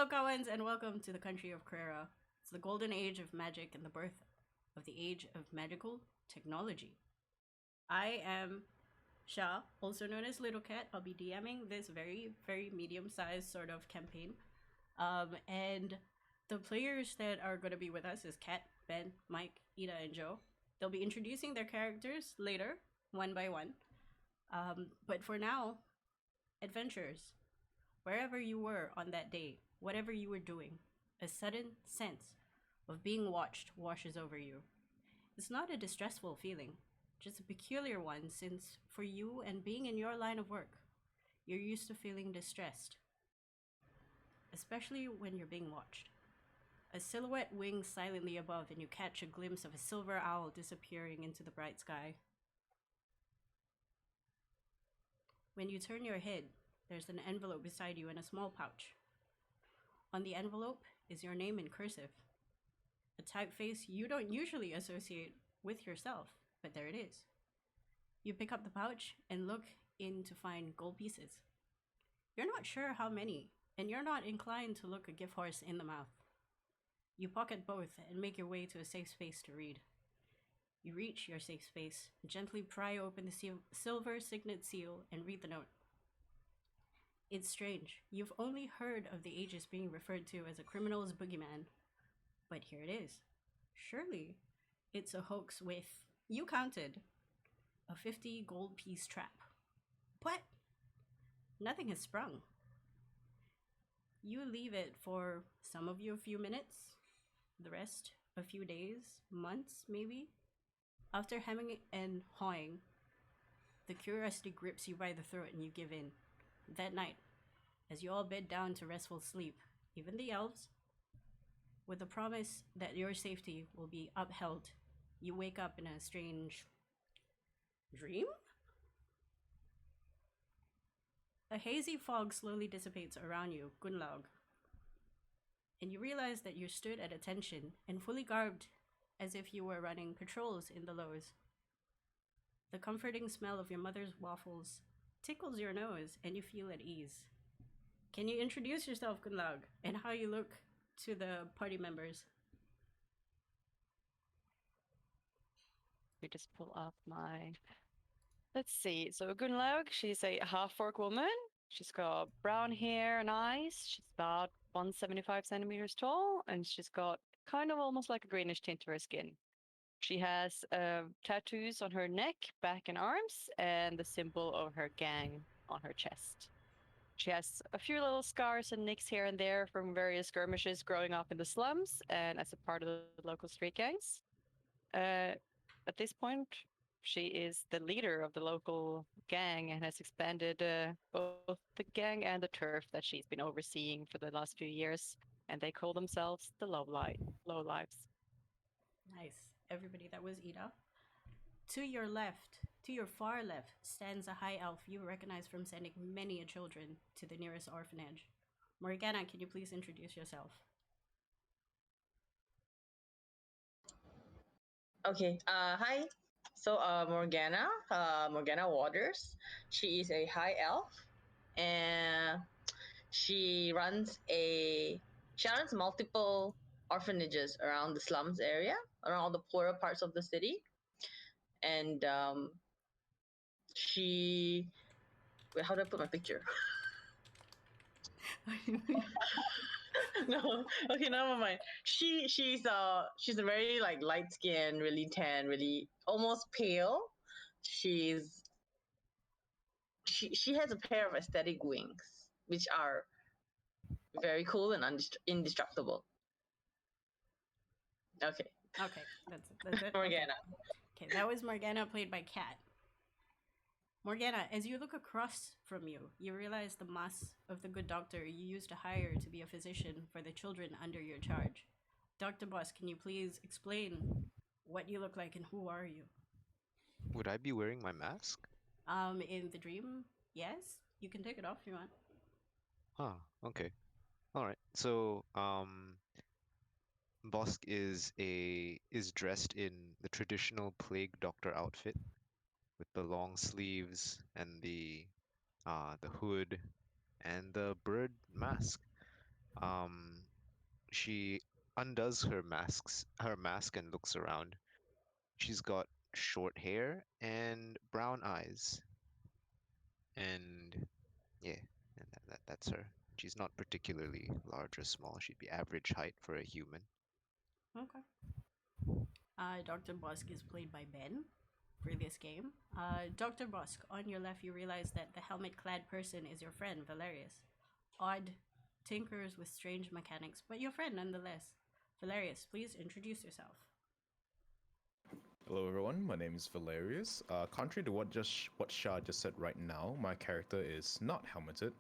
Hello, Kawans, and welcome to the country of Krera. It's the golden age of magic and the birth of the age of magical technology. I am Sha, also known as Little Cat. I'll be DMing this very medium sized sort of campaign. And the players that are going to be with us is Kat, Ben, Mike, Ida, and Joe. They'll be introducing their characters later, one by one. But for now, adventurers, wherever you were on that day, whatever you were doing, a sudden sense of being watched washes over you. It's not a distressful feeling, just a peculiar one since for you and being in your line of work, you're used to feeling distressed, especially when you're being watched. A silhouette wings silently above, and you catch a glimpse of a silver owl disappearing into the bright sky. When you turn your head, there's an envelope beside you and a small pouch. On the envelope is your name in cursive, a typeface you don't usually associate with yourself, but there it is. You pick up the pouch and look in to find gold pieces. You're not sure how many, and you're not inclined to look a gift horse in the mouth. You pocket both and make your way to a safe space to read. You reach your safe space, gently pry open the silver signet seal, and read the note. It's strange. You've only heard of the Aegis being referred to as a criminal's boogeyman. But here it is. Surely, it's a hoax with, you counted, a 50 gold piece trap. What? Nothing has sprung. You leave it for some of you a few minutes, the rest a few days, months maybe. After hemming and hawing, the curiosity grips you by the throat and you give in. That night, as you all bed down to restful sleep, even the elves, with the promise that your safety will be upheld, you wake up in a strange dream? A hazy fog slowly dissipates around you, Gunlaug, and you realize that you stood at attention and fully garbed as if you were running patrols in the lows. The comforting smell of your mother's waffles tickles your nose and you feel at ease. Can you introduce yourself, Gunlaug, and how you look to the party members? We just pull up my. Let's see. So Gunlaug, she's a half-orc woman. She's got brown hair and eyes. She's about 175 centimeters tall, and she's got kind of almost like a greenish tint to her skin. She has tattoos on her neck, back, and arms, and the symbol of her gang on her chest. She has a few little scars and nicks here and there from various skirmishes growing up in the slums and as a part of the local street gangs. At this point, she is the leader of the local gang and has expanded both the gang and the turf that she's been overseeing for the last few years. And they call themselves the Lowlives. Nice. Everybody, that was Ida. To your left, to your far left, stands a high elf you recognize from sending many children to the nearest orphanage. Morgana, can you please introduce yourself? Okay. Hi. So, Morgana Waters. She is a high elf, and she runs multiple orphanages around the slums area, around all the poorer parts of the city, and she. Wait, how do I put my picture? No, okay, never mind. She's a very like light skin, really tan, really almost pale. She's she has a pair of aesthetic wings, which are very cool and indestructible. Okay. Okay, that's it. Morgana. Okay, that was Morgana, played by Kat. Morgana, as you look across from you, you realize the mask of the good doctor you used to hire to be a physician for the children under your charge. Dr. Boss, can you please explain what you look like and who are you? Would I be wearing my mask? In the dream, yes. You can take it off if you want. Okay. All right. So, Bosk is dressed in the traditional plague doctor outfit with the long sleeves and the hood and the bird mask. Um, she undoes her mask and looks around. She's got short hair and brown eyes. And yeah, and that's her. She's not particularly large or small. She'd be average height for a human. Okay. Dr. Bosk is played by Ben for this game. Dr. Bosk, on your left, you realize that the helmet clad person is your friend, Valerius. Odd, tinkers with strange mechanics, but your friend nonetheless. Valerius, please introduce yourself. Hello everyone, my name is Valerius. Contrary to what Shah just said right now, my character is not helmeted.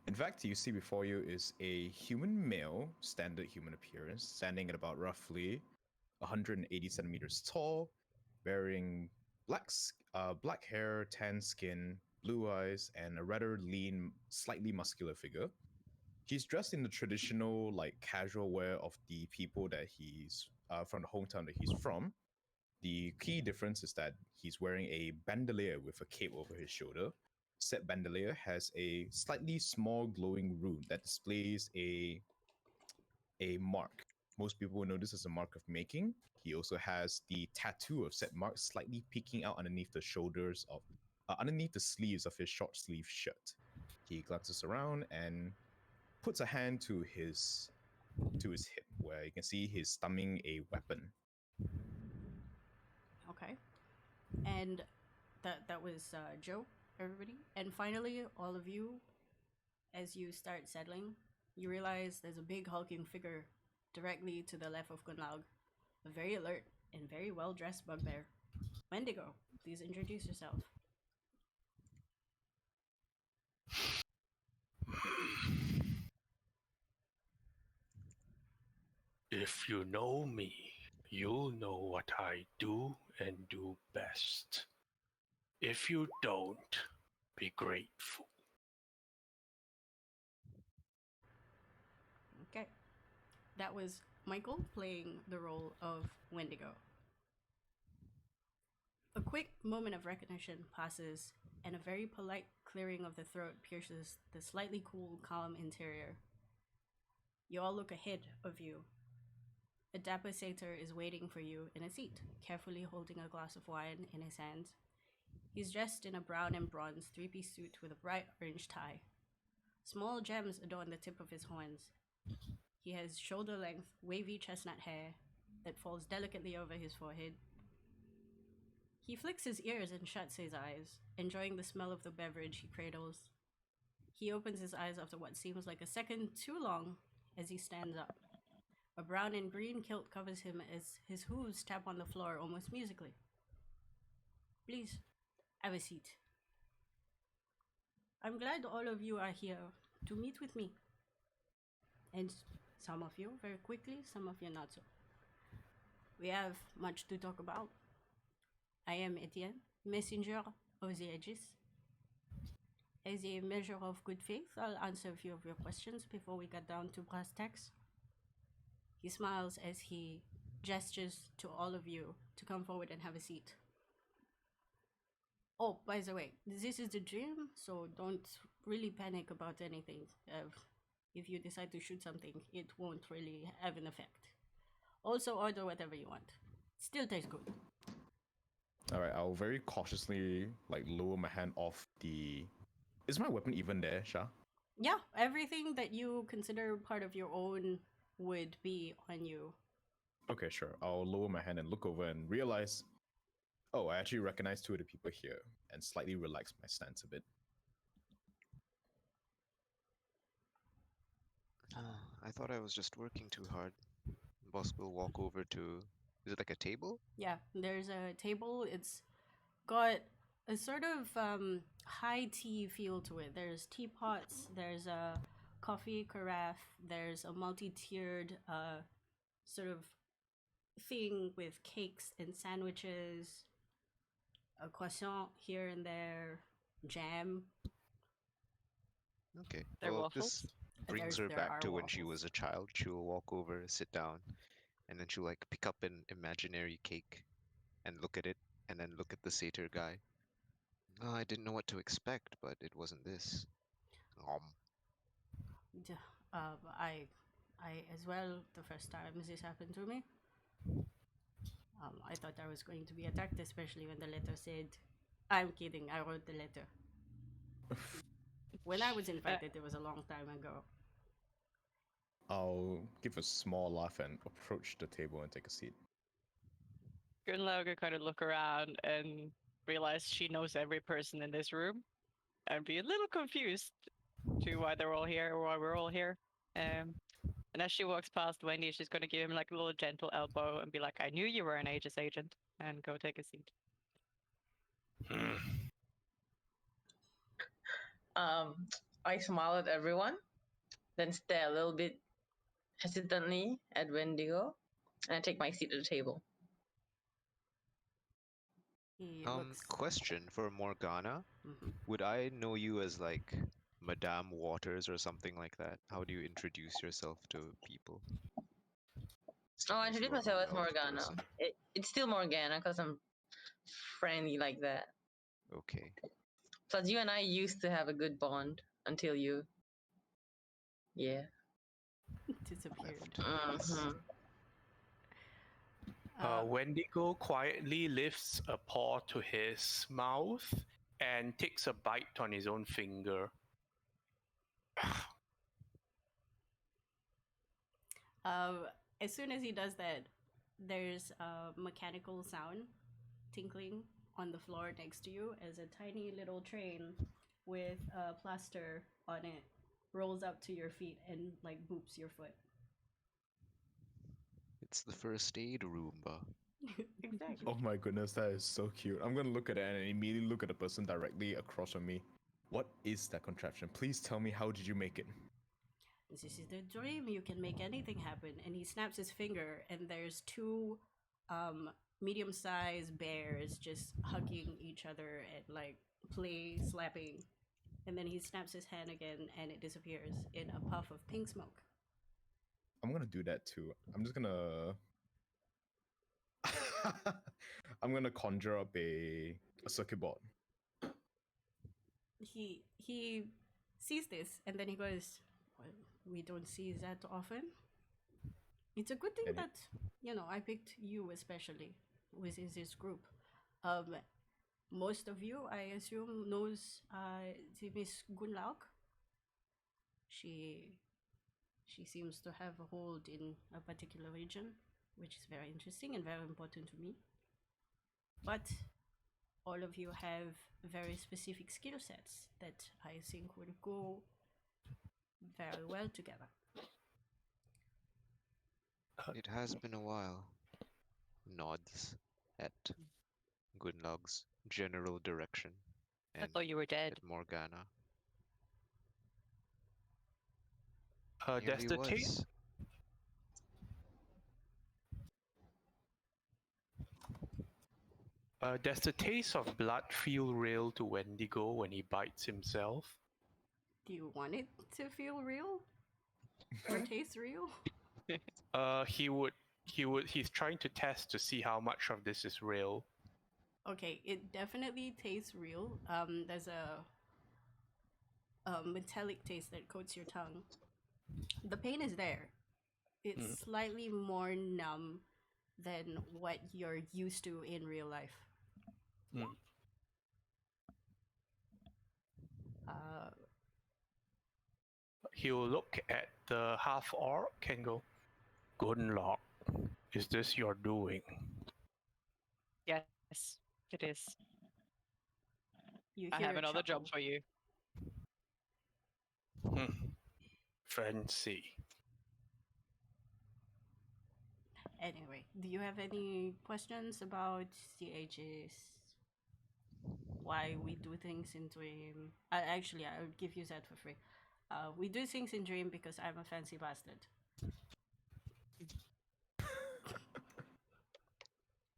In fact, you see before you is a human male, standard human appearance, standing at about roughly 180 centimeters tall, wearing black hair, tan skin, blue eyes, and a rather lean, slightly muscular figure. He's dressed in the traditional, like casual wear of the people that he's from the hometown that he's from. The key difference is that he's wearing a bandolier with a cape over his shoulder. Said bandolier has a slightly small glowing rune that displays a mark. Most people will know this as a mark of making. He also has the tattoo of said mark slightly peeking out underneath the shoulders of, underneath the sleeves of his short sleeve shirt. He glances around and puts a hand to his hip, where you can see he's thumbing a weapon. Okay. And that was Joe, everybody. And finally, all of you, as you start settling, you realize there's a big hulking figure directly to the left of Gunlaug, a very alert and very well-dressed bugbear. Wendigo, please introduce yourself. If you know me, you'll know what I do and do best. If you don't, be grateful. Okay. That was Michael playing the role of Wendigo. A quick moment of recognition passes, and a very polite clearing of the throat pierces the slightly cool, calm interior. You all look ahead of you. A dapper satyr is waiting for you in a seat, carefully holding a glass of wine in his hands. He's dressed in a brown and bronze three-piece suit with a bright orange tie. Small gems adorn the tip of his horns. He has shoulder-length, wavy chestnut hair that falls delicately over his forehead. He flicks his ears and shuts his eyes, enjoying the smell of the beverage he cradles. He opens his eyes after what seems like a second too long as he stands up. A brown and green kilt covers him as his hooves tap on the floor almost musically. Please, have a seat. I'm glad all of you are here to meet with me. And some of you very quickly, some of you not so. We have much to talk about. I am Etienne, messenger of the Aegis. As a measure of good faith, I'll answer a few of your questions before we get down to brass tacks. He smiles as he gestures to all of you to come forward and have a seat. Oh, by the way, this is the dream, so don't really panic about anything. If you decide to shoot something, it won't really have an effect. Also, order whatever you want. Still tastes good. All right, I'll very cautiously lower my hand off the. Is my weapon even there, Shah? Yeah, everything that you consider part of your own would be on you. Okay, sure. I'll lower my hand and look over and realize, oh, I actually recognize two of the people here, and slightly relax my stance a bit. I thought I was just working too hard. Boss will walk over to. Is it like a table? Yeah, there's a table. It's got a sort of high tea feel to it. There's teapots, there's a coffee carafe, there's a multi-tiered sort of thing with cakes and sandwiches, a croissant here and there, jam. Okay. There are Well, waffles? this brings her There back are to when she waffles. was a child. She will walk over, sit down, and then she'll pick up an imaginary cake and look at it, and then look at the satyr guy. Oh, I didn't know what to expect, but it wasn't this. I as well, the first time this happened to me, I thought I was going to be attacked, especially when the letter said, I'm kidding, I wrote the letter. When I was invited, it was a long time ago. I'll give a small laugh and approach the table and take a seat. Gunloga kind of look around and realize she knows every person in this room and be a little confused to why they're all here or why we're all here. And as she walks past Wendy, she's going to give him like a little gentle elbow and be like, I knew you were an Aegis agent, and go take a seat. Hmm. I smile at everyone, then stare a little bit hesitantly at Wendigo, and I take my seat at the table. He looks. Question for Morgana. Mhm. Would I know you as like Madame Waters or something like that? How do you introduce yourself to people? Oh, I Seeing as you introduced are a myself as well Morgana. person. It's still Morgana because I'm friendly like that. Okay. Plus, you and I used to have a good bond until you. Yeah. Disappeared. Mhm. Wendigo quietly lifts a paw to his mouth and takes a bite on his own finger. As soon as he does that, there's a mechanical sound tinkling on the floor next to you as a tiny little train with a plaster on it rolls up to your feet and like boops your foot. It's the first aid Roomba. Exactly. Oh my goodness, that is so cute. I'm gonna look at it and immediately look at the person directly across from me. What is that contraption? Please tell me, how did you make it? This is the dream. You can make anything happen. And he snaps his finger, and there's two medium-sized bears just hugging each other and like slapping. And then he snaps his hand again, and it disappears in a puff of pink smoke. I'm gonna do that too. I'm just gonna I'm gonna conjure up a circuit board. He sees this, and then he goes, well, we don't see that often. It's a good thing And that I picked you especially within this group. Most of you, I assume, knows the Miss Gunlaug. She seems to have a hold in a particular region, which is very interesting and very important to me. But all of you have very specific skill sets that I think would go very well together. It has been a while. Nods at Gunlog's general direction I and thought you were dead. at Morgana. There's Nearly the was. does the taste of blood feel real to Wendigo when he bites himself? Do you want it to feel real? Or taste real? He's trying to test to see how much of this is real. Okay, it definitely tastes real. There's a metallic taste that coats your tongue. The pain is there. It's slightly more numb than what you're used to in real life. He'll look at the half-orc and go, Gunlock, is this your doing? Yes, it is. You I hear have a another chuckle. job for you. Fancy. Anyway, do you have any questions about the ages? Why we do things in Dream? Actually, I'll give you that for free. We do things in Dream because I'm a fancy bastard.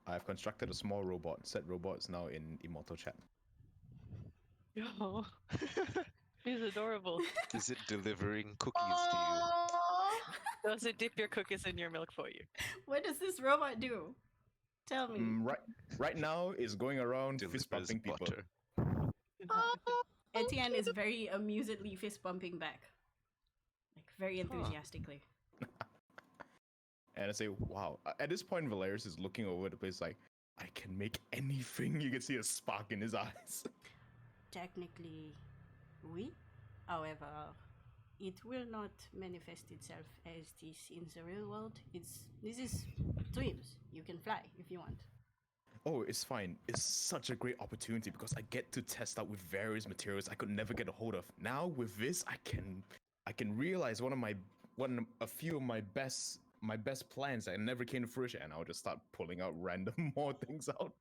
I've constructed a small robot. Said robot is now in Immortal chat. Oh, he's adorable. Is it delivering cookies to you? Does it dip your cookies in your milk for you? What does this robot do? Tell me. Right now is going around fist Delivers bumping people. butter. Etienne is very amusedly fist bumping back. Like, very enthusiastically. And I say, wow. At this point, Valerius is looking over the place like, I can make anything. You can see a spark in his eyes. Technically, oui. However, it will not manifest itself as this in the real world. This is dreams. You can fly if you want. Oh, it's fine. It's such a great opportunity because I get to test out with various materials I could never get a hold of. Now with this, I can realize a few of my best plans that never came to fruition, and I'll just start pulling out random more things out.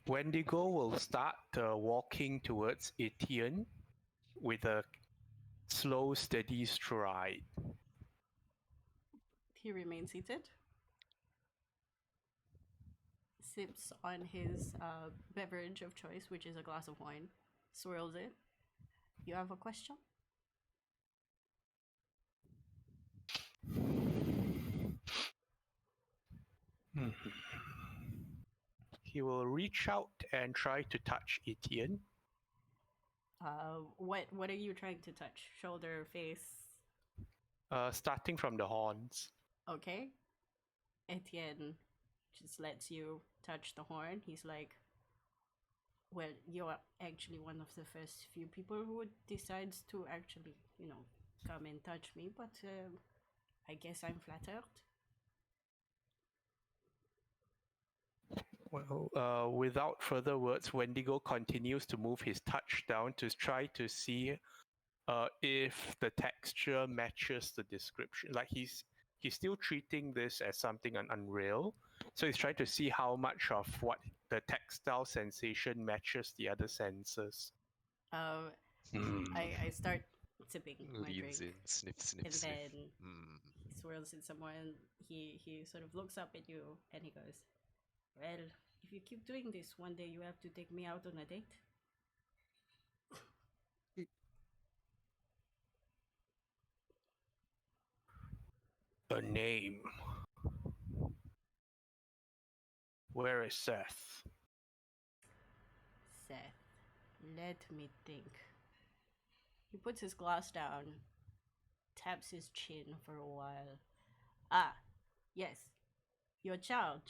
Wendigo will start walking towards Etienne with a slow, steady stride. He remains seated, sips on his beverage of choice, which is a glass of wine, swirls it. You have a question? He will reach out and try to touch Etienne. What are you trying to touch? Shoulder, face? Starting from the horns. Okay. Etienne just lets you touch the horn. He's like, well, you're actually one of the first few people who decides to actually, come and touch me, but I guess I'm flattered. Well, without further words, Wendigo continues to move his touch down to try to see if the texture matches the description. Like he's still treating this as something unreal, so he's trying to see how much of what the textile sensation matches the other senses. I start sipping my Leans drink, in, sniff, sniff, and sniff. then he swirls it somewhere, and he sort of looks up at you, and he goes, well, if you keep doing this, one day you have to take me out on a date. A name. Where is Seth? Seth, let me think. He puts his glass down, taps his chin for a while. Ah, yes, your child,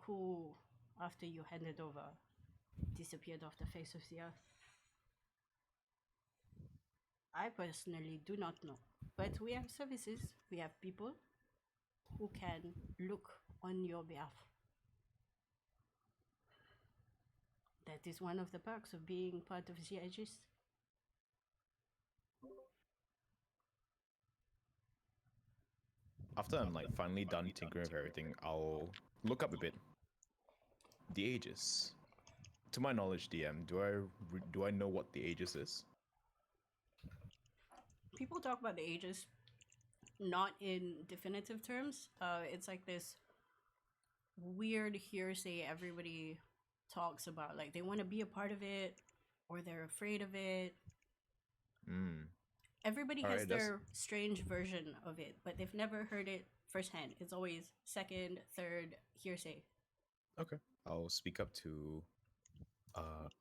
who, after you handed over, disappeared off the face of the earth. I personally do not know, but we have services, we have people who can look on your behalf. That is one of the perks of being part of the Aegis. After I'm finally done tinkering with everything, I'll look up a bit. The Aegis. To my knowledge, DM, do I know what the Aegis is? People talk about the Aegis not in definitive terms. It's like this weird hearsay everybody talks about. Like they want to be a part of it, or they're afraid of it. Everybody has their strange version of it, but they've never heard it firsthand. It's always second, third hearsay. Okay. I'll speak up to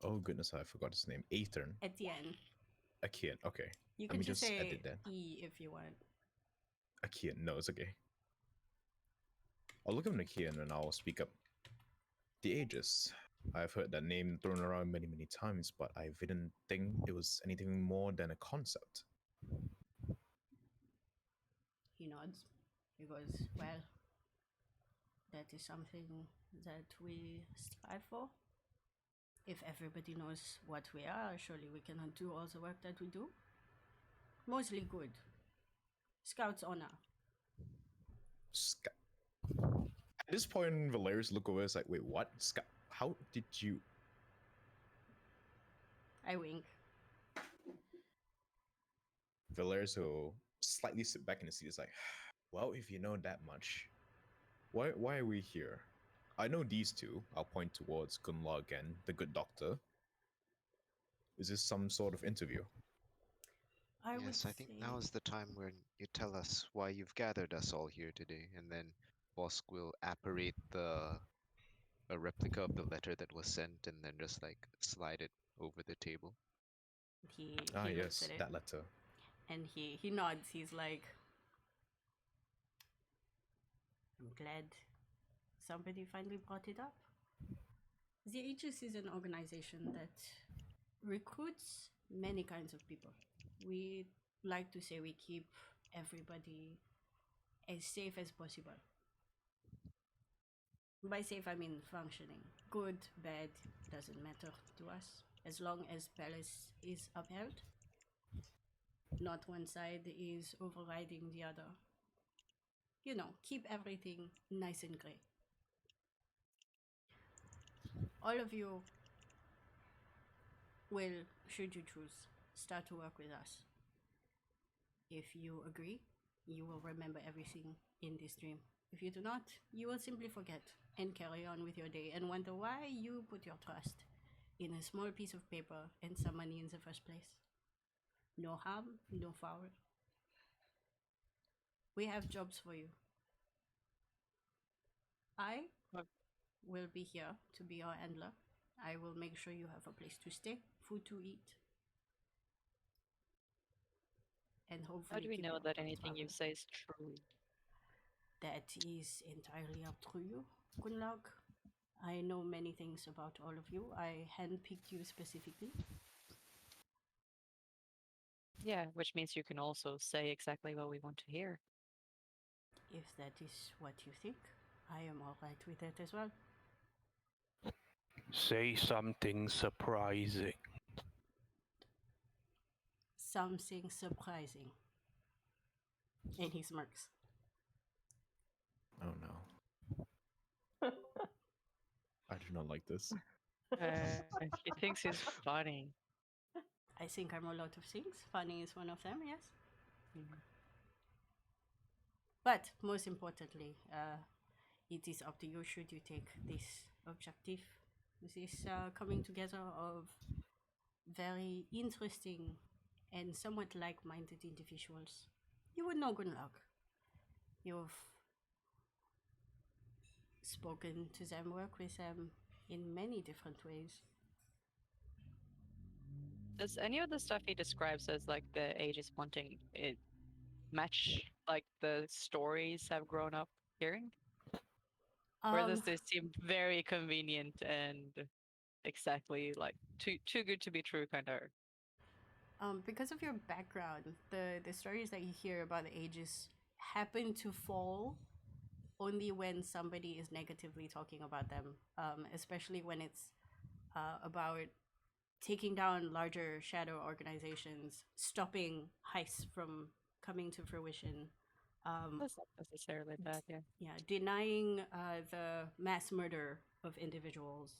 oh goodness, I forgot his name. Etienne. Etienne, okay. You Let can me just say edit that. E if you want. Etienne, no, it's okay. I'll look up Etienne and I'll speak up. The Aegis. I've heard that name thrown around many, many times, but I didn't think it was anything more than a concept. He nods. He goes, well, that is something that we strive for. If everybody knows what we are, surely we can do all the work that we do. Mostly good. Scout's honor. At this point, Valerius look over is like, wait, what? How did you... I wink. Valerius will slightly sit back in his seat. It's like, well, if you know that much, why are we here? I know these two. I'll point towards Gunla again, the good doctor. Is this some sort of interview? Yes, I think now is the time when you tell us why you've gathered us all here today, and then Bosk will apparate a replica of the letter that was sent and then just slide it over the table. He Ah, looks yes, at it that letter. and he nods. He's like, I'm glad somebody finally brought it up. The Aegis is an organization that recruits many kinds of people. We like to say we keep everybody as safe as possible. By safe, I mean functioning. Good, bad, doesn't matter to us. As long as balance is upheld, not one side is overriding the other. You know, keep everything nice and grey. All of you will, should you choose, start to work with us. If you agree, you will remember everything in this dream. If you do not, you will simply forget and carry on with your day and wonder why you put your trust in a small piece of paper and some money in the first place. No harm, no foul. We have jobs for you. I What? will be here to be your handler. I will make sure you have a place to stay, food to eat, and hopefully. How do we keep know your that anything you travel. say is true? That is entirely up to you, Gunlag. I know many things about all of you. I handpicked you specifically. Yeah, which means you can also say exactly what we want to hear. If that is what you think, I am alright with that as well. Say something surprising. Something surprising. And he smirks. Oh no. I do not like this. He thinks he's funny. I think I'm a lot of things. Funny is one of them, yes. Mhm. But most importantly, it is up to you should you take this objective, this coming together of very interesting and somewhat like-minded individuals. You would know Gunlag. You've spoken to them, work with them in many different ways. Does any of the stuff he describes as like the Aegis wanting it match like the stories I've grown up hearing? Or does this seem very convenient and exactly like too good to be true kind of? Because of your background, the stories that you hear about the ages happen to fall only when somebody is negatively talking about them, especially when it's about taking down larger shadow organizations, stopping heists from coming to fruition. That's not necessarily bad, yeah. Yeah, denying the mass murder of individuals.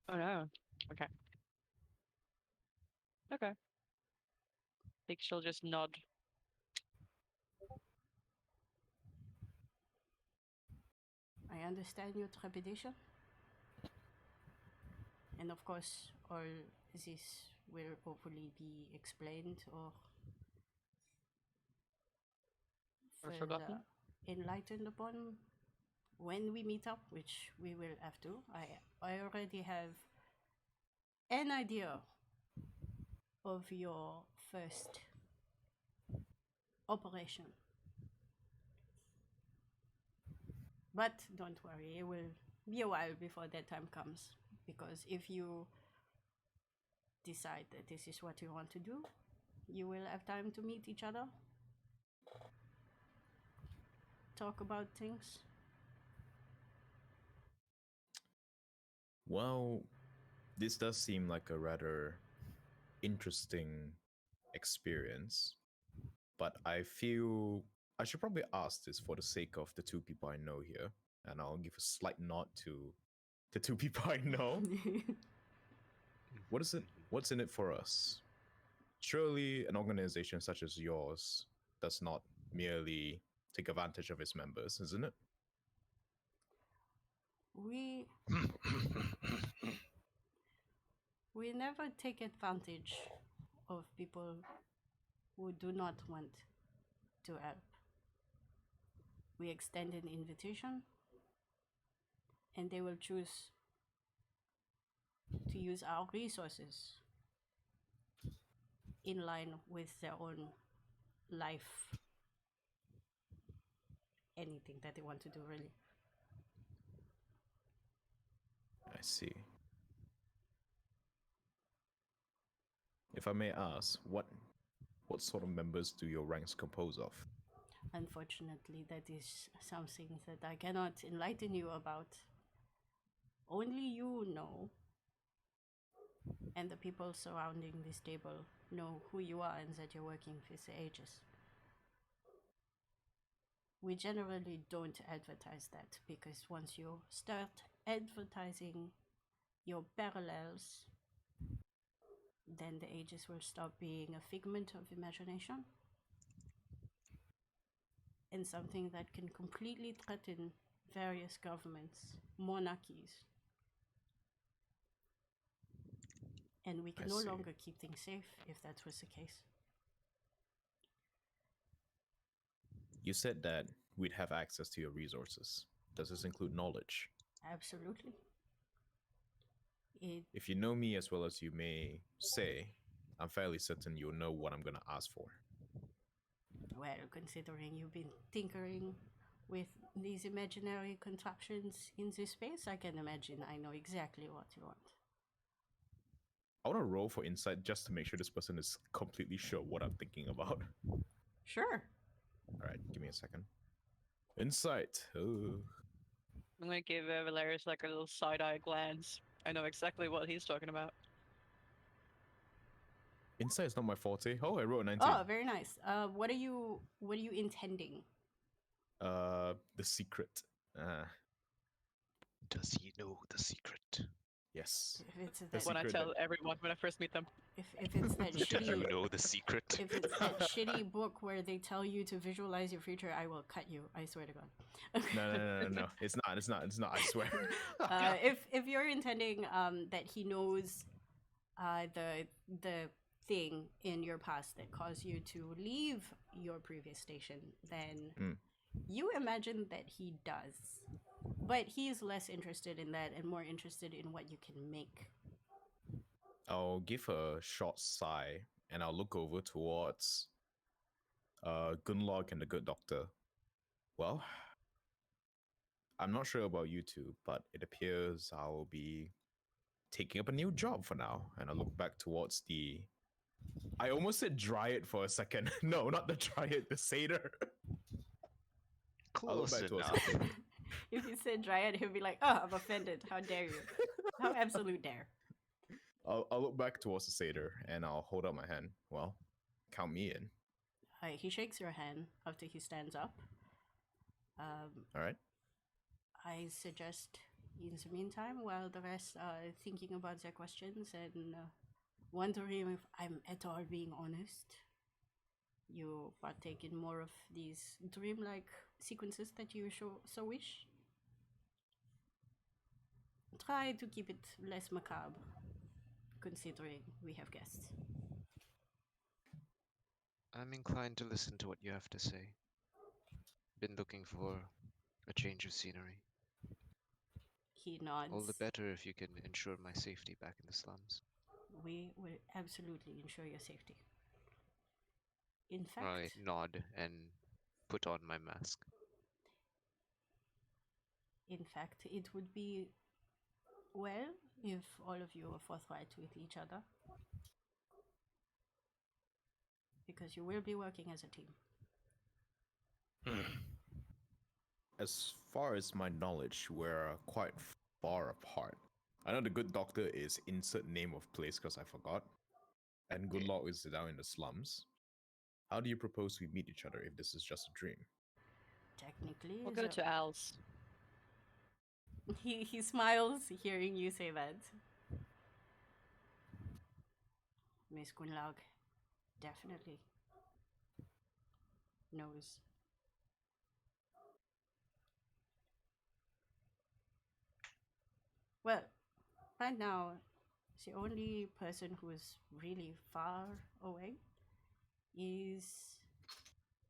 Oh no. Okay. Okay. Think she'll just nod. I understand your trepidation. And of course, all this will hopefully be explained or Or further forgotten? enlightened upon when we meet up, which we will have to. I already have an idea of your first operation. But don't worry, it will be a while before that time comes. Because if you decide that this is what you want to do, you will have time to meet each other, talk about things. Well, this does seem like a rather interesting experience, but I feel I should probably ask this for the sake of the two people I know here, and I'll give a slight nod to the two people I know. What is it? What's in it for us? Surely an organization such as yours does not merely take advantage of its members, isn't it? we we never take advantage of people who do not want to help. We extend an invitation and they will choose to use our resources in line with their own life, anything that they want to do, really. I see. If I may ask, what sort of members do your ranks compose of? Unfortunately, that is something that I cannot enlighten you about. Only you know, and the people surrounding this table know who you are and that you're working with the Aegis. We generally don't advertise that because once you start advertising your parallels, then the Aegis will stop being a figment of imagination and something that can completely threaten various governments, monarchies. And we can I no see. longer keep things safe if that was the case. You said that we'd have access to your resources. Does this include knowledge? Absolutely. If you know me as well as you may say, I'm fairly certain you'll know what I'm gonna ask for. Well, considering you've been tinkering with these imaginary contraptions in this space, I can imagine I know exactly what you want. I want to roll for insight just to make sure this person is completely sure what I'm thinking about. Sure. All right, give me a second. Insight. Ooh. I'm gonna give Valerius like a little side-eye glance. I know exactly what he's talking about. Insight is not my forte. Oh, I wrote a 19. Oh, very nice. What are you intending? The secret. Does he know the secret? Yes. If it's The that, When I secret tell that- everyone when I first meet them. if it's that Do you shitty, know the secret? if it's that shitty book where they tell you to visualize your future, I will cut you. I swear to God. No. It's not. I swear. If you're intending that he knows the thing in your past that caused you to leave your previous station, then you imagine that he does. But he's less interested in that and more interested in what you can make. I'll give a short sigh and I'll look over towards Gunlog and the Good Doctor. Well, I'm not sure about you two, but it appears I'll be taking up a new job for now. And I look back towards the... I almost said Dryad for a second. No, not the Dryad, the Satyr. I'll look Close back towards enough. the Satyr. If you said Dryad, he'll be like, "Oh, I'm offended. How dare you? How absolute dare!" I'll look back towards the Satyr and I'll hold up my hand. Well, count me in. He shakes your hand after he stands up. All right. I suggest, in the meantime, while the rest are thinking about their questions and wondering if I'm at all being honest, you partake in more of these dreamlike sequences that you so wish. Try to keep it less macabre, considering we have guests. I'm inclined to listen to what you have to say. Been looking for a change of scenery. He nods. All the better if you can ensure my safety back in the slums. We will absolutely ensure your safety. In fact, I nod and put on my mask. it would be well if all of you are forthright with each other. Because you will be working as a team. As far as my knowledge, we're quite far apart. I know the Good Doctor is insert name of place because I forgot. And Good Luck is down in the slums. How do you propose we meet each other if this is just a dream? Technically, We'll go to Al's. he smiles hearing you say that. Miss Kunlag definitely knows. Well, right now, the only person who is really far away is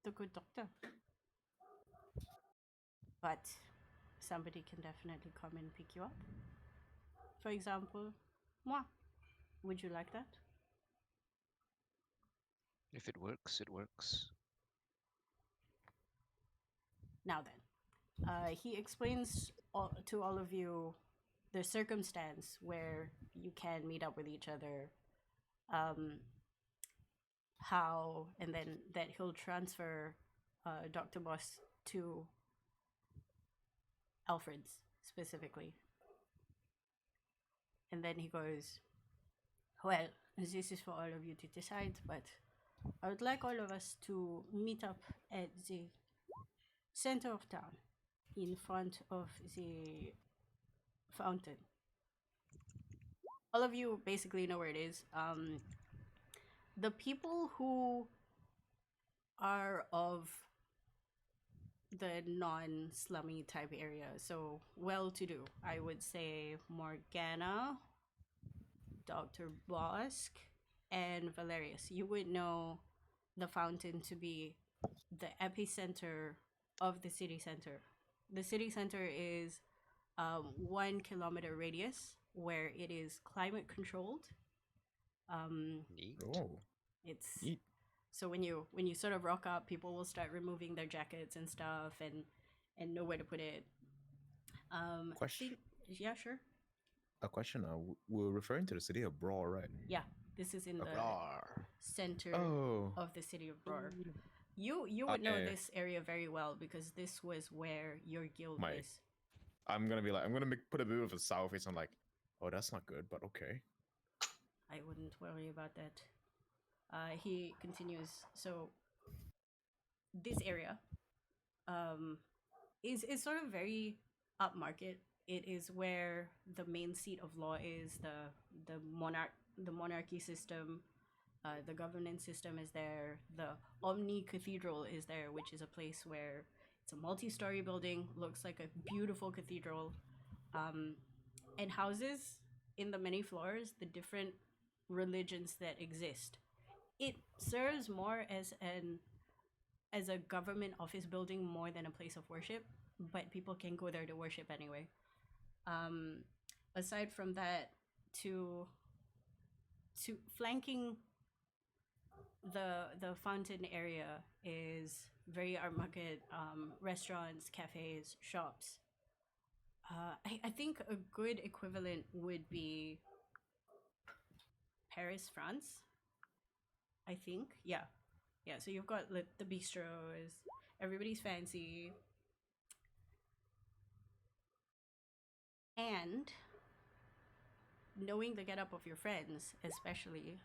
the Good Doctor. But somebody can definitely come and pick you up. For example, moi. Would you like that? If it works, it works. Now then, he explains to all of you the circumstance where you can meet up with each other, how, and then that he'll transfer Dr. Boss to Alfred's specifically. And then he goes, well, this is for all of you to decide, but I would like all of us to meet up at the center of town in front of the fountain. All of you basically know where it is. The people who are of the non-slummy type area, so well-to-do, I would say Morgana, Dr. Bosk, and Valerius. You would know the fountain to be the epicenter of the city center. The city center is 1 kilometer radius where it is climate controlled. Neat. Oh, It's neat. so when you sort of rock up, people will start removing their jackets and stuff and know where to put it. Question. Yeah, sure. A question. We're referring to the city of Brawl, right? Yeah, this is in the Rawr. center Oh. of the city of Roar. You would know Okay. this area very well because this was where your guild My- is. I'm gonna put a bit of a sour face. I'm like, oh, that's not good, but okay. I wouldn't worry about that. He continues. So this area is sort of very upmarket. It is where the main seat of law is. The monarchy system, the governance system is there. The Omni Cathedral is there, which is a place where it's a multi-story building, looks like a beautiful cathedral, and houses in the many floors the different religions that exist. It serves more as a government office building more than a place of worship, but people can go there to worship anyway. Aside from that, to flanking the fountain area is very art market, restaurants, cafes, shops. I think a good equivalent would be Paris, France. I think, yeah. So you've got like the bistros, everybody's fancy, and knowing the getup of your friends, especially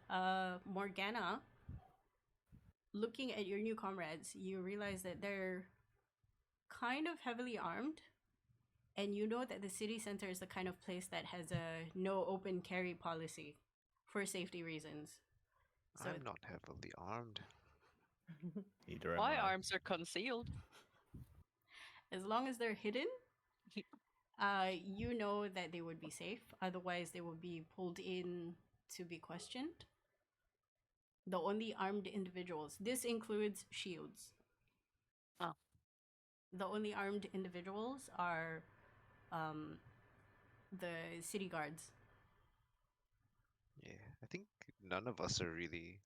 Morgana. Looking at your new comrades, you realize that they're kind of heavily armed, and you know that the city center is the kind of place that has a no open carry policy for safety reasons. So I'm not heavily armed. Neither am My I. arms are concealed. as long as they're hidden, you know that they would be safe. Otherwise, they would be pulled in to be questioned. The only armed individuals. This includes shields. Oh. The only armed individuals are the city guards. Yeah, I think none of us are really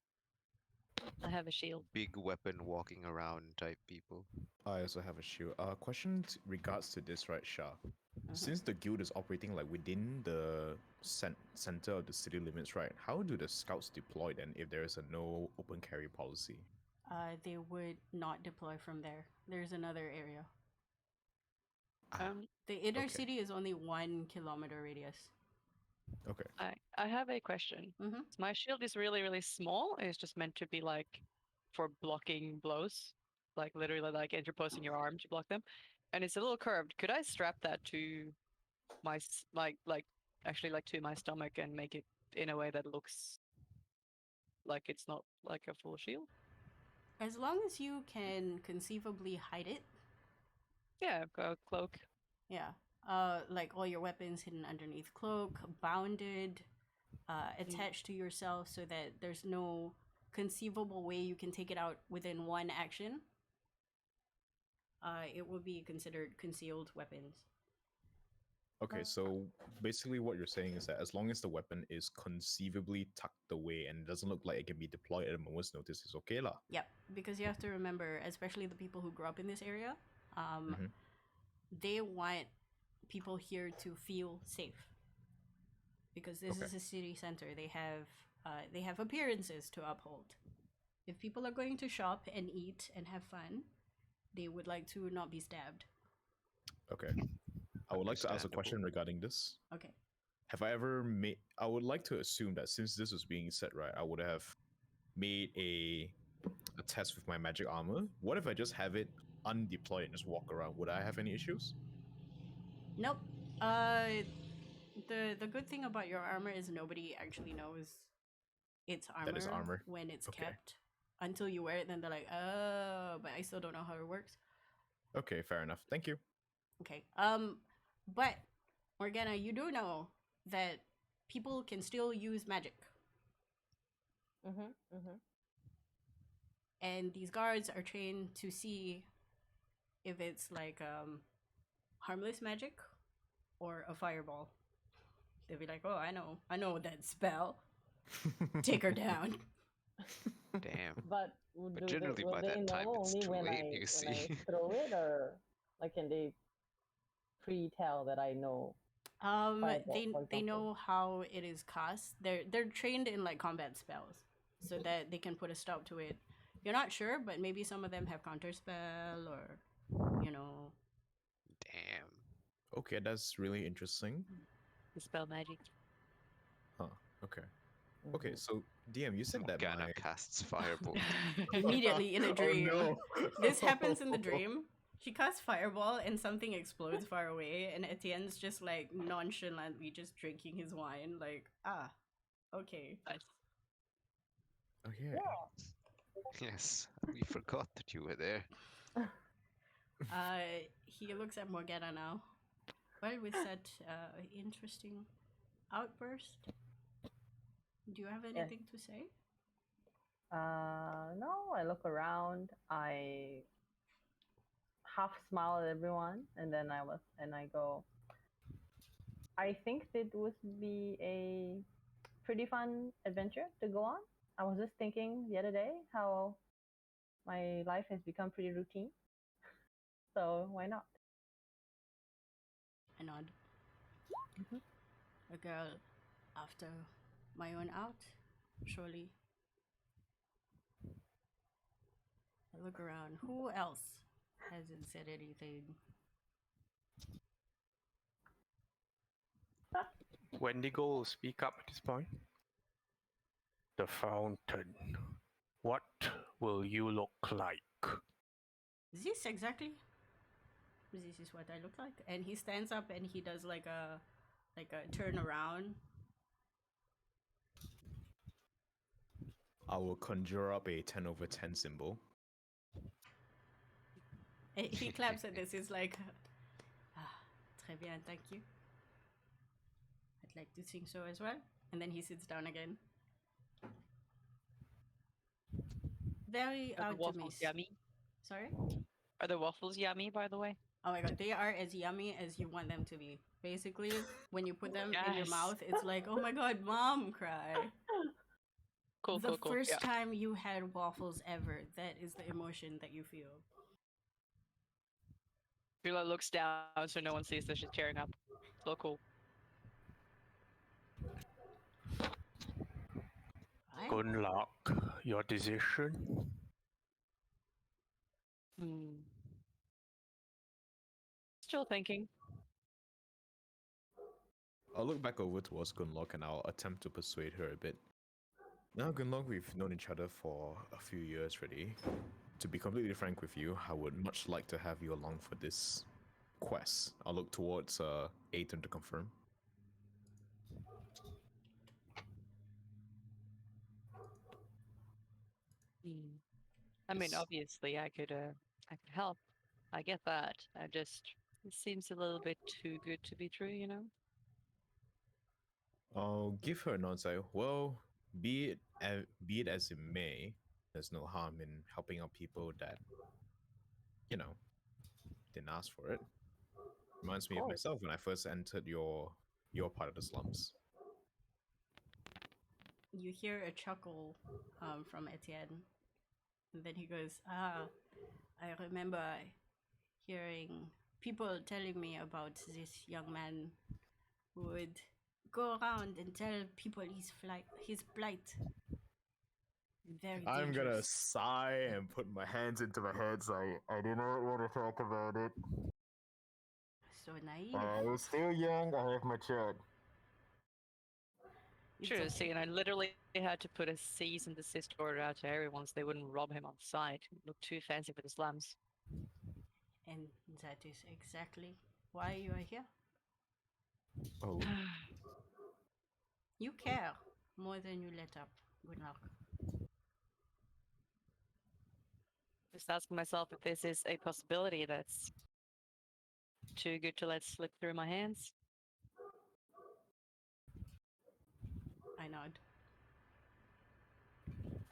I have a shield. big weapon walking around type people. I also have a shield. Question regards to this, right, Shah? Since the guild is operating like within the center of the city limits, right? How do the scouts deploy then if there is a no open carry policy? They would not deploy from there. There's another area. The inner Okay. city is only 1 kilometer radius. Okay. I have a question. Mm-hmm. My shield is really, really small. It's just meant to be like for blocking blows, like literally like interposing your arm to block them, and it's a little curved. Could I strap that to my actually like to my stomach and make it in a way that looks like it's not like a full shield? As long as you can conceivably hide it, Yeah, go cloak. yeah. Like all your weapons hidden underneath cloak, bounded, attached to yourself so that there's no conceivable way you can take it out within one action. It will be considered concealed weapons. Okay, so basically what you're saying is that as long as the weapon is conceivably tucked away and doesn't look like it can be deployed at a moment's notice, it's okay lah. Yep, because you have to remember, especially the people who grew up in this area, Mhm. they want people here to feel safe. Because this Okay. is a city center, they have appearances to uphold. If people are going to shop and eat and have fun, they would like to not be stabbed. Okay. I would like to ask a Understandable. question regarding this. Okay. Have I ever made? I would like to assume that since this was being set right, I would have made a test with my magic armor. What if I just have it undeployed and just walk around? Would I have any issues? Nope. The good thing about your armor is nobody actually knows it's armor, That is armor. when it's Okay. kept until you wear it. Then they're like, oh, but I still don't know how it works. Okay, fair enough. Thank you. Okay. But Morgana, you do know that people can still use magic, and these guards are trained to see if it's like harmless magic or a fireball. They'll be like, "Oh, I know that spell. Take her down." Damn. But But generally by that time, it's only too when late, I you when see. I throw it, or like can they pre-tell that I know? Fireball, They for they example. know how it is cast. They're trained in like combat spells, so that they can put a stop to it. You're not sure, but maybe some of them have counter spell, or you know. Damn. Okay, that's really interesting. Dispel magic. Huh. Okay. Okay, so DM, you said that Morgana my casts Firebolt. Immediately in a Oh, dream. no. This happens in the dream. She casts fireball and something explodes far away, and Etienne's just like nonchalantly just drinking his wine, like, okay. Nice. Okay. Yes, we forgot that you were there. He looks at Morgana now. Well, with that interesting outburst, do you have anything to say? No, I look around. I half smile at everyone, and then I go. I think it would be a pretty fun adventure to go on. I was just thinking the other day how my life has become pretty routine. So why not? I nod. Mhm. A girl after my own out, surely. I look around. Who else hasn't said anything? Wendigo will speak up at this point. The fountain. What will you look like? This exactly. This is what I look like. And he stands up and he does like a turn around. I will conjure up a 10 over 10 symbol. He claps at this. He's like, très bien, thank you. I'd like to think so as well. And then he sits down again. Very Are the out to me. waffles yummy? Sorry? Are the waffles yummy, by the way? Oh my god, they are as yummy as you want them to be. Basically, when you put them in your Yes. mouth, it's like, oh my god, mom cry. Cool, The cool, cool. first Yeah. time you had waffles ever, that is the emotion that you feel. Phila looks down so no one sees that she's tearing up. So cool. Right? Good luck. Your decision? Hmm. Still thinking. I'll look back over towards Gunlock and I'll attempt to persuade her a bit. Now, Gunlock, we've known each other for a few years already. To be completely frank with you, I would much like to have you along for this quest. I'll look towards Aiden to confirm. Hmm. I mean, Yes. obviously, I could help. I get that. It seems a little bit too good to be true, you know. I'll give her a nod. Say, well, be it as it may, there's no harm in helping out people that, didn't ask for it. Reminds me of course. myself when I first entered your part of the slums. You hear a chuckle from Etienne. And then he goes, I remember hearing people telling me about this young man who would go around and tell people his plight. Very I'm gonna dangerous. sigh and put my hands into my head. So I do not want to talk about it. So naive. I was still young. I have matured. It's True, okay. see, and I literally had to put a cease and desist order out to everyone so they wouldn't rob him on sight. It looked too fancy for the slums. And that is exactly why you are here. Oh, You care more than you let up. Good luck. Just asking myself if this is a possibility that's too good to let slip through my hands. I nod.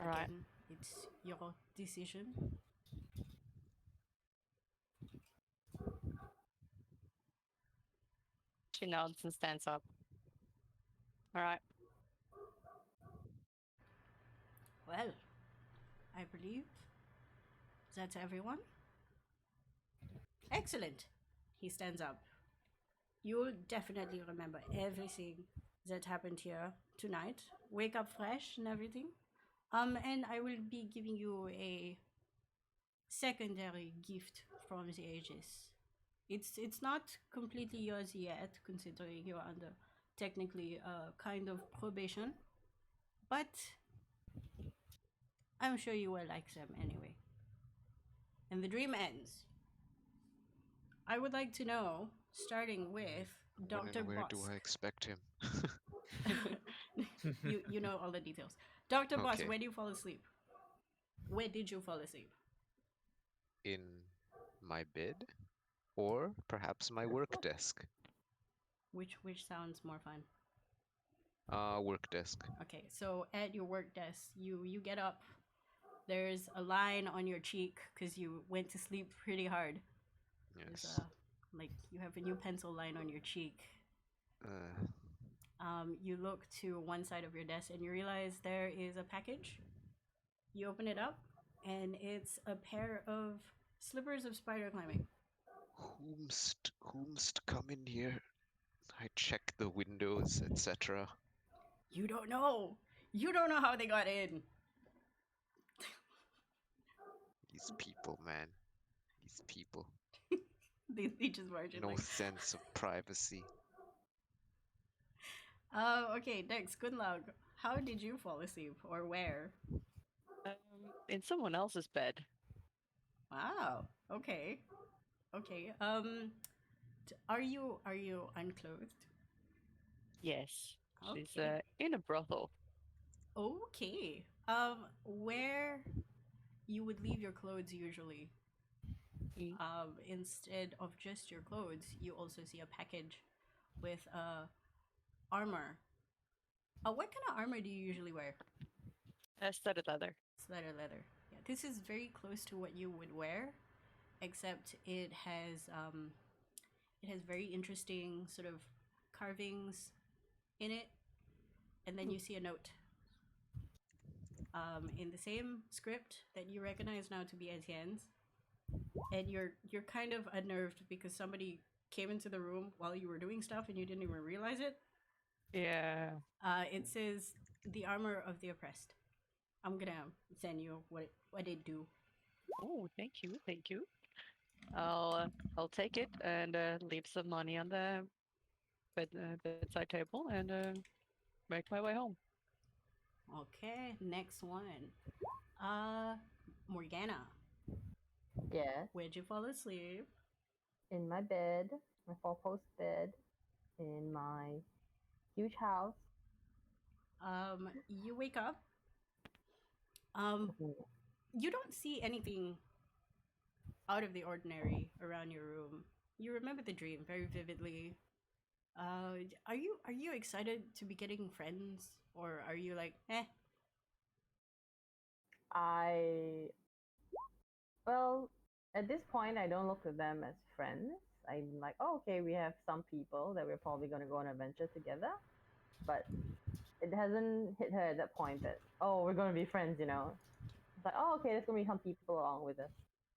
All right. Again, it's your decision. She nods and stands up. All right. Well, I believe that's everyone. Excellent. He stands up. You'll definitely remember everything that happened here tonight. Wake up fresh and everything. And I will be giving you a secondary gift from the ages. It's not completely yours yet, considering you're under technically kind of probation, but I'm sure you will like them anyway. And the dream ends. I would like to know, starting with When Dr. and where Bosk. do I expect him? you know all the details. Dr. Boss, Okay. where do you fall asleep? Where did you fall asleep? In my bed? Or perhaps my work desk? Which sounds more fun? Work desk. Okay, so at your work desk, you get up. There's a line on your cheek because you went to sleep pretty hard. There's Yes. like you have a new pencil line on your cheek. Uh, You look to one side of your desk and you realize there is a package. You open it up, and it's a pair of slippers of spider climbing. whomst come in here? I check the windows, etc. You don't know. You don't know how they got in. These people, man. These people. They just barge in No like. sense of privacy. Okay, next, good luck. How did you fall asleep, or where? In someone else's bed. Wow. Okay. Okay. Are you unclothed? Yes. She's Okay. in a brothel. Okay. Where you would leave your clothes usually. Mm. Instead of just your clothes, you also see a package with armor. What kind of armor do you usually wear? Studded leather. Leather. Yeah, this is very close to what you would wear, except it has very interesting sort of carvings in it, and then you see a note. In the same script that you recognize now to be Etienne's, and you're kind of unnerved because somebody came into the room while you were doing stuff and you didn't even realize it. Yeah. It says the armor of the oppressed. I'm gonna send you what it do. Oh, thank you. Thank you. I'll take it and leave some money on the bedside table and make my way home. Okay, next one. Morgana, Yes, where'd you fall asleep? in my bed, my four-post bed, in my huge house. You wake up. Mhm. You don't see anything out of the ordinary around your room. You remember the dream very vividly. Are you excited to be getting friends, or are you like, eh? Well, at this point, I don't look at them as friends. I'm like, oh, okay, we have some people that we're probably gonna go on an adventure together, but it hasn't hit her at that point that, oh, we're gonna be friends, you know. It's like, oh, okay, there's gonna be some people along with us.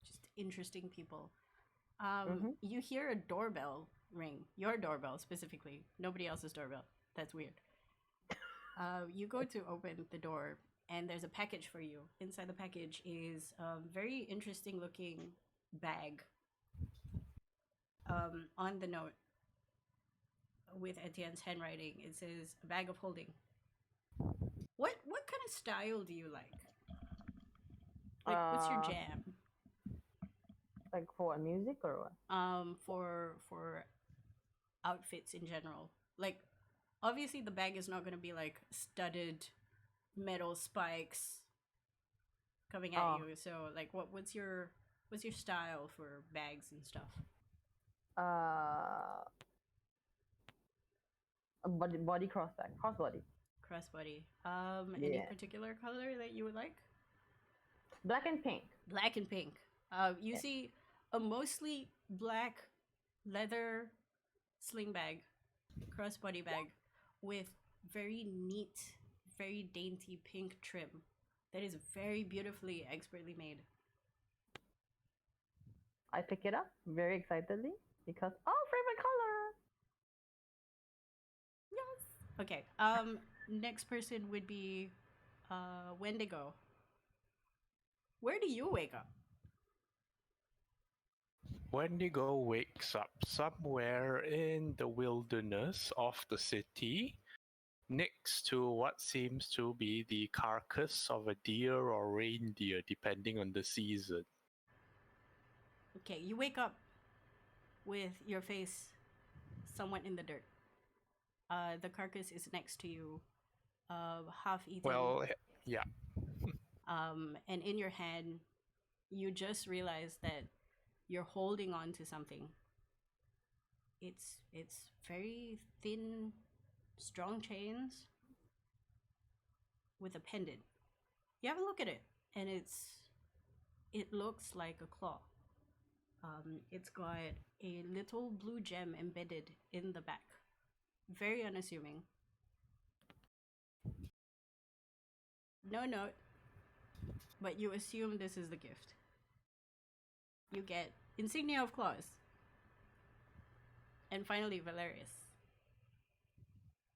Just interesting people. Mhm. You hear a doorbell ring. Your doorbell specifically. Nobody else's doorbell. That's weird. You go to open the door, and there's a package for you. Inside the package is a very interesting looking bag. On the note, with Etienne's handwriting, it says a bag of holding. What kind of style do you like? Like, what's your jam? Like for what, music or what? For outfits in general. Like, obviously the bag is not gonna be like studded metal spikes coming at you. So like, what's your style for bags and stuff? A body crossbody. Crossbody. Any Yeah. particular color that you would like? Black and pink. Black and pink. You see a mostly black leather sling bag, crossbody bag, with very neat, very dainty pink trim that is very beautifully, expertly made. I pick it up very excitedly because, oh, favorite color. Yes. Okay. Next person would be Wendigo. Where do you wake up? Wendigo wakes up somewhere in the wilderness of the city, next to what seems to be the carcass of a deer or reindeer, depending on the season. Okay, you wake up with your face somewhat in the dirt. The carcass is next to you, half eaten. Well, yeah. And in your hand, you just realize that you're holding on to something. It's very thin, strong chains with a pendant. You have a look at it, and it looks like a claw. It's got a little blue gem embedded in the back. Very unassuming. No note, but you assume this is the gift. You get insignia of claws. And finally, Valerius.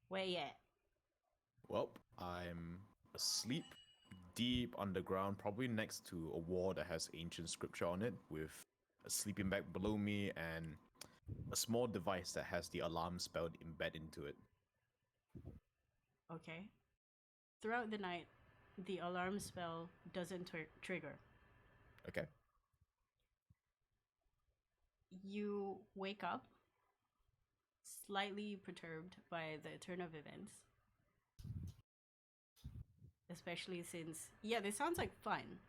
Where you at? Well, I'm asleep deep underground, probably next to a wall that has ancient scripture on it, with a sleeping bag below me and a small device that has the alarm spell embedded into it. Okay. Throughout the night, the alarm spell doesn't trigger. Okay. You wake up slightly perturbed by the turn of events. Especially since, yeah, this sounds like fun.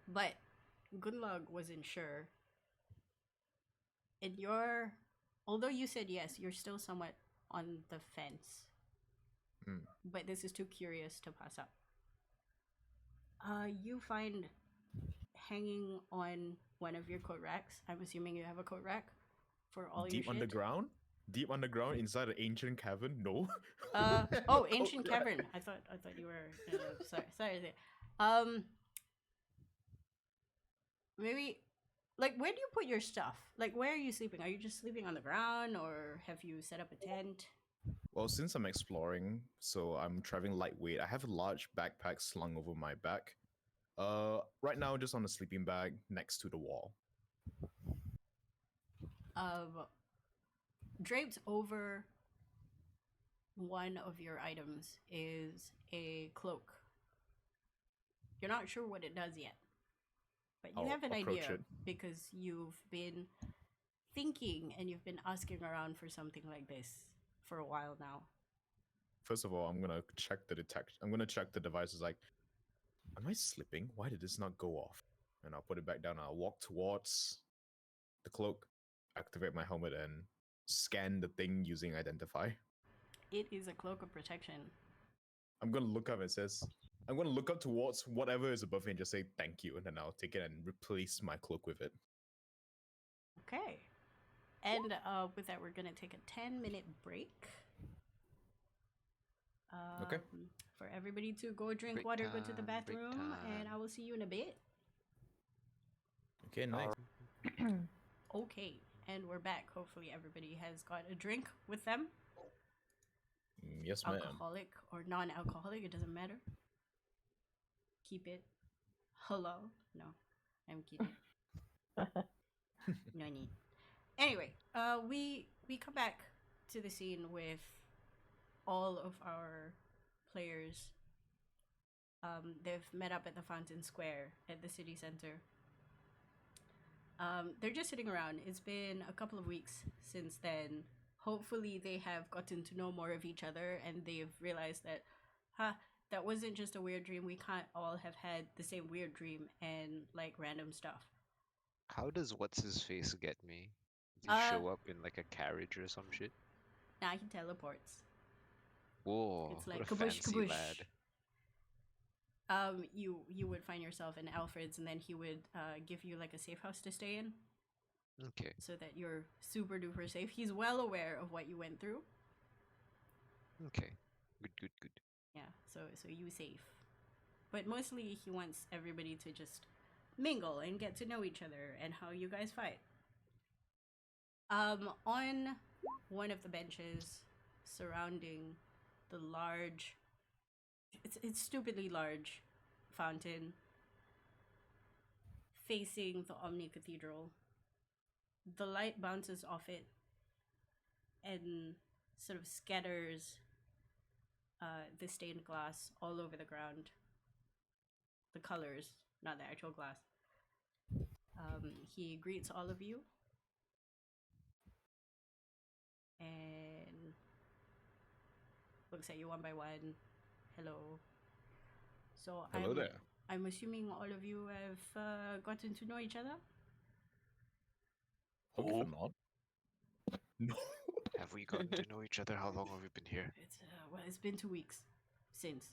But Gunlog wasn't sure. And although you said yes, you're still somewhat on the fence. But this is too curious to pass up. You find hanging on one of your coat racks. I'm assuming you have a coat rack for all your Deep shit. underground? Deep underground inside an ancient cavern? No. Oh, ancient cavern. I thought you were. Sorry. Maybe, like, where do you put your stuff? Like, where are you sleeping? Are you just sleeping on the ground, or have you set up a tent? Well, since I'm exploring, so I'm traveling lightweight, I have a large backpack slung over my back. Right now, just on a sleeping bag next to the wall. Draped over one of your items is a cloak. You're not sure what it does yet, but you I'll have an approach idea it. because you've been thinking and you've been asking around for something like this for a while now. First of all, I'm gonna check the I'm gonna check the devices. Like, am I slipping? Why did this not go off? And I'll put it back down. I'll walk towards the cloak, activate my helmet, and scan the thing using identify. It is a cloak of protection. I'm gonna look up and it says, I'm gonna look up towards whatever is above me and just say thank you, and then I'll take it and replace my cloak with it. Okay. And with that, we're gonna take a 10-minute break. Okay. For everybody to go drink Break water, go to the time, break bathroom, and I time. will see you in a bit. Okay, nice. Okay, and we're back. Hopefully, everybody has got a drink with them. Yes, ma'am. Alcoholic or non-alcoholic, it doesn't matter. Keep it hello. No, I'm kidding. No need. Anyway, we come back to the scene with all of our players. They've met up at the Fountain Square at the city center. They're just sitting around. It's been a couple of weeks since then. Hopefully, they have gotten to know more of each other, and they've realized that, that wasn't just a weird dream. We can't all have had the same weird dream and like random stuff. How does what's his face get me? Does he show up in like a carriage or some shit? Now he teleports. Whoa, It's like what a kaboosh fancy kaboosh. lad. You would find yourself in Alfred's, and then he would give you like a safe house to stay in, Okay. so that you're super duper safe. He's well aware of what you went through. Okay. Good. Yeah, so you safe. But mostly he wants everybody to just mingle and get to know each other and how you guys fight. On one of the benches surrounding the large, it's stupidly large fountain facing the Omni Cathedral, the light bounces off it and sort of scatters the stained glass all over the ground. The colors, not the actual glass. He greets all of you and looks at you one by one. Hello. So Hello there. I'm assuming all of you have gotten to know each other. Hopefully not. No. Have we gotten to know each other? How long have we been here? It's been 2 weeks since.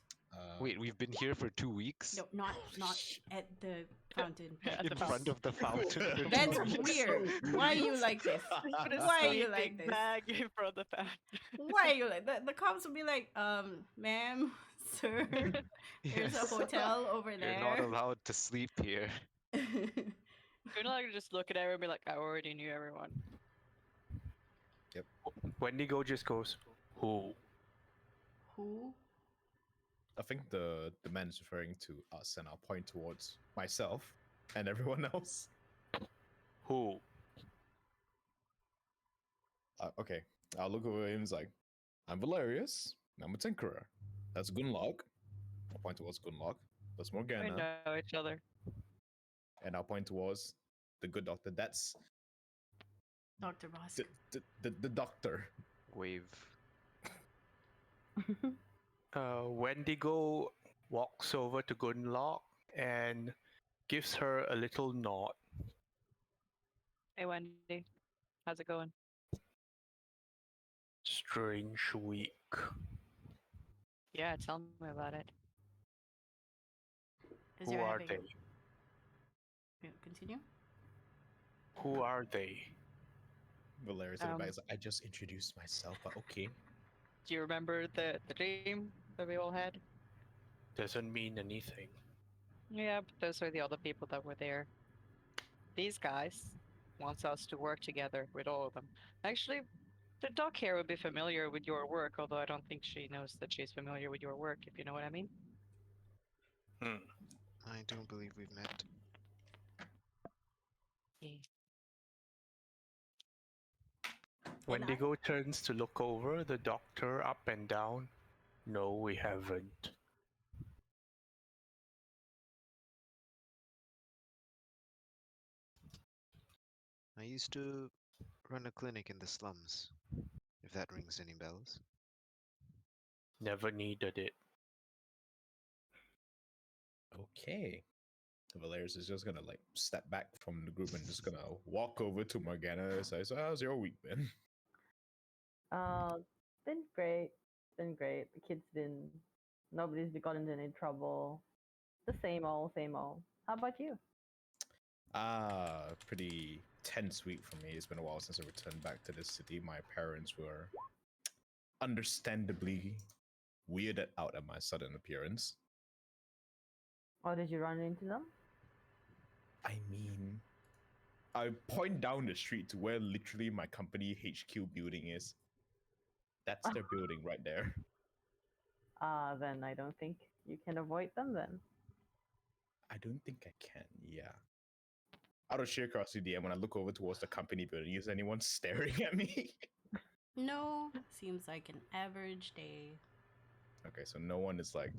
Wait, we've been here for 2 weeks? No, not at the fountain. At In the front of the fountain for 2 That's weeks? weird. Why are you like this? Put a Why are you sleeping like this? bag in front of the fountain. Why are you like the cops will be like, ma'am, sir, there's a Yes. hotel over You're there. not allowed to sleep here. You're not gonna just look at everyone and be like, I already knew everyone. Wendigo just goes, who? Who? I think the man is referring to us, and I'll point towards myself and everyone else. Who? Okay, I'll look over him. He's like, I'm Valerius. I'm a tinkerer. That's Gunlock. I'll point towards Gunlock. That's We Morgana. know each other. And I'll point towards the good doctor. That's Dr. Bosk. the doctor. Wave. Wendigo walks over to Gunlock and gives her a little nod. Hey Wendy, how's it going? Strange week. Yeah, tell me about it. As Who you're are having- they? Yeah, continue. Who are they? Valerius at the back is like, I just introduced myself, but okay. Do you remember the dream that we all had? Doesn't mean anything. Yeah, but those are the other people that were there. These guys wants us to work together with all of them. Actually, the doc here would be familiar with your work, although I don't think she knows that she's familiar with your work, if you know what I mean. I don't believe we've met. Wendigo turns to look over the doctor up and down. No, we haven't. I used to run a clinic in the slums, if that rings any bells. Never needed it. Okay. Valerius is just gonna like step back from the group and just gonna walk over to Morgana and say, so how's your week been? Been great. Been great. The kids been. Nobody's been gotten into any trouble. The same old, same old. How about you? Pretty tense week for me. It's been a while since I returned back to this city. My parents were understandably weirded out at my sudden appearance. Or did you run into them? I mean, I point down the street to where literally my company HQ building is. That's their building right there. Then I don't think you can avoid them then. I don't think I can, yeah. Out of sheer curiosity, and when I look over towards the company building, is anyone staring at me? No, seems like an average day. Okay, so no one is like,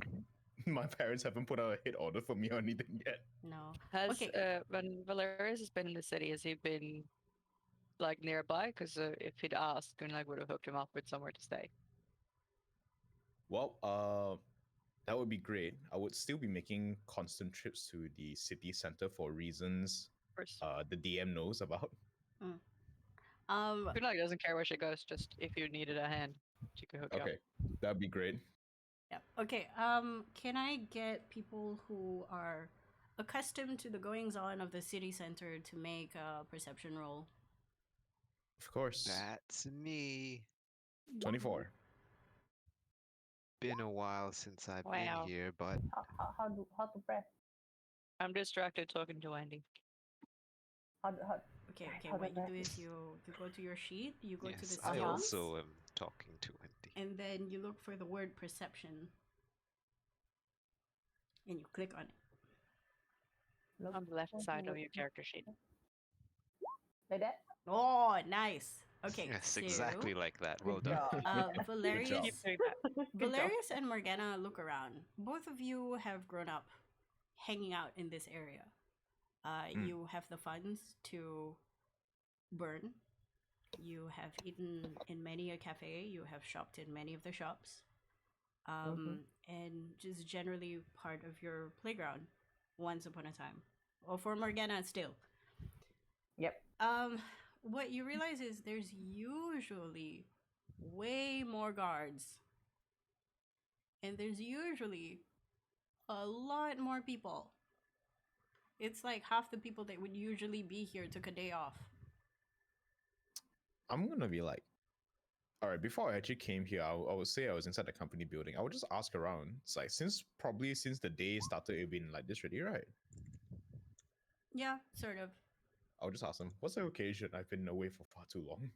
my parents haven't put out a hit order for me or anything yet. No. Has Okay. when Valerius has been in the city, has he been like nearby? Because if he'd asked, Gunlag would have hooked him up with somewhere to stay. Well, that would be great. I would still be making constant trips to the city center for reasons Of course, the DM knows about. Gunlag doesn't care where she goes. Just if you needed a hand, she could hook you up. Okay, that'd be great. Yeah. Okay. Can I get people who are accustomed to the goings on of the city center to make a perception roll? Of course. That's me. 24. Been a while since I've Wow. been here, but How to press? I'm distracted talking to Wendy. How Okay. Right, Okay. how What the you do rest? is you go to your sheet. You go to yes, the I skills, also am talking to Wendy. and then you look for the word perception, and you click on it. look On the left for side the of your character sheet. like that? Oh, nice. Okay. Yes, so, exactly like that. Well Good done. job. Valerius. job. Keep doing that. Good job. Valerius and Morgana look around. Both of you have grown up hanging out in this area. You have the funds to burn. You have eaten in many a cafe. You have shopped in many of the shops. And just generally part of your playground once upon a time. Or for Morgana still. Yep. What you realize is there's usually way more guards. And there's usually a lot more people. It's like half the people that would usually be here took a day off. I'm gonna be like, all right, before I actually came here, I would say I was inside the company building. I would just ask around. It's like, since the day started, it's been like this already, right? Yeah, sort of. I would just ask them, what's the occasion? I've been away for far too long.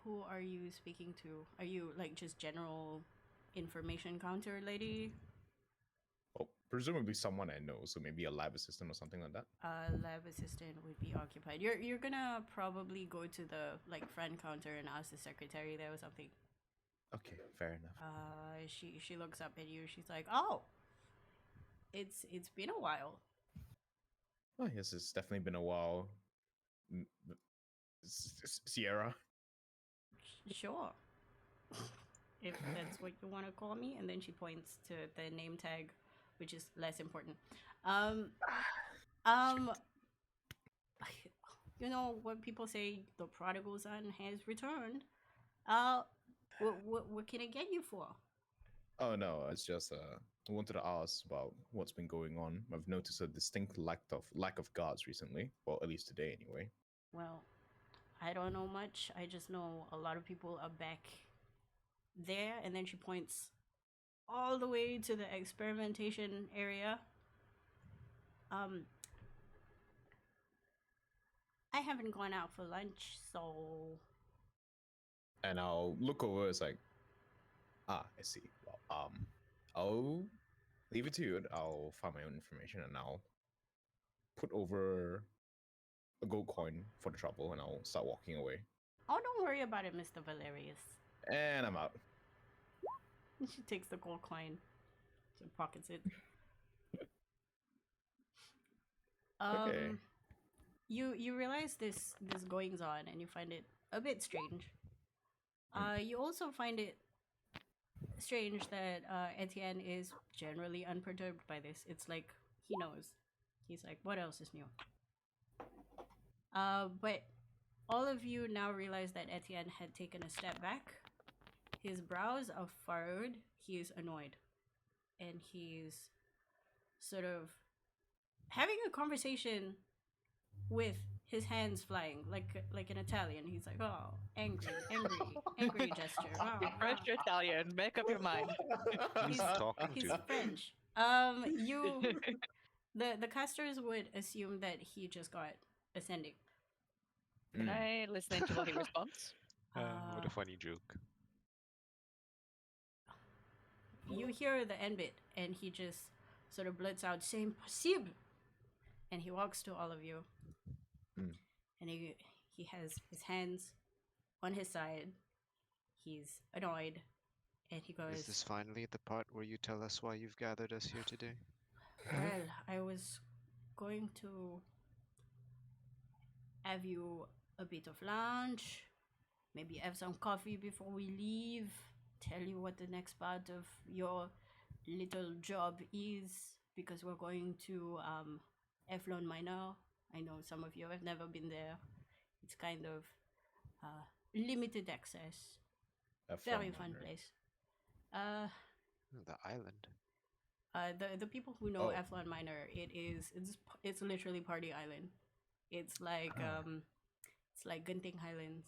Who are you speaking to? Are you like just general information counter lady? Well, presumably someone I know, so maybe a lab assistant or something like that. Lab assistant would be occupied. You're gonna probably go to the like front counter and ask the secretary there or something. Okay, fair enough. She looks up at you. She's like, "Oh, it's been a while." Oh, yes, it's definitely been a while. Sierra. Sure. If that's what you want to call me. And then she points to the name tag, which is less important. You know what people say, the prodigal son has returned. What can I get you for? Oh no, it's just I wanted to ask about what's been going on. I've noticed a distinct lack of guards recently. Well, at least today anyway. Well, I don't know much. I just know a lot of people are back there, and then she points all the way to the experimentation area. I haven't gone out for lunch, so And I'll look over. It's like, I see. Well, I'll leave it to you. I'll find my own information and I'll put over a gold coin for the trouble, and I'll start walking away. oh, don't worry about it, Mr. Valerius. And I'm out. She takes the gold coin, she pockets it. Okay. You realize this goings on, and you find it a bit strange. You also find it strange that Etienne is generally unperturbed by this. It's like he knows. He's like, what else is new? But all of you now realize that Etienne had taken a step back. His brows are furrowed. He is annoyed. And he's sort of having a conversation with his hands flying like an Italian. He's like, oh, angry gesture. You're French or Italian? Make up your mind. Who's he talking He's to? French. The casters would assume that he just got ascending. Can I listen to what he responds? What a funny joke. You hear the end bit, and he just sort of blurts out, "C'est impossible," and he walks to all of you, and he has his hands on his side. He's annoyed, and he goes, Is this finally the part where you tell us why you've gathered us here today? "Well, I was going to have you a bit of lunch, maybe have some coffee before we leave, tell you what the next part of your little job is, because we're going to Eflon Minor. I know some of you have never been there. It's kind of limited access. Very fun place. The island. The people who know Oh. Eflon Minor, it's literally Party Island. It's like Genting Highlands.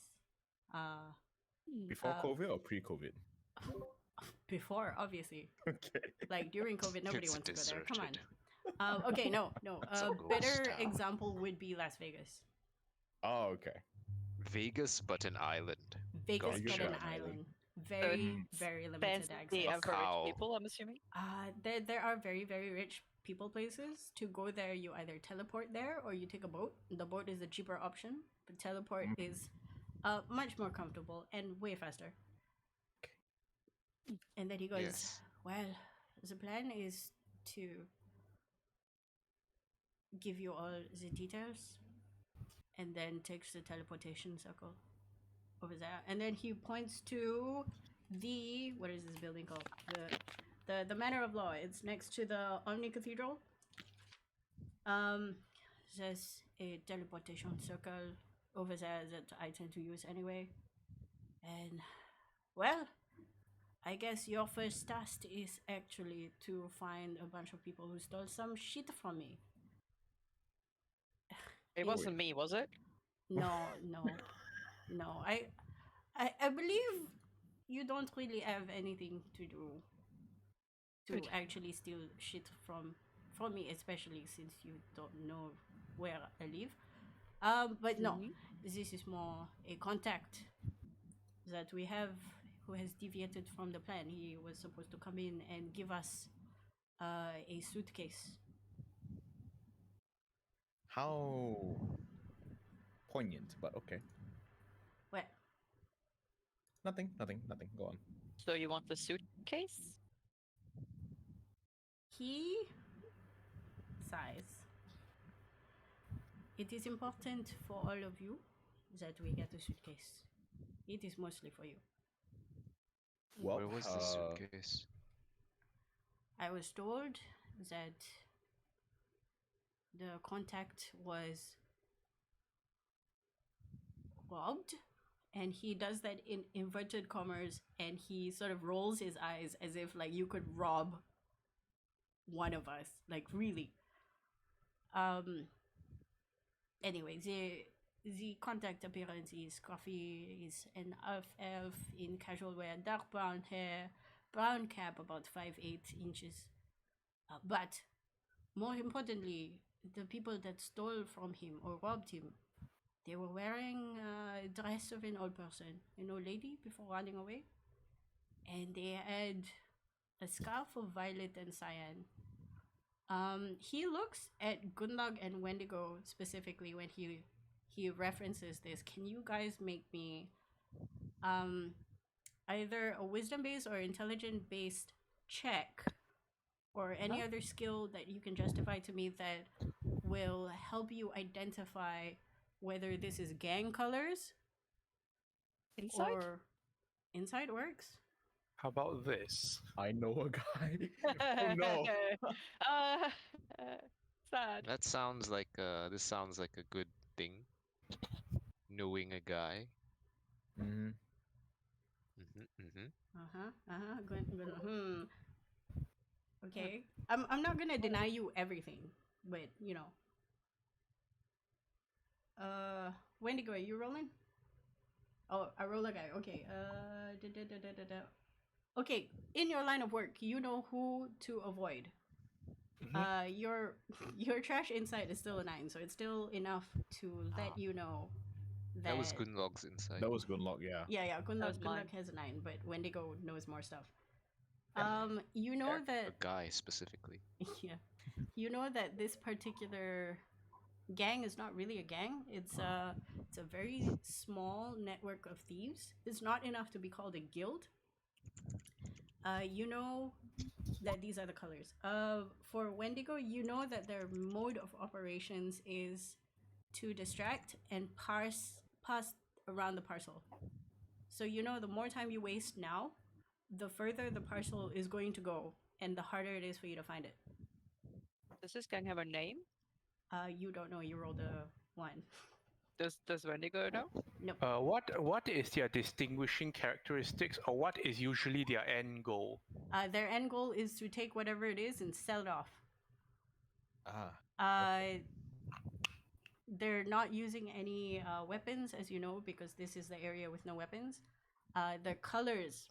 Before COVID or pre-COVID? Before, obviously. Okay. Like during COVID, nobody It's wants to go there. Come deserted. on. Okay, no. It's a A ghost better town. example would be Las Vegas. Oh, okay. Vegas, but an island. Vegas, Gotcha. but an Island. island. Very, very limited Fancy access. for Macau. rich people, I'm assuming. There are very, very rich people places. To go there, you either teleport there or you take a boat. The boat is the cheaper option, but teleport is much more comfortable and way faster. And then he goes, Yes. well, the plan is to give you all the details and then takes the teleportation circle over there. And then he points to the, what is this building called? The Manor of Law. It's next to the Omni Cathedral. There's a teleportation circle over there that I tend to use anyway. And, well, I guess your first task is actually to find a bunch of people who stole some shit from me. It wasn't me, was it? No. I believe you don't really have anything to do to Good. actually steal shit from me, especially since you don't know where I live. But no, this is more a contact that we have who has deviated from the plan. He was supposed to come in and give us a suitcase. How poignant, but okay. Well, Nothing. Go on. So you want the suitcase? he sighs. It is important for all of you that we get a suitcase. It is mostly for you. Well, Where was the suitcase? I was told that the contact was robbed, and he does that in inverted commas, and he sort of rolls his eyes as if like you could rob one of us, like really. Anyway, the contact appearance is Coffee is an elf in casual wear, dark brown hair, brown cap, about 5'8" inches. But more importantly, the people that stole from him or robbed him, they were wearing a dress of an old person, an old lady, before running away. And they had a scarf of violet and cyan. He looks at Gunlag and Wendigo specifically when he references this. Can you guys make me either a wisdom-based or intelligent-based check or any other skill that you can justify to me that will help you identify whether this is gang colors Inside? or inside works? How about this? I know a guy. Oh no. Sad. That sounds like this sounds like a good thing. Knowing a guy. Mm-hmm. Okay. I'm not gonna deny you everything. but you know. Wendigo, are you rolling? Oh, I roll a guy. Okay. Okay, in your line of work, you know who to avoid. Your your trash insight is still a 9, so it's still enough to let you know that. That was Gunlog's insight. That was Gunlock, yeah. Yeah, was mine. Gunlock has a 9, but Wendigo knows more stuff. You know A that guy specifically. yeah, you know that this particular gang is not really a gang. It's a very small network of thieves. It's not enough to be called a guild. You know that these are the colors. For Wendigo, you know that their mode of operations is to distract and pass around the parcel. So you know the more time you waste now, the further the parcel is going to go, and the harder it is for you to find it. Does this gang have a name? You don't know. You rolled a 1. Does Wendigo know? What is their distinguishing characteristics, or what is usually their end goal? Their end goal is to take whatever it is and sell it off. They're not using any weapons, as you know, because this is the area with no weapons. Their colors,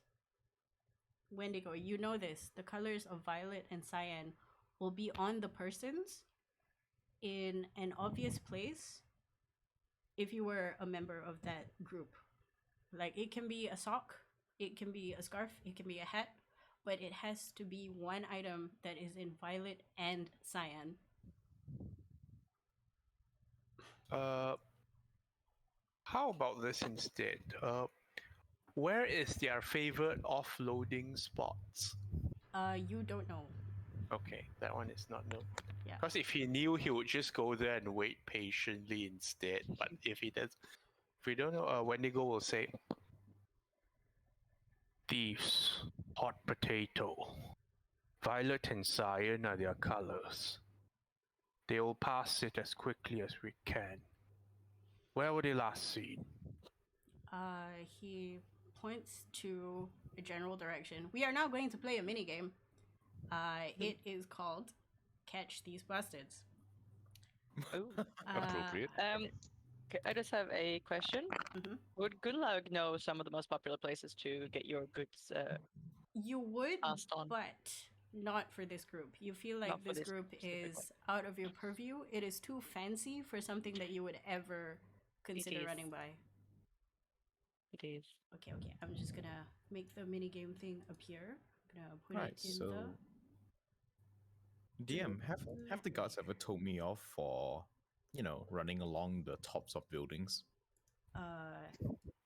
Wendigo, you know this. The colors of violet and cyan will be on the persons in an obvious place if you were a member of that group. Like, it can be a sock, it can be a scarf, it can be a hat, but it has to be one item that is in violet and cyan. How about this instead? Where is their favorite offloading spots? You don't know. Okay, that one is not known. Yeah. Because if he knew, he would just go there and wait patiently instead. But if he does, if we don't know, Wendigo will say, "Thieves, hot potato, violet and cyan are their colors. They will pass it as quickly as we can. Where were they last seen?" He points to a general direction. We are now going to play a minigame. It is called Catch These Bastards. Oh. Appropriate. I just have a question. Mhm. Would Gunlaug know some of the most popular places to get your goods You would, passed on? but not for this group. You feel like Not for this this group specific is out of your purview. It is too fancy for something that you would ever consider is. running by. It is. Okay. I'm just gonna make the minigame thing appear. I'm gonna put Right, it in so the... DM, have the guards ever told me off for, running along the tops of buildings?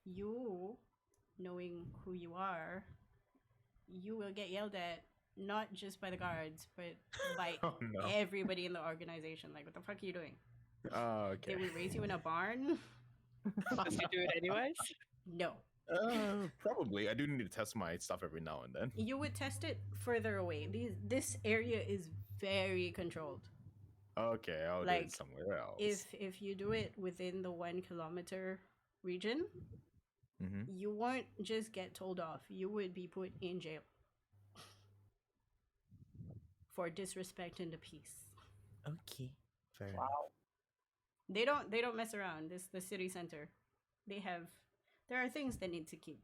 You, knowing who you are, you will get yelled at not just by the guards, but by Oh no. everybody in the organization. Like, what the fuck are you doing? Okay. Did we raise you in a barn? Does he do it anyways? No. Probably. I do need to test my stuff every now and then. You would test it further away. This area is very controlled. Okay, I'll do Like, it somewhere else. If you do it within the 1 kilometer region, Mm-hmm. you won't just get told off. You would be put in jail for disrespecting the peace. Okay. Fair enough. Wow. They don't mess around. This the city center. There are things they need to keep.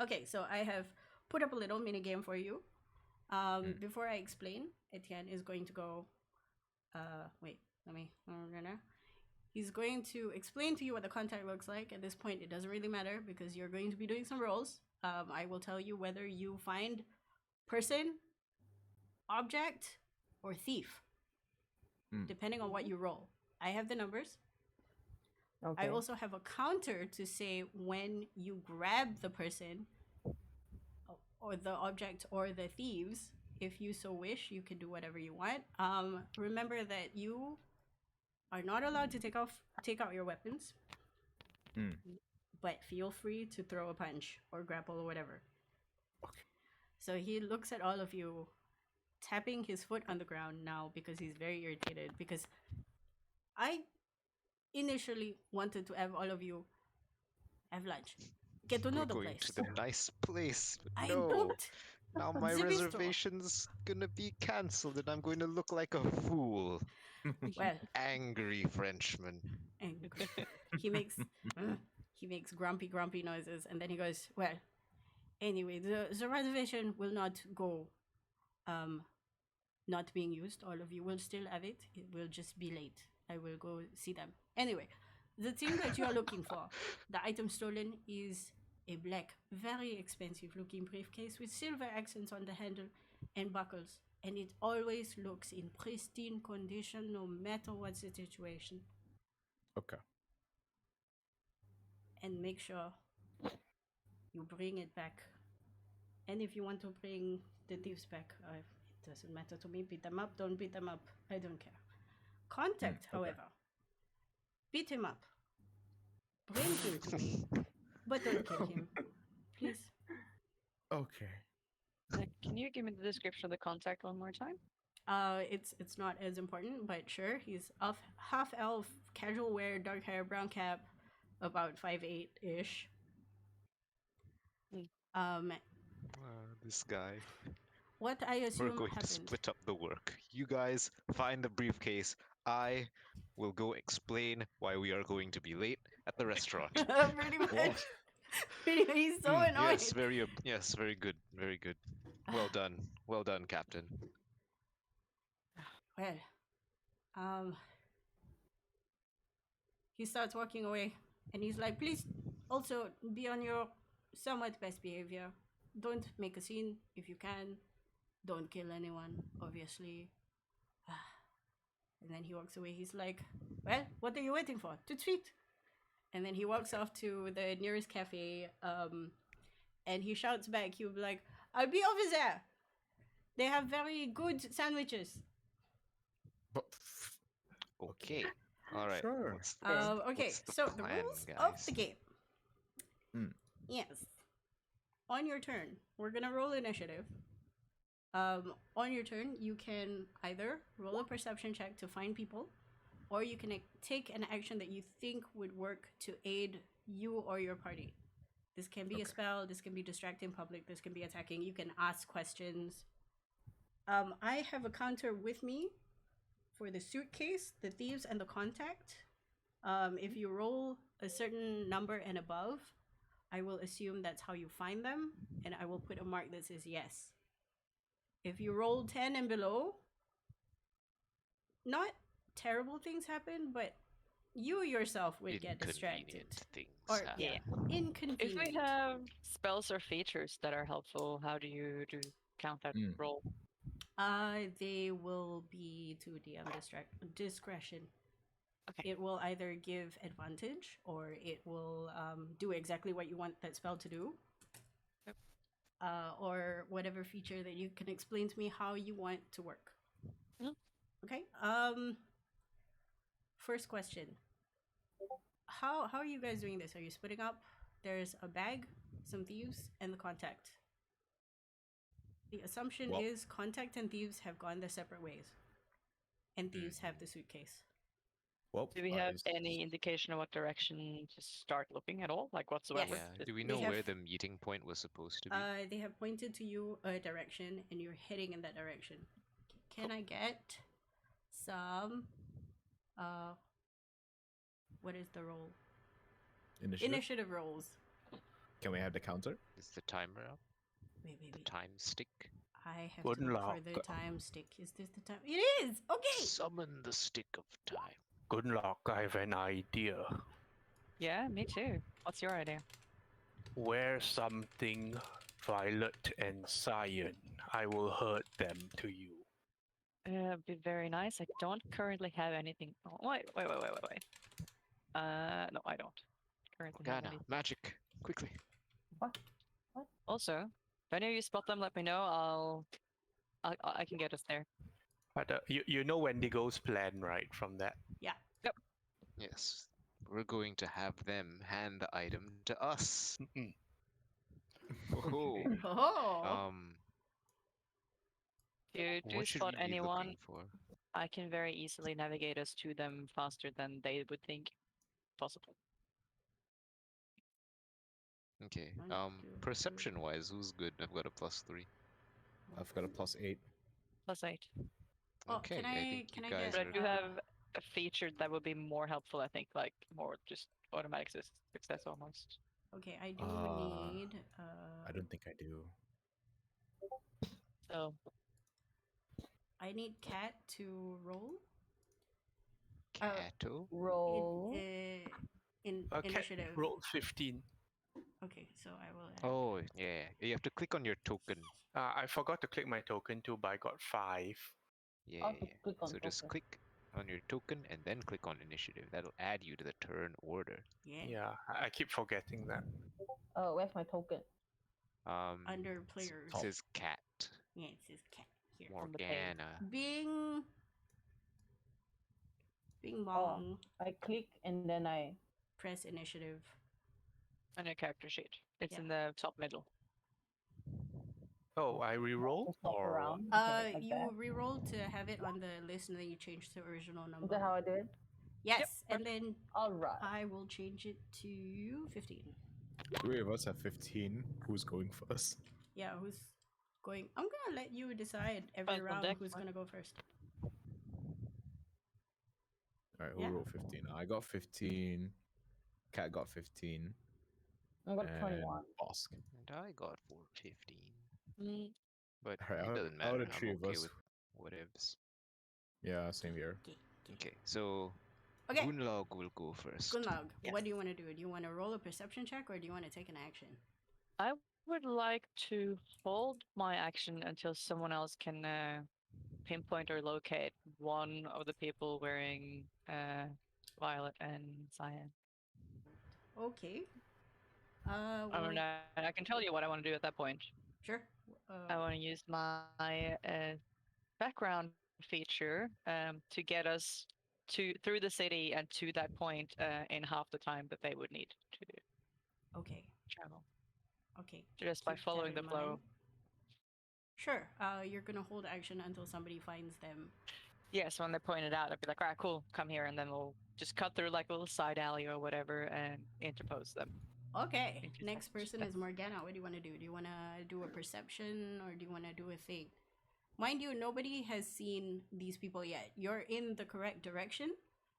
Okay, so I have put up a little mini game for you. Before I explain, Etienne is going to go. Wait, let me. He's going to explain to you what the contact looks like. At this point, it doesn't really matter because you're going to be doing some rolls. I will tell you whether you find person, object, or thief, depending on what you roll. I have the numbers. Okay. I also have a counter to say when you grab the person or the object or the thieves, if you so wish, you can do whatever you want. Remember that you are not allowed to take out your weapons, but feel free to throw a punch or grapple or whatever. Okay. So he looks at all of you, tapping his foot on the ground now because he's very irritated, because I initially wanted to have all of you have lunch, get to know We're the going place. to the nice place. I No. don't. Now my The bistro. reservation's gonna be cancelled and I'm going to look like a fool. Well, Angry Frenchman. and he makes he makes grumpy noises, and then he goes, well, anyway, the reservation will not go not being used. All of you will still have it. It will just be late. I will go see them. Anyway, the thing that you are looking for, the item stolen, is a black, very expensive looking briefcase with silver accents on the handle and buckles, and it always looks in pristine condition no matter what the situation. Okay. And make sure you bring it back. And if you want to bring the thieves back, it doesn't matter to me. Beat them up, don't beat them up. I don't care. Contact, okay. however. Beat him up. Bring him to me. But don't kill him. Please. Okay. Can you give me the description of the contact one more time? It's not as important, but sure. He's half elf, casual wear, dark hair, brown cap, about 5'8" ish. This guy. What I We're assume going to happened. split up the work. You guys find the briefcase. I will go explain why we are going to be late at the restaurant. Pretty much. He's so annoyed. Yes, very good, very good. Well done, Captain. Well, he starts walking away, and he's like, please also be on your somewhat best behavior. Don't make a scene if you can. Don't kill anyone, obviously. And then he walks away. He's like, well, what are you waiting for? To treat. And then he walks off to the nearest cafe, and he shouts back, he'll be like, I'll be over there. They have very good sandwiches. Okay. All right. Sure. Okay, what's the so the plan, rules of guys? the game. Yes. On your turn, we're gonna roll initiative. On your turn, you can either roll a perception check to find people, or you can take an action that you think would work to aid you or your party. This can be a spell, this can be distracting public, this can be attacking. You can ask questions. I have a counter with me for the suitcase, the thieves, and the contact. If you roll a certain number and above, I will assume that's how you find them, and I will put a mark that says yes. If you roll 10 and below, not terrible things happen, but you yourself would get distracted. Inconvenient things Or, happen. yeah, inconvenient. If we have spells or features that are helpful, how do you count that roll? They will be to DM discretion. Okay. It will either give advantage, or it will do exactly what you want that spell to do. Yep. Or whatever feature that you can explain to me how you want to work. Mhm. Okay. First question. How are you guys doing this? Are you splitting up? There's a bag, some thieves, and the contact. The assumption is contact and thieves have gone their separate ways, and thieves have the suitcase. Well, Do we have any indication of what direction to start looking at all? Like whatsoever? Yeah. Do we know where the meeting point was supposed to be? They have pointed to you a direction, and you're heading in that direction. Can I get some? What is the roll? Initiative rolls. Can we have the counter? Is the timer up? Wait. The time stick? I have Good to look luck. for the time stick. Is this the time? It is! Okay! Summon the stick of time. Good luck, I have an idea. Yeah, me too. What's your idea? Wear something violet and cyan. I will hurt them to you. Be very nice. I don't currently have anything. Oh, wait. No, I don't currently have Organa, anything. magic, quickly. Also, if any of you spot them, let me know. I can get us there. But you know Wendigo's plan, right? From that. Yes. We're going to have them hand the item to us. Oh. Oh! If you do What should spot we be anyone, looking for? I can very easily navigate us to them faster than they would think possible. Okay. One, two, Perception-wise, who's good? I've got a +3. I've got a +8. +8. Oh, Okay, can I I think can you I guys get? But I do have a feature that would be more helpful, I think, like more just automatic success almost. Okay, I do need. I don't think I do. So I need Cat to roll. Cato. Roll. In Cat initiative. rolled 15. Okay, so I will add. Oh yeah, you have to click on your token. I forgot to click my token too, but I got 5. Yeah, I'll click on So just token. click on your token and then click on initiative. That'll add you to the turn order. Yeah. Yeah, I keep forgetting that. Oh, where's my token? Under It players. says cat. Yeah, it says Cat here. On the page. Morgana. Bing. Bing Oh. bong. I click and then I. Press initiative. on your character sheet. It's Yeah. in the top middle. Oh, I reroll Just swap or what? around. like You that. re-roll to have it on the list, and then you change the original number. Is that how I do it? Yes, and then Alright. I will change it to 15. 3 of us have 15. Who's going first? Yeah, who's going? I'm gonna let you decide every Depends on round deck, who's right? gonna go first. Alright, who Yeah. rolled 15? I got 15. Cat got 15. I got and 21. Bosk. And I got 415. Mm, But Alright, it doesn't out matter. of the I'm 3 of okay us. with whatevs. Yeah, same here. Okay. Okay, so Okay. Gunlaug will go first. Gunlaug, Yes. what do you want to do? Do you want to roll a perception check, or do you want to take an action? I would like to hold my action until someone else can pinpoint or locate one of the people wearing violet and cyan. Okay. I Well, don't know. I can tell you what I want to do at that point. sure. I want to use my background feature to get us through the city and to that point in half the time that they would need to Okay. travel, Okay. just by Keep that following the in flow. mind. Sure. You're gonna hold action until somebody finds them. Yes, when they point it out, I'd be like, all right, cool, come here, and then we'll just cut through like a little side alley or whatever and interpose them. Okay. Into Next seconds. person is Morgana. What do you want to do? Do you want to do a perception, or do you want to do a thing? Mind you, nobody has seen these people yet. You're in the correct direction,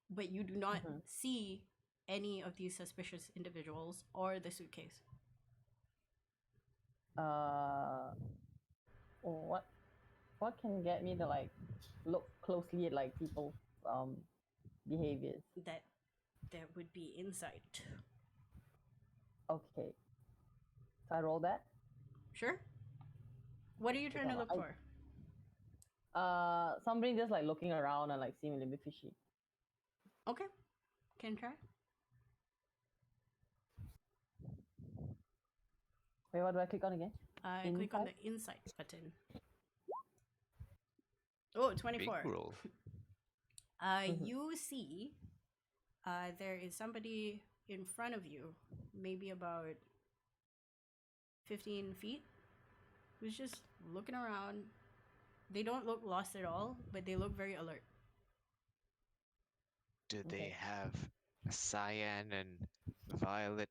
but you do not see any of these suspicious individuals or the suitcase. What can get me to like look closely at like people's behaviors? That would be insight. Okay. So I roll that. Sure. What are you trying to look for? Somebody just like looking around and like seeming a bit fishy. Okay. Can try. Wait, what do I click on again? Click on the insight button. Oh, 24. Big roll. You see there is somebody in front of you, maybe about 15 feet, who's just looking around. They don't look lost at all, but they look very alert. Do they have a cyan and violet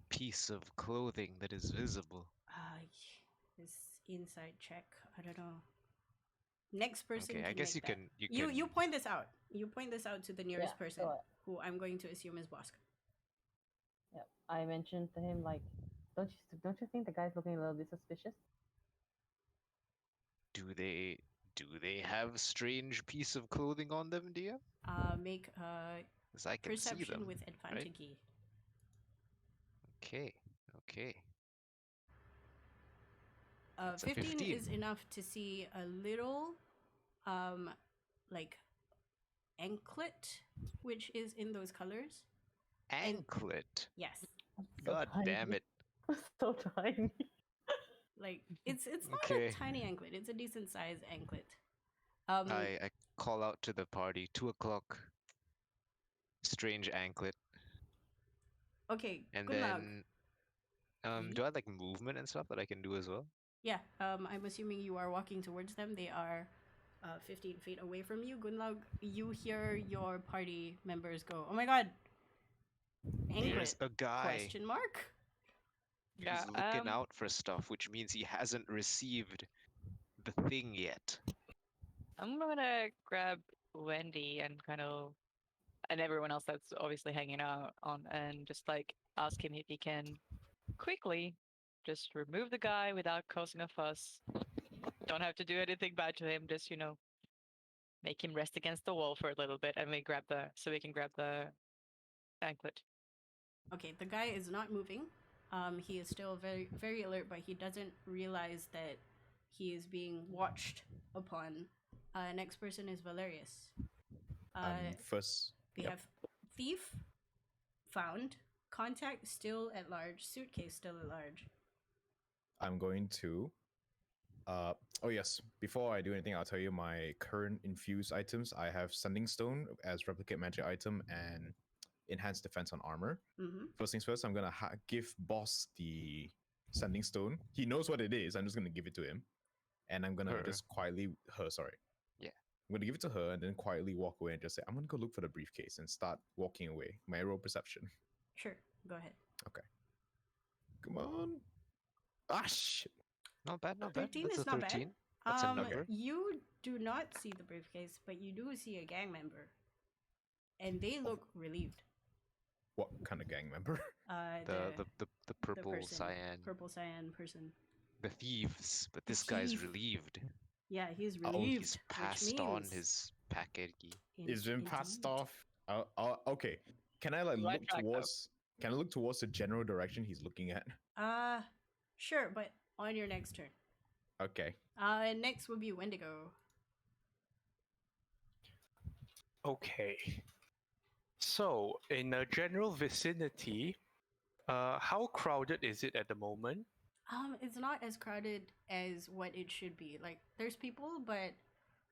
piece of clothing that is visible? This inside check, I don't know. Next person. Okay, I can guess make you that. can. You point this out. You point this out to the nearest Yeah, person, sure. who I'm going to assume is Bosk. Yeah, I mentioned to him like, don't you think the guy's looking a little bit suspicious? Do they have strange piece of clothing on them, dear? Make a 'Cause I can see perception them. with advantage. Okay. Okay. That's a 15 is 15. enough to see a little, like anklet, which is in those colors. Anklet. Yes, God damn it. So tiny. like it's not Okay. a tiny anklet. It's a decent sized anklet. I call out to the party. 2 o'clock. Strange anklet. Okay, And good luck. then, do I have like movement and stuff that I can do as well? Yeah, I'm assuming you are walking towards them. They are 15 feet away from you. Gunlaug, you hear your party members go, "Oh my god, There's anklet?" a guy Question mark. Yeah, who's looking out for stuff, which means he hasn't received the thing yet. I'm gonna grab Wendy and and everyone else that's obviously hanging out on, and just like ask him if he can quickly just remove the guy without causing a fuss. Don't have to do anything bad to him. Just make him rest against the wall for a little bit, and we can grab the anklet. Okay, the guy is not moving. He is still very, very alert, but he doesn't realize that he is being watched upon. Next person is Valerius. First, We have thief found, contact still at large, suitcase still at large. I'm going to. Oh yes. Before I do anything, I'll tell you my current infused items. I have Sending Stone as replicate magic item and enhanced defense on armor. Mm-hmm. First things first, I'm gonna give Boss the Sending Stone. He knows what it is. I'm just gonna give it to him, and I'm gonna Her. just quietly Sorry. Yeah. I'm gonna give it to her and then quietly walk away and just say, I'm gonna go look for the briefcase and start walking away. My roll perception. Sure, go ahead. Come on. Ah shit. Not bad, not bad. 13 That's is a not 13. bad. That's a number. You do not see the briefcase, but you do see a gang member. And they look relieved. What kind of gang member? The purple person, cyan. Purple cyan person. The thieves. But The this guy's thief. relieved. Yeah, he's Oh, relieved. he's which passed on means his package. It's been passed indeed. off. Okay. Can I like Right look track, though. towards? Can I look towards the general direction he's looking at? Sure, but on your next turn. Okay. Next would be Wendigo. Okay. So, in a general vicinity, how crowded is it at the moment? It's not as crowded as what it should be. Like, there's people, but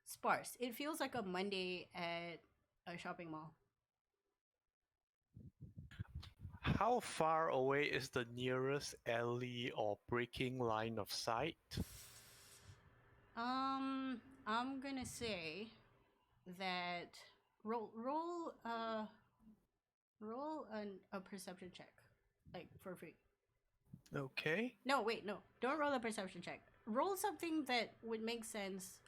sparse. It feels like a Monday at a shopping mall. How far away is the nearest alley or breaking line of sight? I'm gonna say that roll a perception check, like for free. Okay. No, wait, no, don't roll a perception check. Roll something that would make sense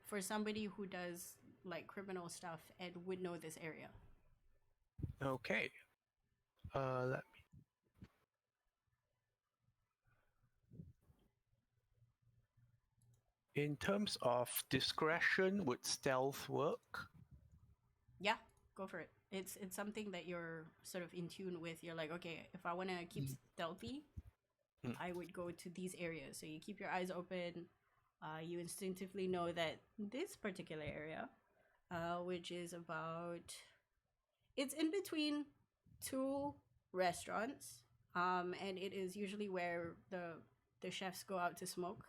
for somebody who does like criminal stuff and would know this area. Okay. Let me. In terms of discretion, would stealth work? Yeah, go for it. It's something that you're sort of in tune with. You're like, okay, if I want to keep stealthy, I would go to these areas. So you keep your eyes open. You instinctively know that this particular area, which is it's in between two restaurants, and it is usually where the chefs go out to smoke.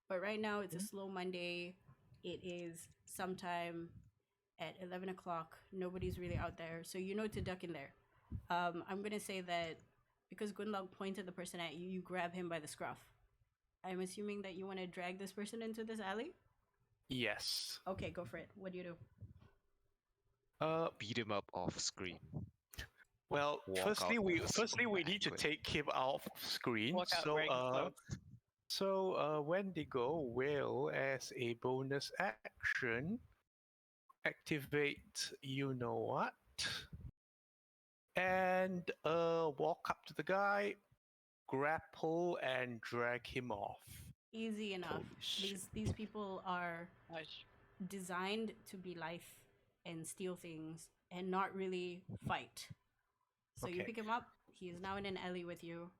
But right now it's a slow Monday. It is sometime at 11 o'clock. Nobody's really out there, so you know to duck in there. I'm gonna say that because Gunlog pointed the person at you, you grab him by the scruff. I'm assuming that you want to drag this person into this alley? Yes. Okay, go for it. What do you do? Beat him up off screen. Well, Walk firstly out we with need to anklet. take him off screen. Walk out wearing clothes. So Wendigo will, as a bonus action, activate you know what, and walk up to the guy, grapple, and drag him off. Easy enough. Holy shit. These people are Nice. designed to be life and steal things and not really fight. So you Okay. pick him up. He is now in an alley with you.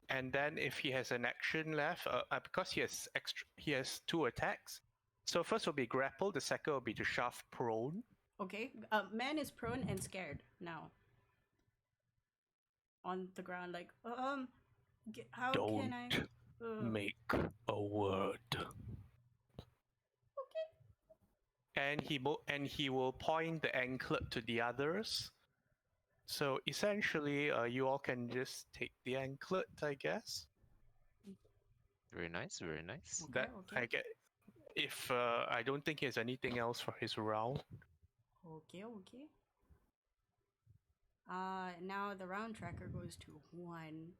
And then if he has an action left, because he has 2 attacks. So first will be grapple, the second will be to shove prone. Okay. Man is prone and scared now. On the ground, like, how can I? Don't make a word. Okay. And he will point the anklet to the others. So essentially, you all can just take the anklet, I guess. Very nice, very nice. Okay, That okay. I get. If I don't think he has anything else for his round. Okay. Now the round tracker goes to 1.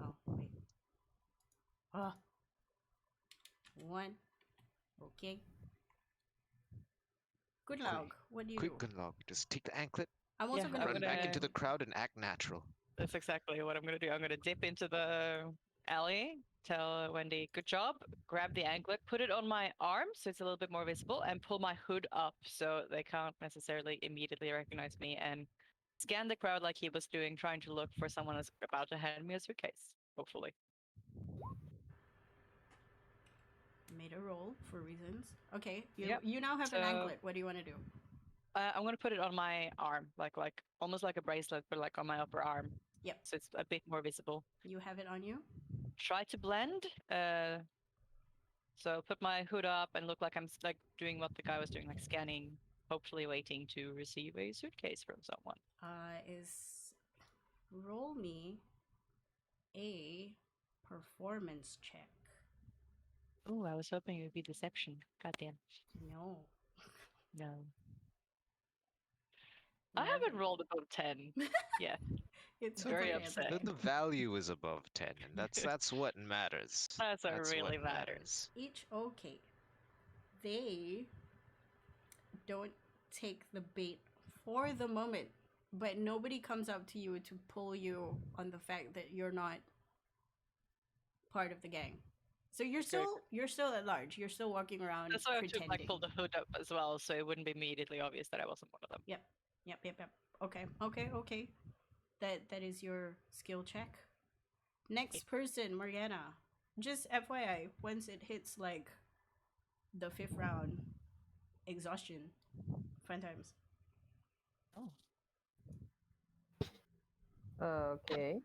Oh, wait. 1. Okay. Good luck. What do you Quick, do? Gunlog. Just take the anklet, I'm also Yeah, gonna I'm run roll back gonna- into the crowd, and act natural. That's exactly what I'm gonna do. I'm gonna dip into the alley, tell Wendy, good job, grab the anklet, put it on my arm so it's a little bit more visible, and pull my hood up so they can't necessarily immediately recognize me, and scan the crowd like he was doing, trying to look for someone who's about to hand me a suitcase, hopefully. Made a roll for reasons. Okay, you Yep, you now have an so- anklet. What do you want to do? I'm gonna put it on my arm, like almost like a bracelet, but like on my upper arm. Yep. So it's a bit more visible. You have it on you? Try to blend. So put my hood up and look like I'm like doing what the guy was doing, like scanning, hopefully waiting to receive a suitcase from someone. Roll me a performance check. Oh, I was hoping it would be deception. Goddamn. No. No. You I haven't haven't. rolled above 10. Yeah. It's very okay, it's upset. okay. The value is above 10, and that's what matters. That's what That's really what matters. Okay. They don't take the bait for the moment, but nobody comes up to you to pull you on the fact that you're not part of the gang. So you're still at large. You're still walking around That's why I have to pretending. like pull the hood up as well, so it wouldn't be immediately obvious that I wasn't one of them. Yep. Okay. That is your skill check. Next person, Morgana. Just FYI, once it hits like the 5th round, exhaustion. Fun times. Okay.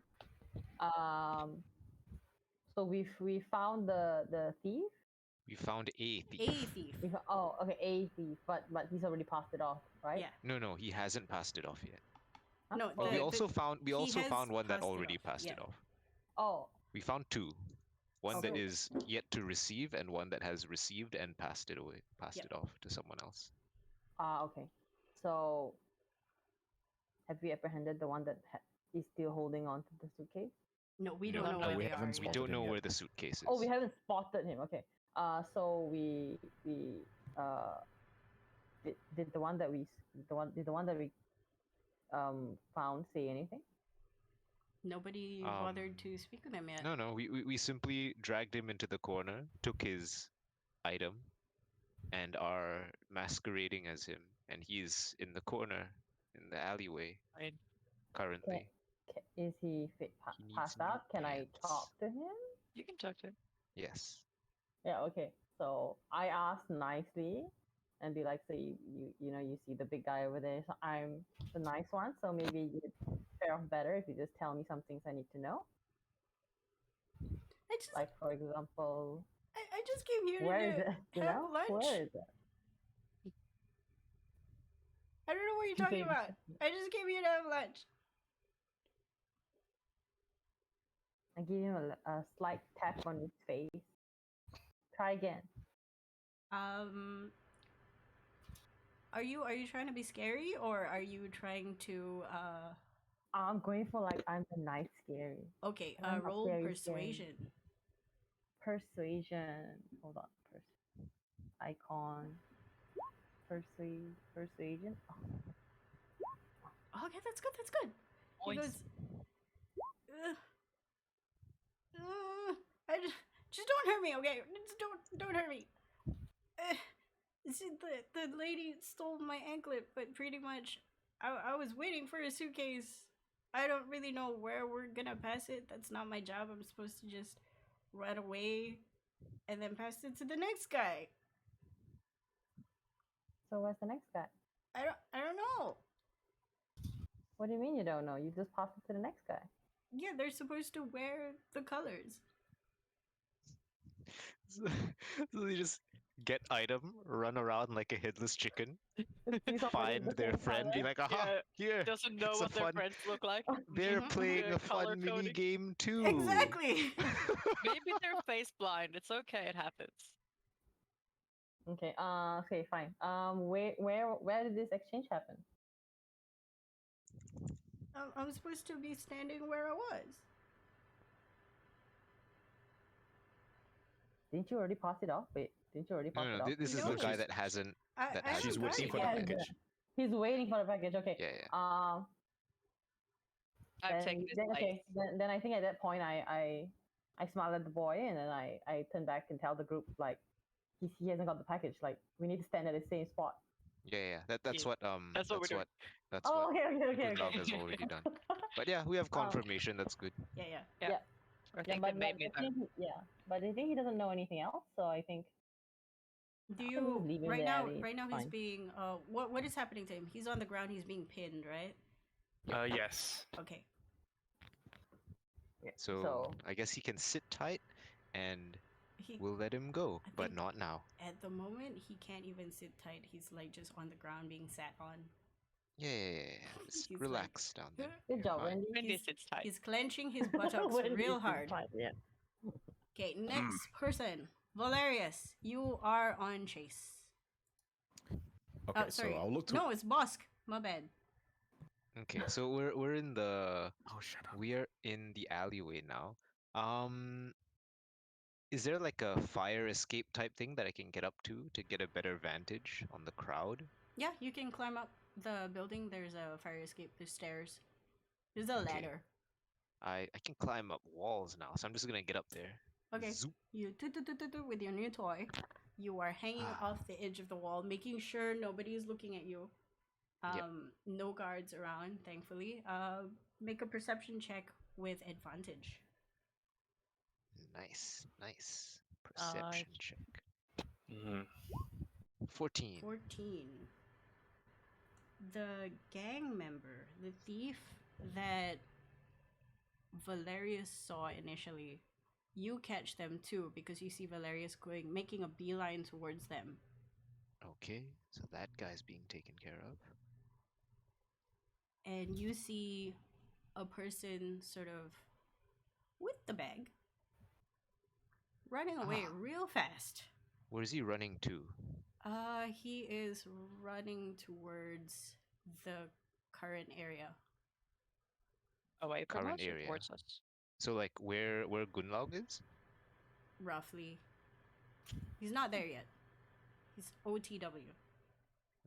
So we found the thief. We found a thief. A thief. Okay, a thief, but he's already passed it off, right? Yeah. No, he hasn't passed it off yet. Huh? No, Oh, We the- also found he has one that passed it already off, passed yeah. it off. oh, We found 2. One that Okay. is yet to receive, and one that has received and passed it Yep. it off to someone else. okay. So, have we apprehended the one that is still holding on to the suitcase? No, we No, don't know no, where we they haven't are. We spotted don't him know yet. where the suitcase is. Oh, we haven't spotted him. Okay. So we did the one that we found say anything? Nobody bothered to speak with him yet. No, we simply dragged him into the corner, took his item, and are masquerading as him. And he's in the corner, in the alleyway, Right. currently. Is he He needs passed new out? Can I pants. talk to him? You can talk to him. Yes. Yeah. Okay. So I asked nicely, and be like, so you see the big guy over there. So I'm the nice one. So maybe you'd fare off better if you just tell me some things I need to know. I just Like for example, I just came here where is to it? You have know, lunch. where is it? I don't know what you're talking Big. about. I just came here to have lunch. I give him a slight tap on his face. Try again. Are you trying to be scary, or are you trying to I'm going for like I'm the nice scary. okay, I'm not roll scary, persuasion. Persuasion. Hold on. Icon. Persuasion. Oh, Okay, that's good. He Points. goes, I just don't hurt me, okay? Just don't hurt me. See, the lady stole my anklet, but pretty much, I was waiting for a suitcase. I don't really know where we're gonna pass it. That's not my job. I'm supposed to just run away and then pass it to the next guy. So where's the next guy? I don't know. What do you mean you don't know? You just pass it to the next guy. Yeah, they're supposed to wear the colors. So they just get item, run around like a headless chicken, These are find the their same friend, be color. like, aha, Yeah, here. Doesn't know it's a what their fun- friends look like. They're Mhm. playing Yeah, a fun color mini coding. game too. Exactly. Maybe they're face blind. It's okay. It happens. Okay. Okay. Fine. Where did this exchange happen? I'm supposed to be standing where I was. Didn't you already pass it off? Wait, didn't you already pass No, it no, off? this is No, the guy she's- that hasn't. That has She's the waiting for the Yeah, package. He's waiting for the package. Okay. Yeah, I've Then, taken his then place. okay. Then I think at that point I smile at the boy and then I turn back and tell the group like he hasn't got the package. Like we need to stand at the same spot. yeah. That's Yeah, what that's what we're doing. that's Oh, what okay. Gundog has already done. But yeah, we have confirmation. That's good. Yeah. I Yeah, think but, that maybe I think but I think he doesn't know anything else. So I think Do I think you we'll leave him right there, now? it's Right now, he's fine. being what is happening to him? He's on the ground. He's being pinned, right? Yes. Okay. So I guess he can sit tight, and He we'll let him go, I but think- not now. at the moment he can't even sit tight. He's like just on the ground being sat on. Yeah. Just He's like, relax down there. Good You're job, fine. Wendy. Wendy He's- sits tight. He's clenching his buttocks Wendy real sits hard. tight, yeah. Okay, next person, Valerius. You are on chase. Okay, Sorry. so I'll look to. No, it's Bosk. My bad. Okay, so we're in the Oh, shut up. we are in the alleyway now. Is there like a fire escape type thing that I can get up to get a better vantage on the crowd? Yeah, you can climb up the building. There's a fire escape. There's stairs. There's a Okay. ladder. I can climb up walls now, so I'm just gonna get up there. Okay. Zoop. You with your new toy. You are hanging off the edge of the wall, making sure nobody is looking at you. Yep. No guards around, thankfully. Make a perception check with advantage. Nice. Perception check. Mhm. 14. 14. The gang member, the thief that Valerius saw initially, you catch them too because you see Valerius making a beeline towards them. Okay, so that guy's being taken care of. And you see a person sort of with the bag running away real fast. Where's he running to? He is running towards the current area. Away from Current us or area. towards us? So like where Gunlaug is? Roughly. He's not there yet. He's OTW.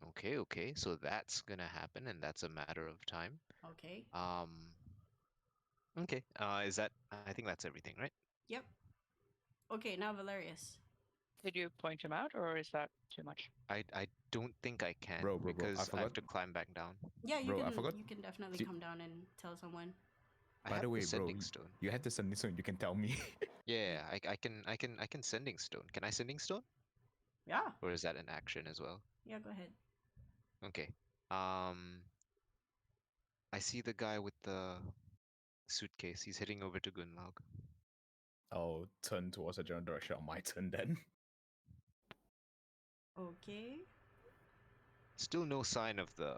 Okay. So that's gonna happen, and that's a matter of time. Okay. Okay. Is that? I think that's everything, right? Yep. Okay, now Valerius. Did you point him out, or is that too much? I don't think I can Bro, I because I have forgot- to climb back down. Yeah, you Bro, I can. forgot- You can definitely Do- come down and tell someone. I By have the way, bro, sending stone. you had to send this one. You can tell me. Yeah, I can sending stone. Can I sending stone? Yeah. Or is that an action as well? Yeah. Go ahead. Okay. I see the guy with the suitcase. He's heading over to Gunlaug. I'll turn towards a general direction on my turn then. Okay. Still no sign of the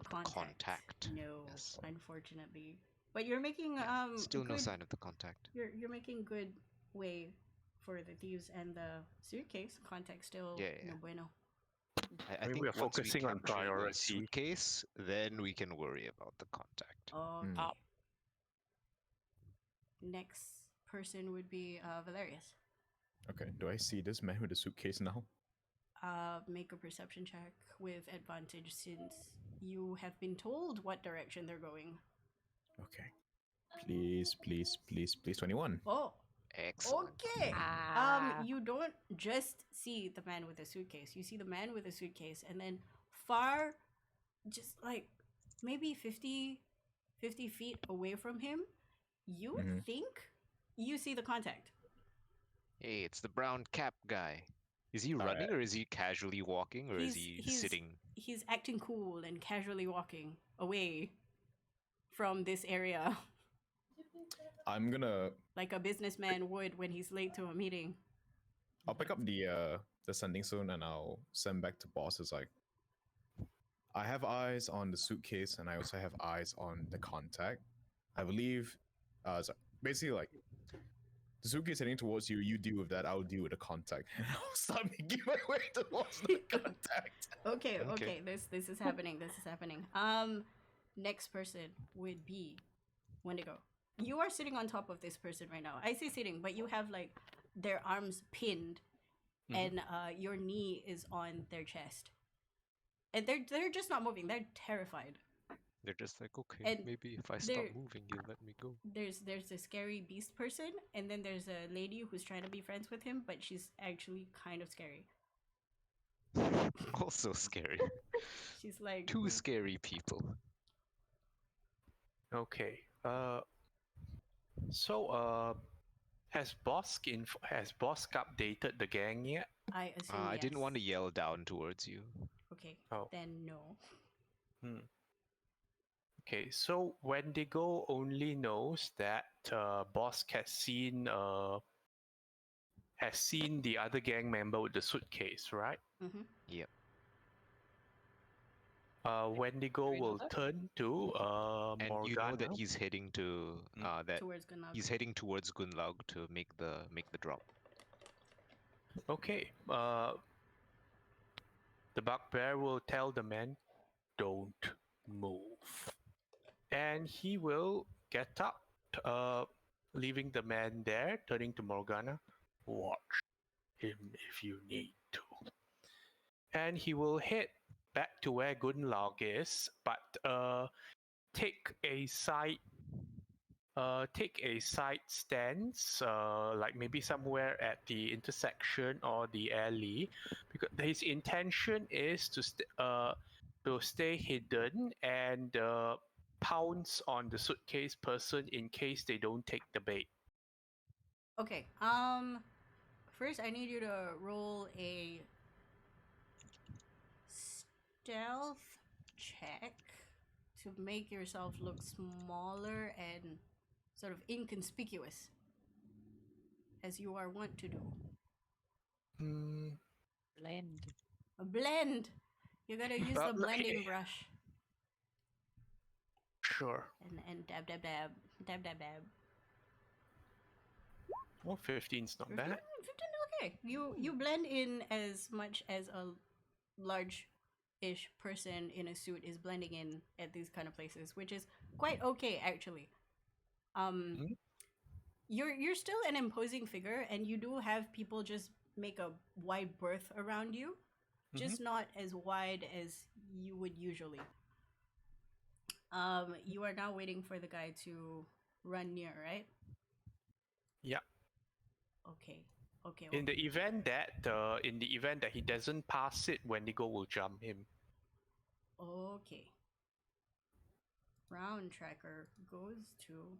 Contact. contact. No, Yes. unfortunately. But you're making Yeah, still no good- sign of the contact. You're making good way for the thieves and the suitcase. Contact still Yeah. no bueno. I mean, think we are once focusing on capture the priority. suitcase, then we can worry about the contact. Okay. Ah. Next person would be Valerius. Okay, do I see this man with the suitcase now? Make a perception check with advantage since you have been told what direction they're going. Okay. Please, 21. Oh, Excellent. okay. Ah. You don't just see the man with the suitcase. You see the man with the suitcase, and then far, just like maybe 50 feet away from him, you Mhm. think you see the contact. Hey, it's the brown cap guy. Is he running or is he casually walking or is he sitting? He's acting cool and casually walking away from this area I'm gonna. like a businessman would when he's late to a meeting. I'll pick up the sending stone and I'll send back to boss. It's like, I have eyes on the suitcase and I also have eyes on the contact. I believe, so basically like, the suitcase heading towards you. You deal with that. I'll deal with the contact. And I'll start making my way towards the contact. Okay, Okay. okay, this is happening. This is happening. Next person would be Wendigo. You are sitting on top of this person right now. I say sitting, but you have like their arms pinned, Mhm. and your knee is on their chest, and they're just not moving. They're terrified. They're just like, okay, And maybe if I stop they're- moving, you'll let me go. There's a scary beast person, and then there's a lady who's trying to be friends with him, but she's actually kind of scary. Also scary. She's like, Two scary people. Okay. So has Bosk updated the gang yet? I assume I didn't want to yes. yell down towards you. Okay, Oh. then no. Okay, so Wendigo only knows that Bosk has seen the other gang member with the suitcase, right? Mm-hmm. Yep. Wendigo Green will alert? turn to And Morgana. you know that he's heading to that Towards Gunlog. he's heading towards Gunlaug to make the drop. Okay. The bugbear will tell the man, "Don't move," and he will get up, leaving the man there, turning to Morgana. "Watch him if you need to." And he will head back to where Gunlaug is, but take a side stance, like maybe somewhere at the intersection or the alley, because his intention is to stay hidden and pounce on the suitcase person in case they don't take the bait. Okay. First I need you to roll a stealth check to make yourself look smaller and sort of inconspicuous, as you are wont to do. Hmm. Blend. A blend. You gotta use the Okay. blending brush Sure. and dab dab dab dab dab dab. Well, 15's not bad. 15, okay. You blend in as much as a large-ish person in a suit is blending in at these kind of places, which is quite okay actually. Mhm. You're still an imposing figure, and you do have people just make a wide berth around you, just not as wide as you would usually. You are now waiting for the guy to run near, right? Yeah. Okay. Okay. In the event that he doesn't pass it, Wendigo will jump him. Okay. Round tracker goes to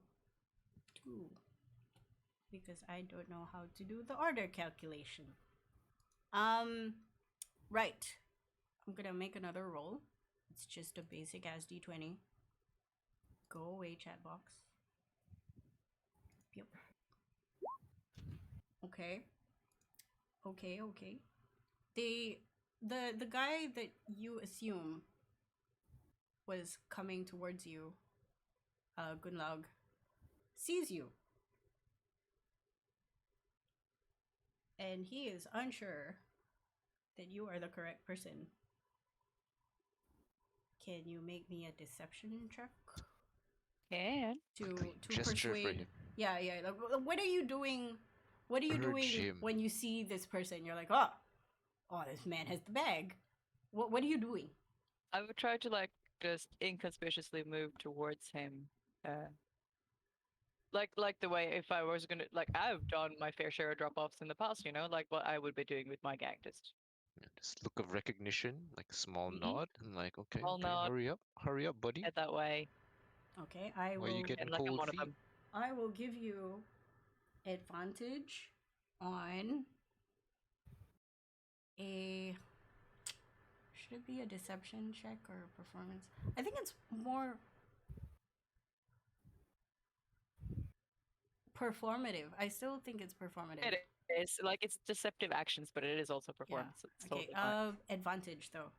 2. Because I don't know how to do the order calculation. Right. I'm gonna make another roll. It's just a basic ass d20. Go away, chat box. Yep. Okay. Okay. The guy that you assume was coming towards you, Gunlaug, sees you. And he is unsure that you are the correct person. Can you make me a deception check And to Gesture for persuade? him. Yeah. Like, what are you doing? What are you Urge doing him. when you see this person? You're like, oh, this man has the bag. What are you doing? I would try to just inconspicuously move towards him. Like the way if I was gonna I've done my fair share of drop-offs in the past, like what I would be doing with my gang. Just Yeah, just look of recognition, like a small Mhm. nod, and like, okay, Small okay, nod. hurry up, buddy. head that way, Okay, Why are you getting and like I'm cold one of feet? them. I will give you advantage on a. Should it be a deception check or a performance? I think it's more performative. I still think it's performative. It is it's deceptive actions, but it is also performance. It's Okay. totally fine. Advantage though.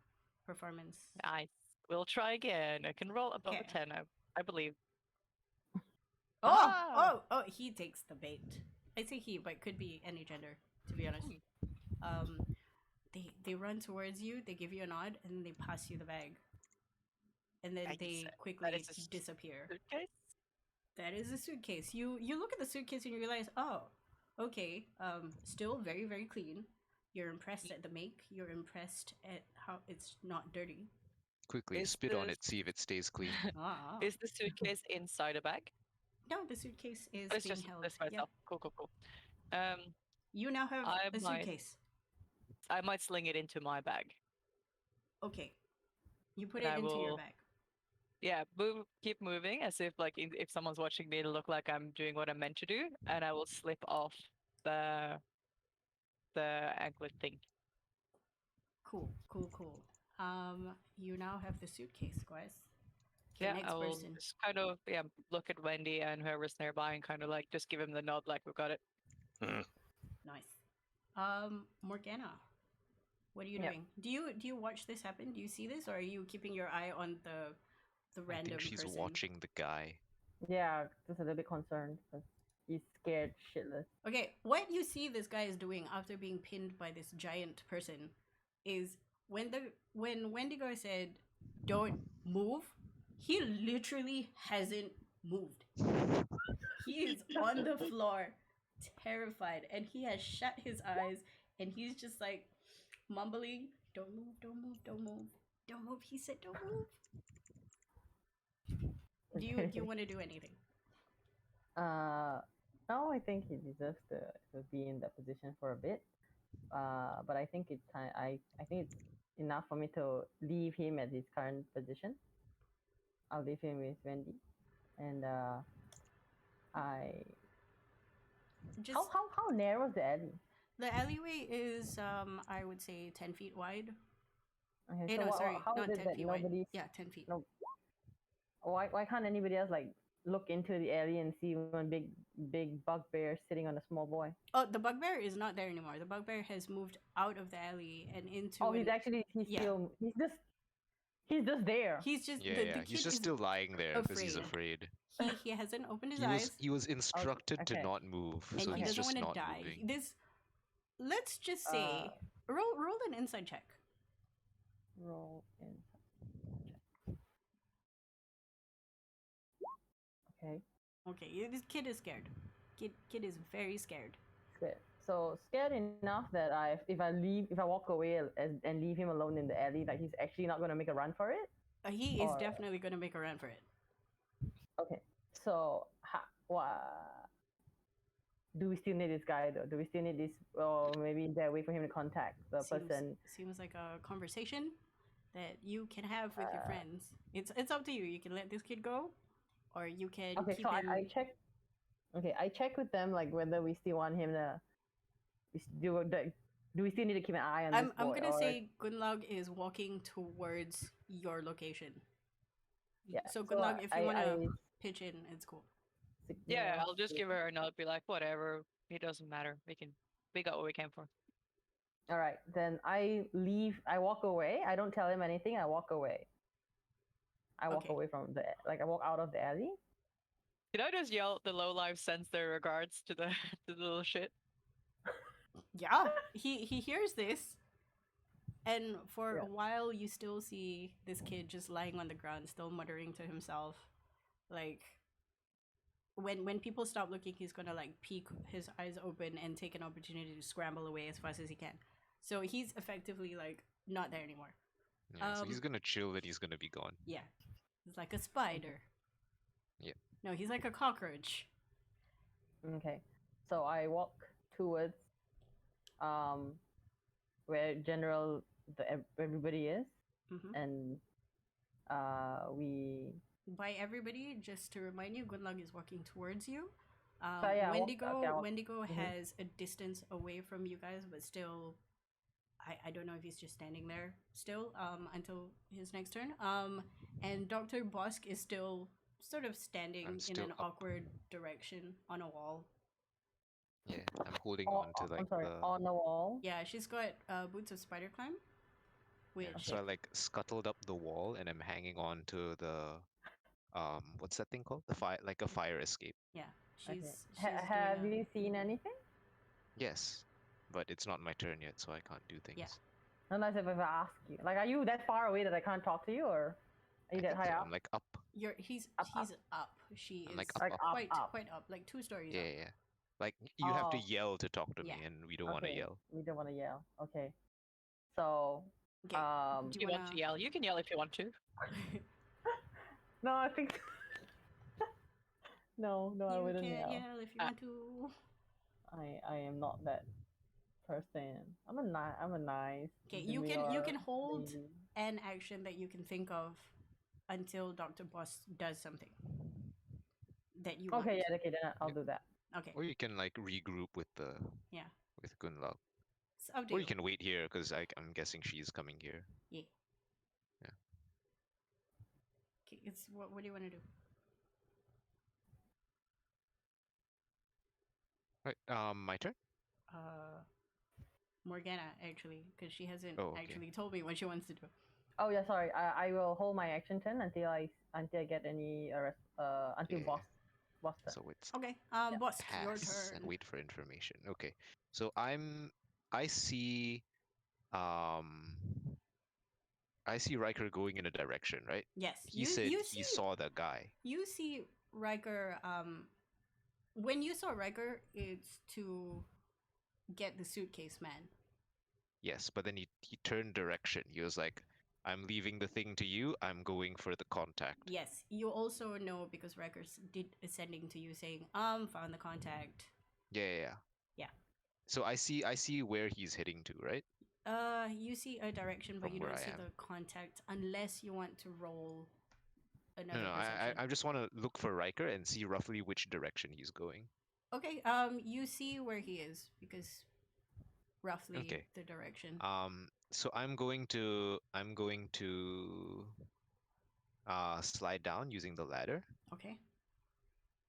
Performance. I will try again. I can roll above Okay. a 10. I believe. Oh, he takes the bait. I say he, but could be any gender, to be honest. They run towards you, they give you a nod, and then they pass you the bag. And then Nice. they That quickly is a disappear. Suitcase? That is a suitcase. You look at the suitcase and you realize, oh, Okay. Still very, very clean. You're impressed at the make. You're impressed at how it's not dirty. Quickly Is spit on the it, see if it stays clean. Ah. is the suitcase inside a bag? No, the suitcase is Let's being just held. list Yeah. myself. Cool. You now have I a might- suitcase. I might sling it into my bag. Okay. You put And it I into your will- bag. Yeah, keep moving as if like if someone's watching me, it'll look like I'm doing what I'm meant to do, and I will slip off the anklet thing. Cool. You now have the suitcase, guys. The Yeah, next I will person. just kind of look at Wendy and whoever's nearby and kind of like just give him the nod like we got it. Nice. Morgana. What are you Yeah. doing? Do you watch this happen? Do you see this, or are you keeping your eye on the I random think she's person? watching the guy. Yeah, just a little bit concerned because he's scared shitless. Okay, what you see this guy is doing after being pinned by this giant person is when Wendigo said don't move, he literally hasn't moved. He is on the floor, terrified, and he has shut his eyes and he's just like mumbling, don't move, don't move, don't move, don't move. He said don't move. Do you want to do anything? No, I think he deserves to be in that position for a bit. But I think it's time. I think it's enough for me to leave him at his current position. I'll leave him with Wendy, and I. Just How narrow is the alley? the alleyway is I would say 10 feet wide. Okay, No, sorry, how not is 10 it that feet wide. nobody? Yeah, 10 feet. No. Why can't anybody else like look into the alley and see one big bugbear sitting on a small boy? Oh, the bugbear is not there anymore. The bugbear has moved out of the alley and into. Oh, he's yeah. still he's just there. He's just Yeah, the yeah. kid He's just is- still lying there because he's afraid. He hasn't opened his He eyes was instructed to okay. not move, and so he he's doesn't just want not to die. moving. This, let's just say, roll an insight check. Roll in. Okay. Okay, this kid is scared. Kid is very scared. Scared. So scared enough that if I walk away and leave him alone in the alley, like he's actually not gonna make a run for it. He is Or- definitely going to make a run for it. Okay. So do we still need this guy though? Do we still need this, or maybe is there a way for him to contact the person? Seems like a conversation that you can have with your friends. It's up to you. You can let this kid go, or you can Okay, keep so him. I check. Okay, I check with them like whether we still want him to. Do we still need to keep an eye on this boy? I'm gonna or- say Gunlog is walking towards your location. Yeah. So Gunlog, if you want to I pitch in, it's cool. Yeah, signal I'll just to- give her a nod, be like, whatever, it doesn't matter. We got what we came for. All right, then I leave. I walk away. I don't tell him anything. I walk away. I walk Okay. away from I walk out of the alley. Did I just yell the low life sends their regards to the to the little shit? Yeah, he hears this, and for Yeah. a while you still see this kid just lying on the ground, still muttering to himself, like. When people stop looking, he's gonna like peek his eyes open and take an opportunity to scramble away as fast as he can. So he's effectively like not there anymore. Yeah, so he's gonna chill and he's gonna be gone. Yeah, he's like a spider. Yeah. No, he's like a cockroach. Okay, so I walk towards where everybody is, Hmm. and we. By everybody, just to remind you, Gunlug is walking towards you. So, yeah, I walk- Wendigo, okay, I walk- Wendigo mhm. has a distance away from you guys, but still, I don't know if he's just standing there still until his next turn. And Dr. Bosk is still sort of standing I'm in still an up. awkward direction on a wall. Yeah, I'm holding Oh, on to like I'm sorry, the. on the wall. Yeah, she's got boots of spider climb, which Yeah, so I like scuttled up the wall and I'm hanging on to the what's that thing called? The fire, like a fire escape. yeah, Okay. she's Have doing a- you seen anything? Yes, but it's not my turn yet, so I can't do things. Unless if I ask you, like, are you that far away that I can't talk to you, or are you I that think high so. up? I'm like up. He's Up, he's up. She I'm is like up, Like up. up, quite up. quite up, like 2 stories Yeah, up. yeah, yeah. Like you have to Oh. yell to talk to me, Yeah. and we don't want to Okay, yell. we don't want to yell. Okay. So, Okay. um, Do If you want to yell, you can yell if you want to. no, I think no, I You wouldn't can yell. yell if you want to. I am not that person. I'm a nice. Okay, you can demure hold lady. an action that you can think of until Dr. Boss does something that you want. Okay, yeah, okay, then I'll Yeah. do that. Okay. Or you can like regroup with Yeah. Gunlog. It's up to Or you. you can wait here because I'm guessing she's coming here. Yeah. Yeah. Okay, it's what do you want to do? Right. My turn. Morgana actually, because she hasn't Oh, okay. actually told me what she wants to do. Oh yeah, sorry. I will hold my action turn until I get any arrest. Until Yeah. boss turn. So it's Okay. Boss, your pass turn. and wait for information. Okay. So I see Riker going in a direction, right? Yes. He said he saw the guy. You see Riker. When you saw Riker, it's to get the suitcase man. Yes, but then he turned direction. He was like, I'm leaving the thing to you. I'm going for the contact. Yes. You also know because Riker did a sending to you saying, found the contact. Yeah. Yeah. So I see where he's heading to, right? You see a direction, but From you where don't I see am. the contact unless you want to roll another No, perception. I just want to look for Riker and see roughly which direction he's going. Okay, you see where he is because roughly Okay. the direction. So I'm going to slide down using the ladder, Okay.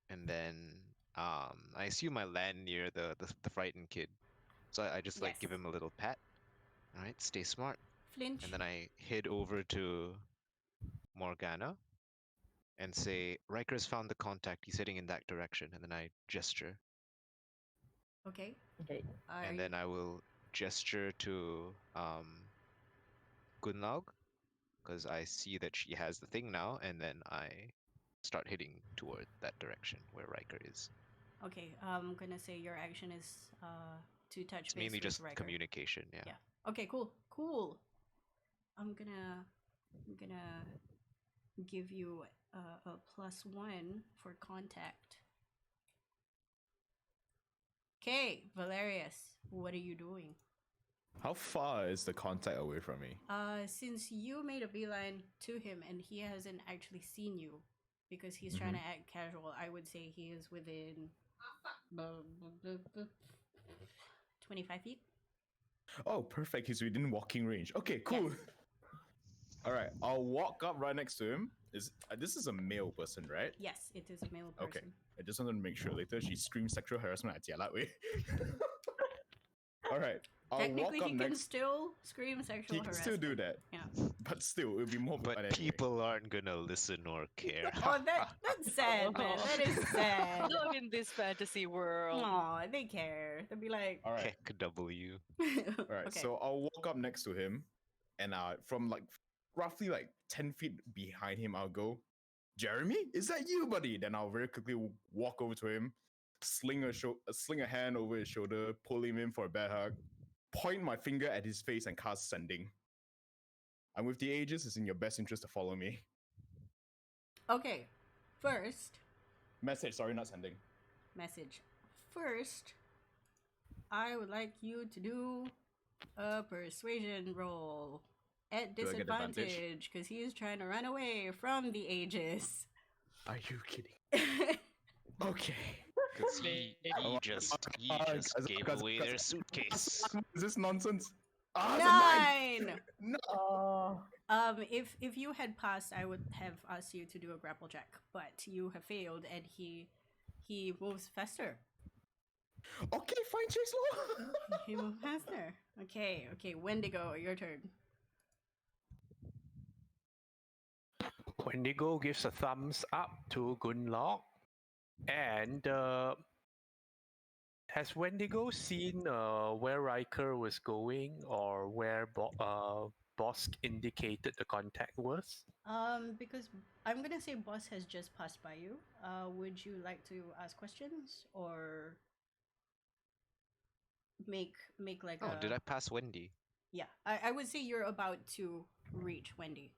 and then I assume I land near the frightened kid. So I just like give Yes. him a little pat. All right, stay smart. Flinch. And then I head over to Morgana and say, Riker's found the contact. He's heading in that direction. And then I gesture. Okay. Okay. And then I will gesture to Gunlaug because I see that she has the thing now. And then I start heading toward that direction where Riker is. Okay, I'm gonna say your action is to touch It's base mainly with just Riker. communication. Yeah. Yeah. Okay, cool. I'm gonna give you a +1 for contact. Okay, Valerius, what are you doing? How far is the contact away from me? Since you made a beeline to him and he hasn't actually seen you because he's trying to act casual, I would say he is within 25 feet. Oh, perfect. He's within walking range. Okay, cool. Yes. All right, I'll walk up right next to him. This is a male person, right? Yes, it is a male person. Okay. I just wanted to make sure later she screams sexual harassment at that way. All right. I'll Technically, walk up he can next. still scream sexual He can still harassment. do that. Yeah. But still, it would be more But fun anyway. people aren't gonna listen or care. Oh, that's sad, man. That is sad. Not in this fantasy world. Aw, they care. They'll be like, All right. Heck W. All right. Okay. So I'll walk up next to him, and from like roughly like 10 feet behind him, I'll go, Jeremy, is that you, buddy? Then I'll very quickly walk over to him, sling a hand over his shoulder, pull him in for a bear hug, point my finger at his face, and cast sending. And with the ages, it's in your best interest to follow me. Okay. First, Message, sorry, not sending. message. First, I would like you to do a persuasion roll at Do I get advantage? disadvantage because he is trying to run away from the ages. Are you kidding? Okay. Because he just gave away their suitcase. Is this nonsense? Ah, it's a 9! 9. No. Oh, If you had passed, I would have asked you to do a grapple check, but you have failed, and he moves faster. Okay, fine, chase law. He moves faster. Okay, Wendigo, your turn. Wendigo gives a thumbs up to Gunlock. And has Wendigo seen where Riker was going or where Bosk indicated the contact was? Because I'm gonna say boss has just passed by you. Would you like to ask questions or make like Oh, a did I pass Wendy? yeah. I would say you're about to reach Wendy.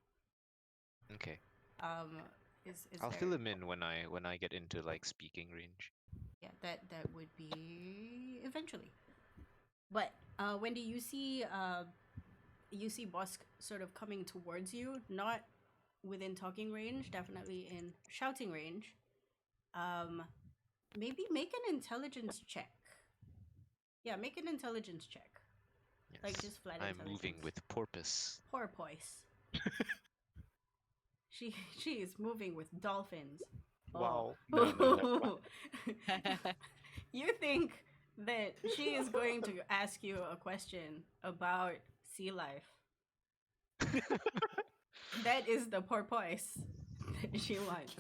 Okay. Is I'll there... fill him in when I get into like speaking range. Yeah, that would be eventually. But Wendy, you see Bosk sort of coming towards you, not within talking range, definitely in shouting range. Maybe make an intelligence check. Yeah, make an intelligence check. Yes. Like just flat I'm intelligence. moving with porpoise. Porpoise. she is moving with dolphins. Wow. Oh. You think that she is going to ask you a question about sea life. That is the porpoise that she wants.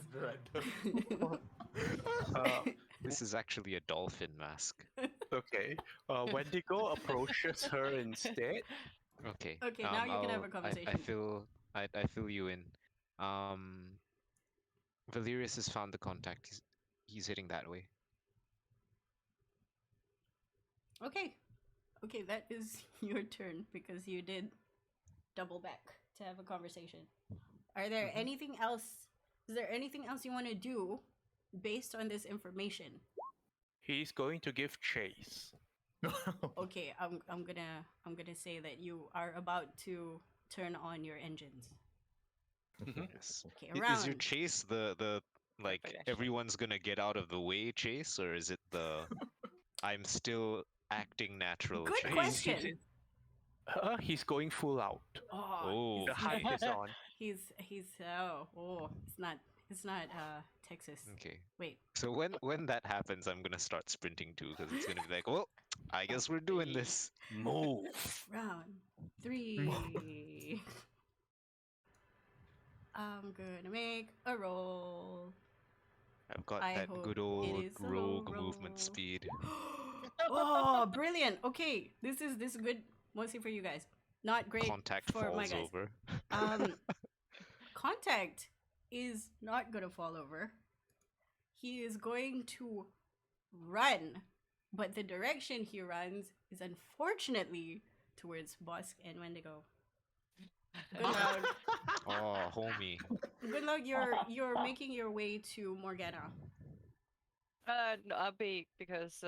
This is actually a dolphin mask. Okay. Wendigo approaches her instead. Okay. Okay, now you can have a I conversation. fill you in. Valerius has found the contact. He's heading that way. Okay, that is your turn because you did double back to have a conversation. Are there anything else? Is there anything else you want to do based on this information? He's going to give chase. Okay, I'm gonna say that you are about to turn on your engines. Yes. Okay, Is your around. chase the like Perfect, actually. everyone's gonna get out of the way chase, or is it the I'm still acting natural Good chase? question. He's going full out. Oh. The hype is on. He's it's not Texas. Okay. Wait. So when that happens, I'm gonna start sprinting too, because it's gonna be like, well, I guess we're doing this. Move. Round 3. I'm gonna make a roll. I've got I that hope good it old is a low rogue roll. movement speed. Oh, brilliant. Okay, this is good mostly for you guys. Not great Contact for my falls guys. over. Contact is not gonna fall over. He is going to run, but the direction he runs is unfortunately towards Bosk and Wendigo. Good luck. Oh, homie. Good luck. You're making your way to Morgana. No, I'll be because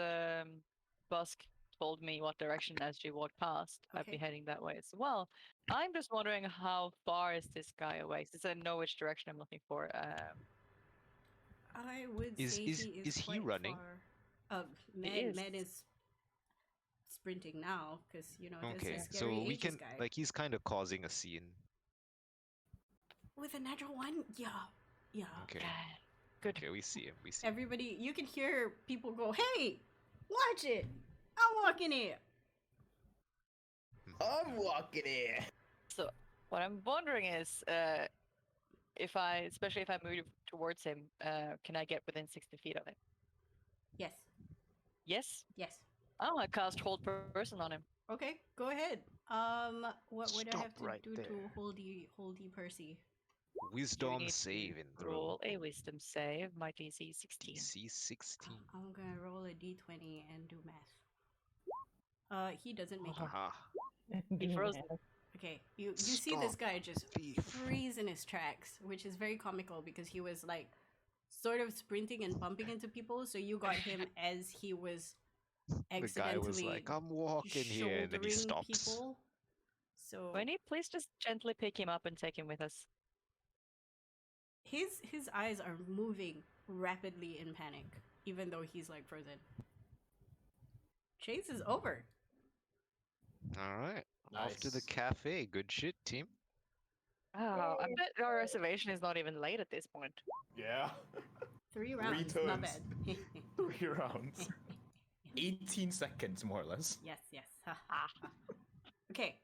Busk told me what direction as she walked past. I'd be Okay. heading that way as well. I'm just wondering how far is this guy away? Since I know which direction I'm looking for. I would Is- say is- he is he quite running? Far. is. Med is sprinting now because this Okay, is so scary we Aegis can guy. like he's kind of causing a scene. With a natural one, yeah. Okay. Good. Okay, we see him. We see him. Everybody, you can hear people go, "Hey, watch it! I'm walking it." I'm walking in. So what I'm wondering is, especially if I move towards him, can I get within 60 feet of him? Yes, Yes. yes. I'm gonna cast Hold Person on him. Okay, go ahead. What would I Stop have to right do there. to holdy Percy? You Wisdom need to save and throw. roll a Wisdom save. My DC 16. DC 16. I'm gonna roll a d20 and do math. He doesn't make it. Haha. He froze. Okay, you see this Stop, guy just thief. freeze in his tracks, which is very comical because he was like sort of sprinting and bumping into people, so you got him as he was The guy accidentally was like, I'm walking here, and then he shouldering stops. people. So Wendy, please just gently pick him up and take him with us. his eyes are moving rapidly in panic, even though he's like frozen. Chase is over. All right. Off to the Nice. cafe. Good shit, team. Oh, I bet our reservation is not even late at this point. Yeah. 3 rounds, not turns. bad. 3 rounds. 18 seconds, more or less. Yes. Okay,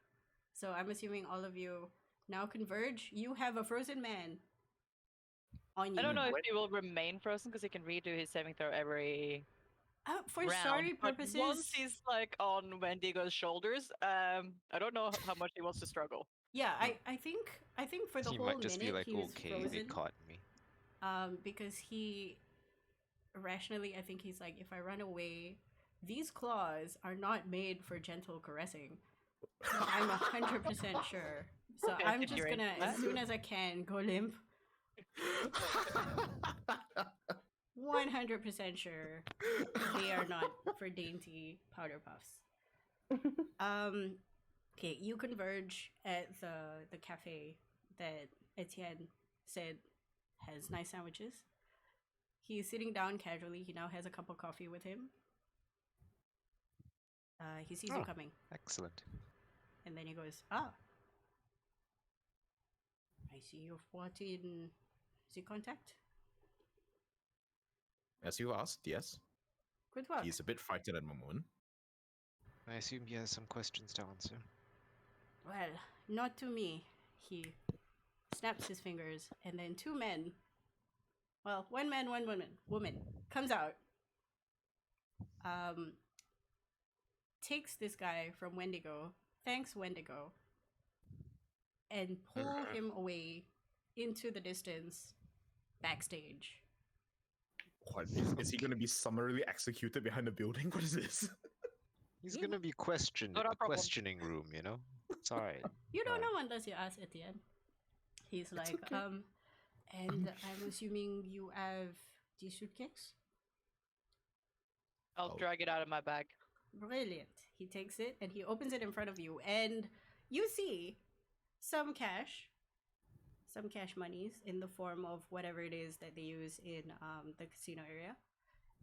so I'm assuming all of you now converge. You have a frozen man on you. I don't know if he will remain frozen because he can redo his saving throw every For round. story but purposes, once he's like on Wendigo's shoulders, I don't know how much he wants to struggle. yeah, I think for the He whole might just minute be like, he was okay, frozen. they caught me. Because he rationally, I think he's like, if I run away, these claws are not made for gentle caressing. I'm 100% sure. So Okay, I'm if just you're gonna, into as that. soon as I can, go limp. 100% sure they are not for dainty powder puffs. Okay, you converge at the cafe that Etienne said has nice sandwiches. He's sitting down casually. He now has a cup of coffee with him. He sees you Oh. coming, Excellent. and then he goes, "Ah, I see you've brought in the contact. As you asked, yes. Good work." He's a bit frightened at the moment. I assume he has some questions to answer. Well, not to me. He snaps his fingers, and then two men, well, one man, one woman, comes out, takes this guy from Wendigo, thanks Wendigo, and pull him away into the distance backstage. What is he going to be summarily executed behind a building? What is this? He's Yeah. gonna be questioned Not in our a problem. questioning room, you know? It's alright. You don't Right. know unless you ask Etienne. He's like, okay. and I'm assuming you have the suitcase? I'll Oh. drag it out of my bag. Brilliant. He takes it and he opens it in front of you, and you see some cash monies in the form of whatever it is that they use in the casino area.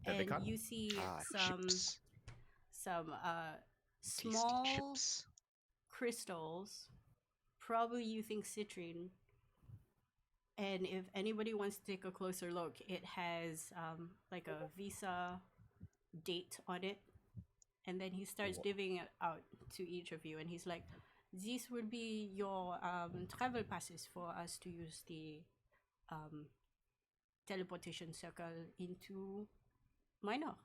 Debit And card? you see some Chips. Tasty small chips. crystals, probably you think citrine. And if anybody wants to take a closer look, it has like a Visa date on it. And then he starts Wha- divvying it out to each of you, and he's like, "This will be your travel passes for us to use the teleportation circle into Minor.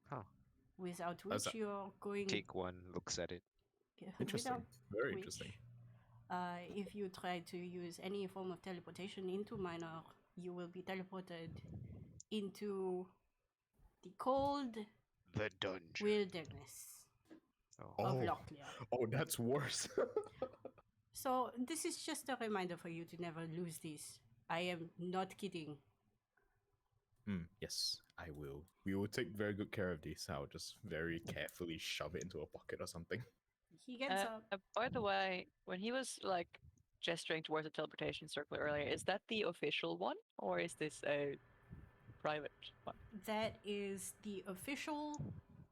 Huh. Without How's which that? you're going Take one, looks at it. Interesting. without Very which, interesting. if you try to use any form of teleportation into Minor, you will be teleported into the cold The dungeon. wilderness Oh. of Oh. Locklear. Oh, that's worse. So this is just a reminder for you to never lose this. I am not kidding. Yes, I will. We will take very good care of this. I'll just very carefully shove it into a pocket or something. He gets up. By the way, when he was like gesturing towards the teleportation circle earlier, is that the official one or is this a private one? That is the official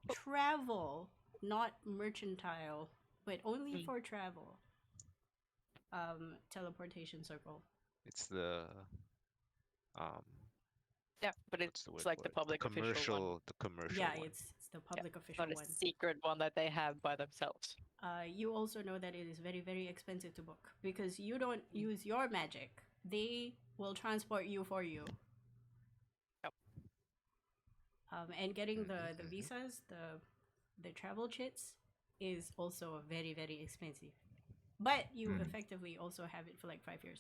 travel, not mercantile, but only for travel. Teleportation circle. It's the Yeah, but what's it's the word like for the it? public official one. The commercial Yeah, one. it's the public official Not a one. secret one that they have by themselves. You also know that it is very, very expensive to book because you don't use your magic. They will transport you for you. Yep. And getting the visas, the travel chits, is also very, very expensive. But you effectively also have it for like 5 years.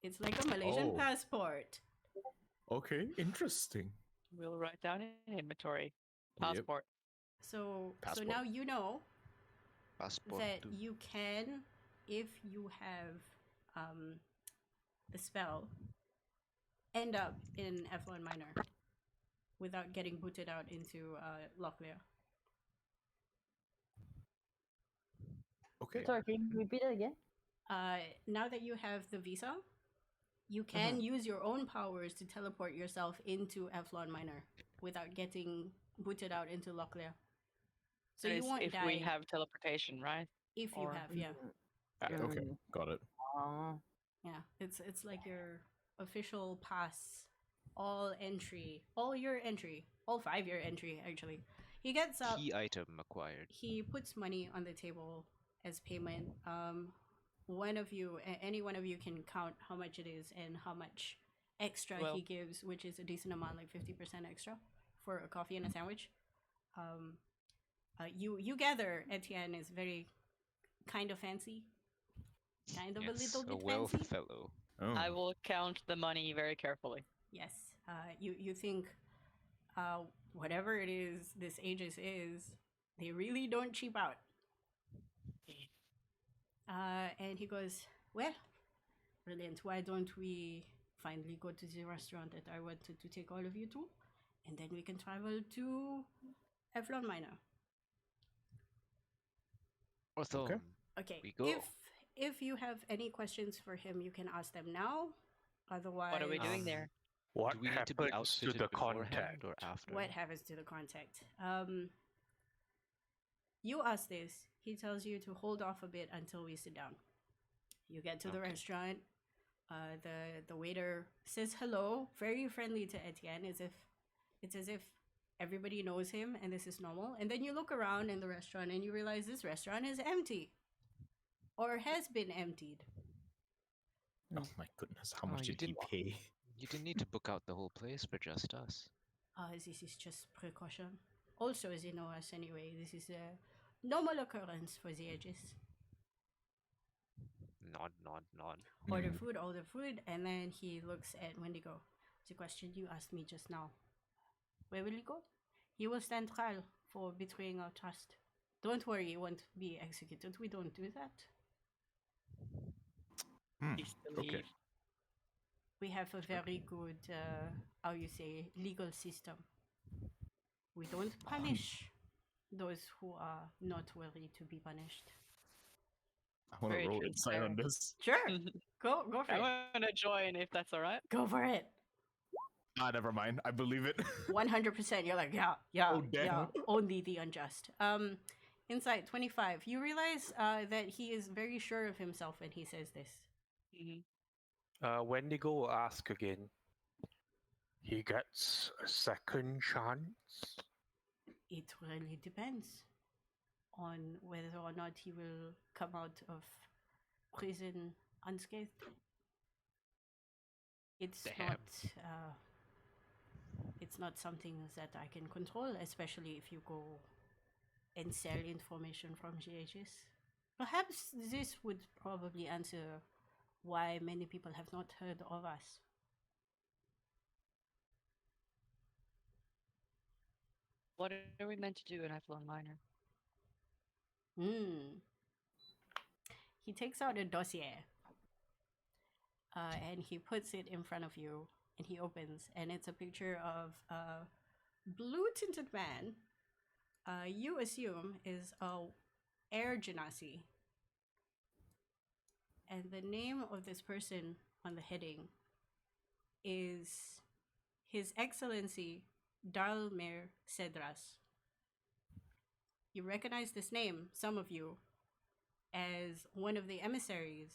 It's like a Malaysian Oh. passport. Okay, interesting. We'll write down in inventory. Yep. Passport. So Passport. now you know Passport. that too. you can, if you have the spell, end up in F1 Minor without getting booted out into Locklear. Okay. Sorry, can you repeat it again? Now that you have the visa, you can use your own powers to teleport yourself into F1 Minor without getting booted out into Locklear. So That you is won't if die we have teleportation, right? if you or- have, yeah. Okay, got it. Oh. Yeah, it's like your official pass, all entry, all year entry, all 5-year entry actually. He gets up, Key item acquired. he puts money on the table as payment. One of you, any one of you can count how much it is and how much extra Well- he gives, which is a decent amount, like 50% extra for a coffee and a sandwich. You gather Etienne is very kind of fancy, kind of Yes, a little a bit wealth fancy. fellow. Oh. I will count the money very carefully. Yes. You think whatever it is this Aegis is, they really don't cheap out. And he goes, well, brilliant. Why don't we finally go to the restaurant that I wanted to take all of you to? And then we can travel to Eflon Minor. Awesome. Okay. Okay. We go. If you have any questions for him, you can ask them now. Otherwise, What are we doing there? What Do we need to be happens to outfitted the beforehand contact? or after? what happens to the contact? You ask this. He tells you to hold off a bit until we sit down. You get to the Okay. restaurant. The waiter says hello, very friendly to Etienne, as if everybody knows him and this is normal. And then you look around in the restaurant and you realize this restaurant is empty, or has been emptied. Oh my goodness, how Oh, much you did he didn't- pay? You didn't need to book out the whole place for just us. This is just precaution. Also, as you know us anyway, this is a normal occurrence for the Aegis. Nod, nod, nod. Order food, and then he looks at Wendigo. The question you asked me just now. Where will he go? He will stand trial for betraying our trust. Don't worry, he won't be executed. We don't do that. Please Okay. believe. We have a very good, how you say, legal system. We don't punish those who are not worthy to be punished. I want to Very roll insight on this. Sure, go for I it. want to join if that's all right. Go for it. Ah, never mind. I believe it. 100%. You're like, yeah, Oh, damn. yeah. Only the unjust. Insight 25. You realize that he is very sure of himself when he says this. Mhm. Wendigo will ask again. He gets a second chance. It really depends on whether or not he will come out of prison unscathed. It's Damn. not. It's not something that I can control, especially if you go and sell information from GHS. Perhaps this would probably answer why many people have not heard of us. What are we meant to do in Eflon Minor? He takes out a dossier and he puts it in front of you and he opens, and it's a picture of a blue tinted man. You assume is a air genasi. And the name of this person on the heading is His Excellency Dalmer Cedras. You recognize this name, some of you, as one of the emissaries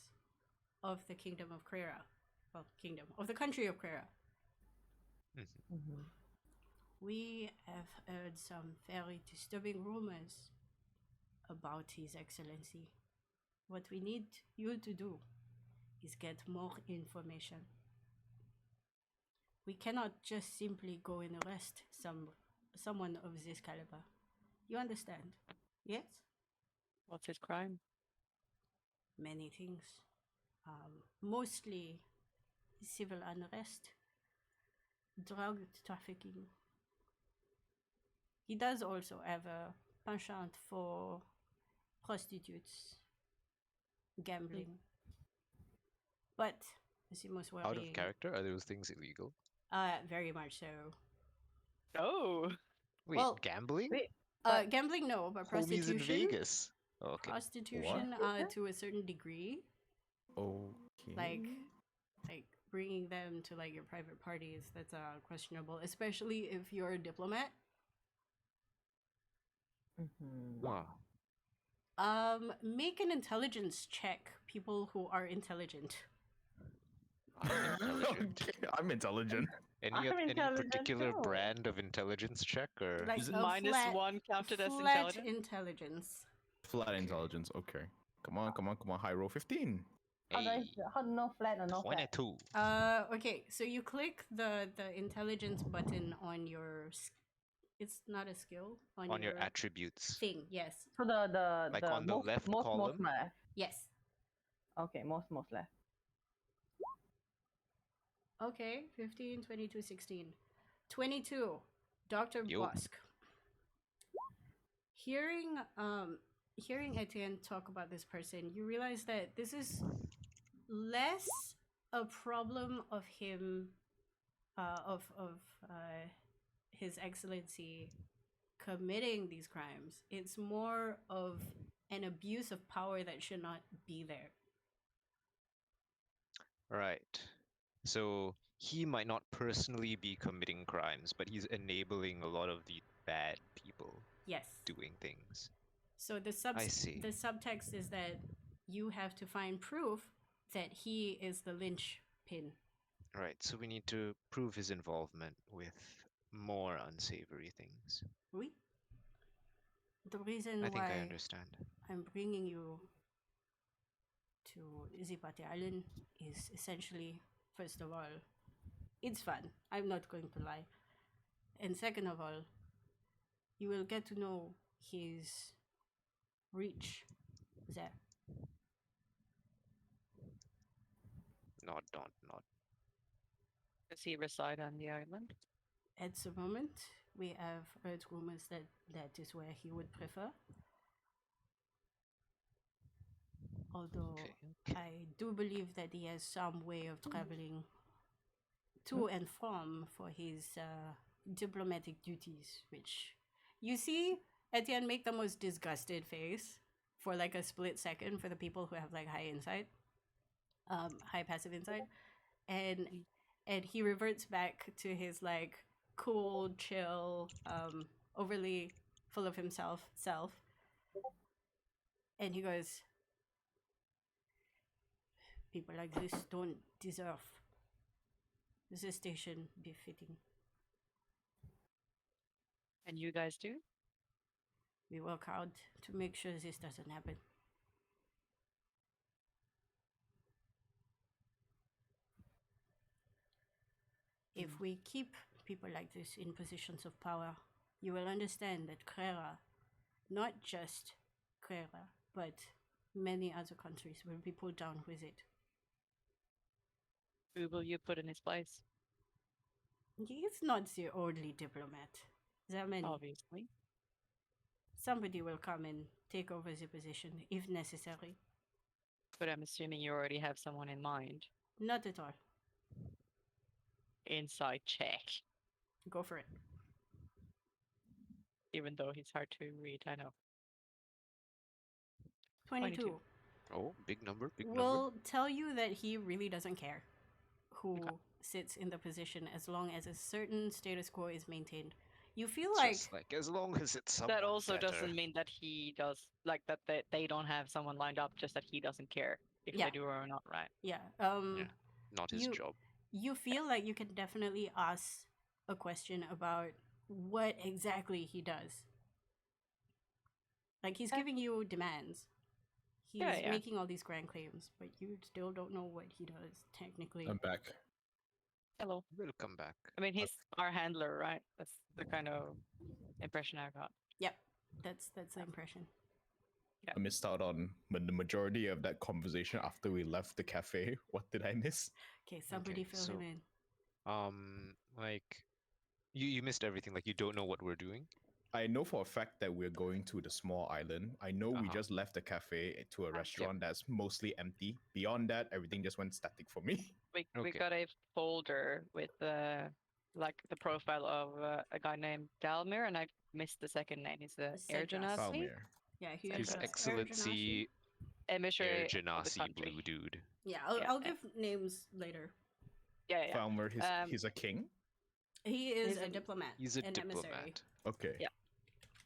of the Kingdom of Krera. Well, Kingdom of the country of Krera. Mhm. We have heard some very disturbing rumors about His Excellency. What we need you to do is get more information. We cannot just simply go and arrest someone of this caliber. You understand? Yes? What's his crime? Many things. Mostly civil unrest, drug trafficking. He does also have a penchant for prostitutes, gambling. But the most worrying, Out of character? Are those things illegal? very much so. Oh, Wait, Well, gambling? Wait, Gambling, no, but Homies in prostitution. Vegas. Oh, okay. Prostitution, to a certain degree, Okay. like bringing them to like your private parties. That's questionable, especially if you're a diplomat. mhm. Wow. Make an intelligence check. People who are intelligent. I'm intelligent. Okay, I'm intelligent. Any I'm intelligent particular too. brand of intelligence check or Like Is it- a minus flat, one counted as flat intelligent. intelligence. Flat intelligence. Okay. Come on, come on, come on. High roll 15. How do I? Hey, How to know flat or no flat? 22. Okay, so you click the intelligence button on your. It's not a skill On your attributes. thing. Yes, So the Like on the most, left most column? left. yes. Okay, most left. Okay, 15, 22, 16. 22. Dr. Yo. Bosk. Hearing Etienne talk about this person, you realize that this is less a problem of him, of His Excellency committing these crimes. It's more of an abuse of power that should not be there. Right. So he might not personally be committing crimes, but he's enabling a lot of the bad people Yes. doing things. So the I see. the subtext is that you have to find proof that he is the linchpin. Right. So we need to prove his involvement with more unsavory things. Oui. The reason I think I why understand. I'm bringing you to Zipati Island is essentially, first of all, it's fun. I'm not going to lie. And second of all, you will get to know his reach there. Not. Does he reside on the island? At the moment, we have heard rumors that that is where he would prefer. Although Okay. I do believe that he has some way of traveling to and from for his diplomatic duties, which you see Etienne make the most disgusted face for like a split second for the people who have like high insight, high passive insight, and he reverts back to his like cool, chill, overly full of himself self, and he goes, "People like this don't deserve the station befitting. And you guys do? We work hard to make sure this doesn't happen." If we keep people like this in positions of power, you will understand that Krera, not just Krera, but many other countries will be pulled down with it. Who will you put in his place? He's not the only diplomat. There are many. Obviously. Somebody will come and take over the position if necessary. But I'm assuming you already have someone in mind. Not at all. Inside check. Go for it. Even though he's hard to read, I know. 22. Oh, big number. Will tell you that he really doesn't care who sits in the position as long as a certain status quo is maintained. You feel like Just like as long as it's someone That also better. doesn't mean that he does, like, that they don't have someone lined up, just that he doesn't care if Yeah. they do or not, right? yeah, Not his job. you feel like you can definitely ask a question about what exactly he does. Like he's giving you demands. He's Yeah. making all these grand claims, but you still don't know what he does technically. I'm back. Hello. We'll come back. I mean, he's our handler, right? That's the kind of impression I got. Yep, that's the impression. I missed out on the majority of that conversation after we left the cafe. What did I miss? Okay, somebody Okay, fill him in. Like you missed everything. Like you don't know what we're doing. I know for a fact that we're going to the small island. I know we Uh-huh. just left the cafe to a restaurant that's mostly empty. Beyond that, everything just went static for me. We Okay. got a folder with like the profile of a guy named Dalmir, and I missed the second name. He's the Cedras. Ergenasi Falmir. Yeah, His got Excellency emissary of the Genasi country. Blue Dude. Yeah, Yeah, I'll give names later. Yeah. Falmir, he's a king? He is He's a an- diplomat. He's a an emissary. diplomat. Okay. Yeah.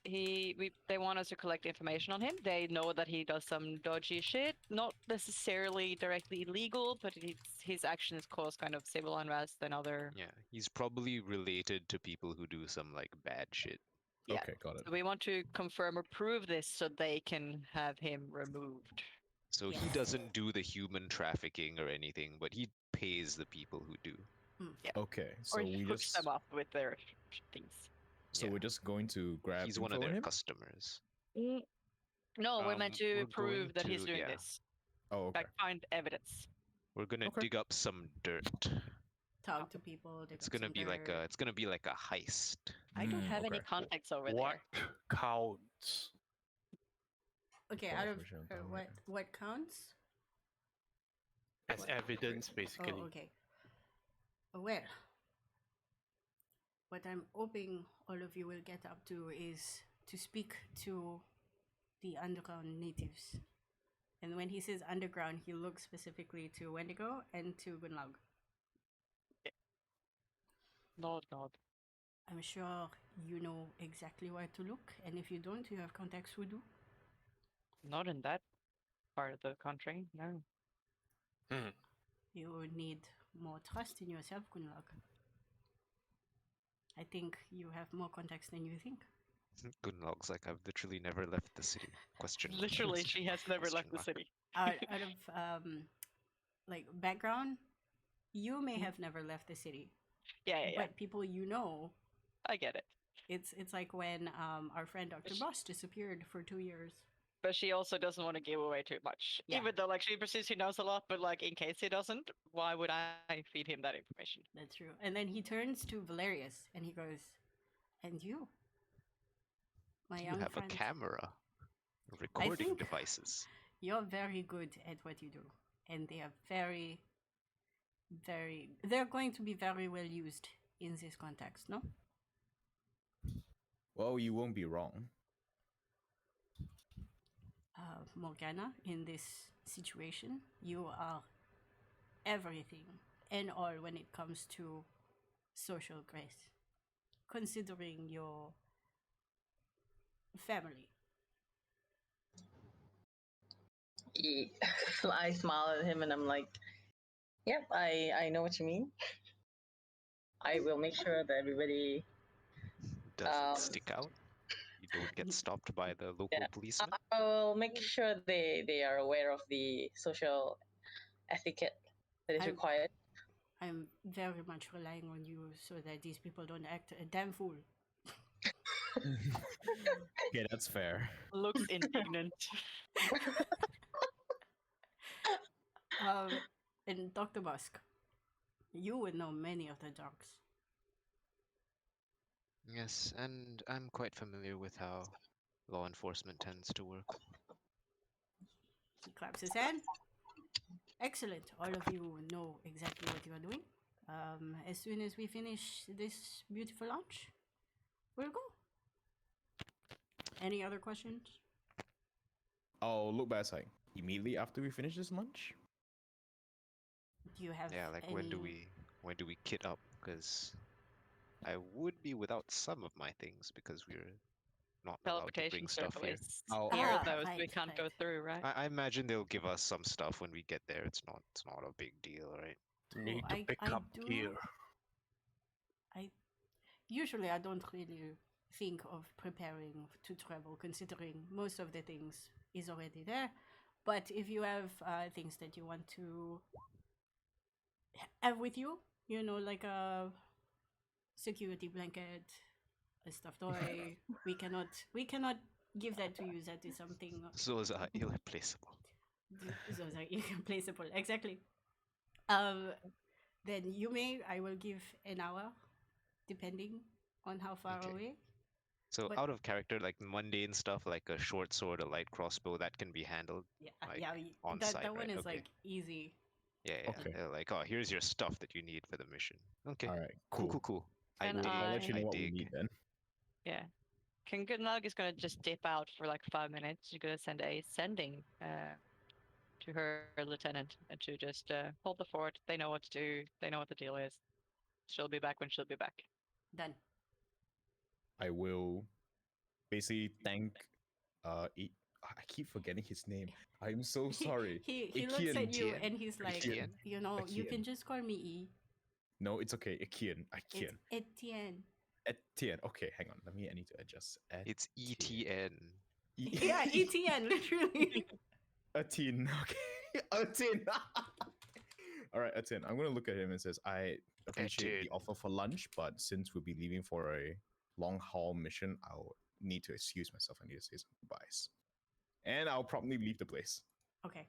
They want us to collect information on him. They know that he does some dodgy shit, not necessarily directly illegal, but his actions cause kind of civil unrest and other. Yeah, he's probably related to people who do some like bad shit. Yeah. Okay, got it. So we want to confirm or prove this so they can have him removed. So he Yes. doesn't do the human trafficking or anything, but he pays the people who do. Okay, so or we hooks just them up with their things. so Yeah. we're just going to grab He's one of info on their him? customers. No, we're meant to we're prove going that he's to- doing yeah. this. Oh, okay. Like find evidence. We're gonna Okay. dig up some dirt. talk to people. Dig It's up gonna some be like dirt. a heist. I don't have any Okay. contacts over What there. counts? Okay, For out of information on what counts? As What? evidence, basically. Oh, okay. Well, what I'm hoping all of you will get up to is to speak to the underground natives. And when he says underground, he looks specifically to Wendigo and to Gunlaug. Nod. I'm sure you know exactly where to look, and if you don't, you have contacts who do. Not in that part of the country, no. You need more trust in yourself, Gunlaug. I think you have more contacts than you think. Gunlog's like, I've literally never left the city. Question. mark, Literally, question she has mark, never question left the mark. city. Out of like background, you may have never left the city, Yeah. but people you know, I get it. it's like when our friend Dr. Boss disappeared for 2 years. But she also doesn't want to give away too much. Yeah. Even though, like, she perceives he knows a lot, but, like, in case he doesn't, why would I feed him that information? That's true. And then he turns to Valerius and he goes, "And you, my You young have friend, a camera, recording think- devices. you're very good at what you do, and they are they're going to be very well used in this context, no?" Well, you won't be wrong. Morgana, in this situation, you are everything and all when it comes to social grace, considering your family. I smile at him and I'm like, yep, I know what you mean. I will make sure that everybody. Does it Um, stick out? You don't get stopped by the local yeah. policeman? I will make sure they are aware of the social etiquette that is I'm- required. I'm very much relying on you so that these people don't act a damn fool. Okay, that's fair. Looks indignant. And Dr. Busk, you would know many of the dogs. Yes, and I'm quite familiar with how law enforcement tends to work. He claps his hand. Excellent. All of you know exactly what you are doing. As soon as we finish this beautiful lunch, we'll go. Any other questions? I'll look back like immediately after we finish this lunch. Do you have Yeah, like when do we kit up? Because I would be without some of my things because we're not allowed to Teleportation bring stuff here. service. Oh, Here, Ah, those we right, can't go right. through, right? I imagine they'll give us some stuff when we get there. It's not a big deal, right? Need to I- pick I up do- gear. Usually, I don't really think of preparing to travel, considering most of the things is already there. But if you have things that you want to have with you, you know, like a security blanket, a stuffed toy, we cannot give that to you. That is something Those are irreplaceable. those are irreplaceable. Exactly. Then I will give an hour, depending on how far Okay. away. So But- out of character, like mundane stuff like a short sword, a light crossbow, that can be handled. Yeah, Like, on that site, that one right? is Okay. like easy. Yeah. Okay. They're like, oh, here's your stuff that you need for the mission. Okay. All right, Cool. cool. I Can dig. I'll let you know I what we dig. need then. Yeah. King Goodnug is gonna just dip out for like 5 minutes. She's gonna send a sending to her lieutenant and to just hold the fort. They know what to do. They know what the deal is. She'll be back when she'll be back. Done. I will basically thank I keep forgetting his name. I'm so sorry. He looks at you Etienne. and he's like, Etienne. you know, you can Etienne. just call me E. No, it's okay. Etienne. It's Etienne. Etienne. Okay, hang on. I need to adjust. It's ETN. Yeah, Etienne, literally. Etienne. Okay. Etienne. All right, Etienne. I'm gonna look at him and says, I appreciate the Etienne. offer for lunch, but since we'll be leaving for a long haul mission, I'll need to excuse myself. I need to say some goodbyes. And I'll promptly leave the place. Okay.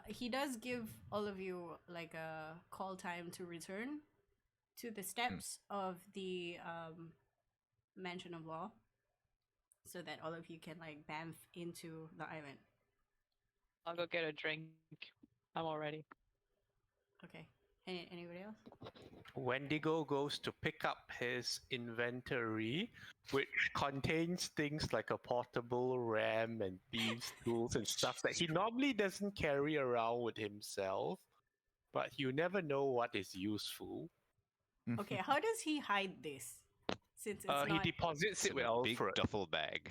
He does give all of you like a call time to return to the steps of the Mansion of Law, so that all of you can like bamf into the island. I'll go get a drink. I'm all ready. Okay. Anybody else? Wendigo goes to pick up his inventory, which contains things like a portable ram and thieves' tools and stuff that he normally doesn't carry around with himself. But you never know what is useful. Okay, how does he hide this? Since it's He not deposits It's it in with a big Alfred. duffel bag.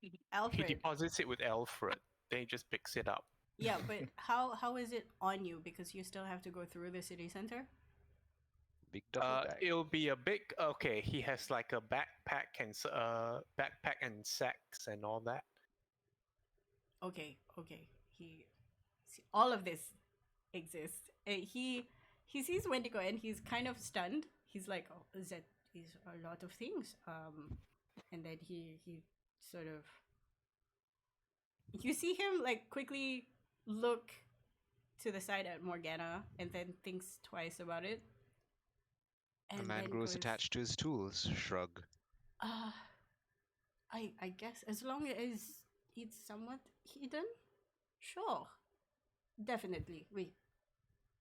He Alfred. deposits it with Alfred. Then he just picks it up. Yeah, but how is it on you? Because you still have to go through the city center. Big duffel bag. It'll be a big. Okay, he has like a backpack and sacks and all that. Okay. All of this exists. He sees Wendigo and he's kind of stunned. He's like, "Oh, that is a lot of things." And then he sort of, you see him like quickly look to the side at Morgana and then thinks twice about it. A And man then grows goes, attached to his tools. Shrug. I guess as long as it's somewhat hidden, sure, definitely.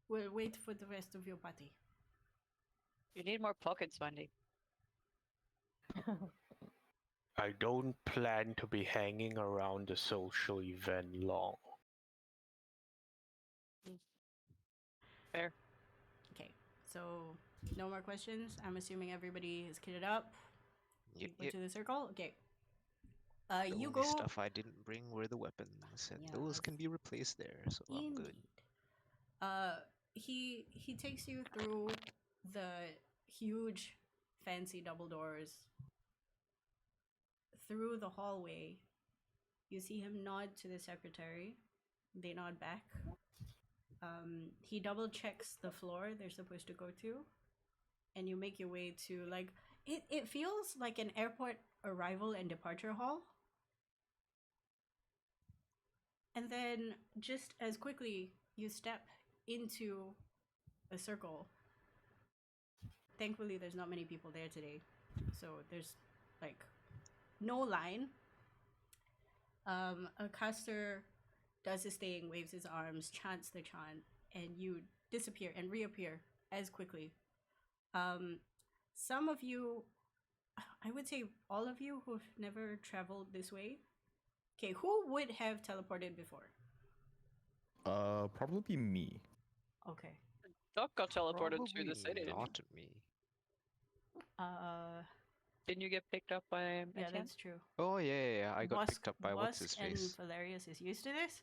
We'll wait for the rest of your party. You need more pockets, Wendy. I don't plan to be hanging around the social event long. Fair. Okay, so no more questions. I'm assuming everybody is kitted up. Yep, Went yep. to the circle. Okay. The You only go. stuff I didn't bring were the weapons, and those Yes. can be replaced there, so I'm good. Indeed. He takes you through the huge, fancy double doors. Through the hallway, you see him nod to the secretary. They nod back. He double checks the floor they're supposed to go to, and you make your way to like it feels like an airport arrival and departure hall. And then just as quickly you step into a circle. Thankfully there's not many people there today. So there's like no line. A caster does his thing, waves his arms, chants the chant, and you disappear and reappear as quickly. Some of you, I would say all of you who've never traveled this way. Okay, who would have teleported before? Probably me. Okay. Doc got teleported to Probably the city. didn't you? not me. Didn't you get picked up by Yeah, Etienne? that's true. Oh yeah. I got picked up by what's his Busk and face. Valerius is used to this.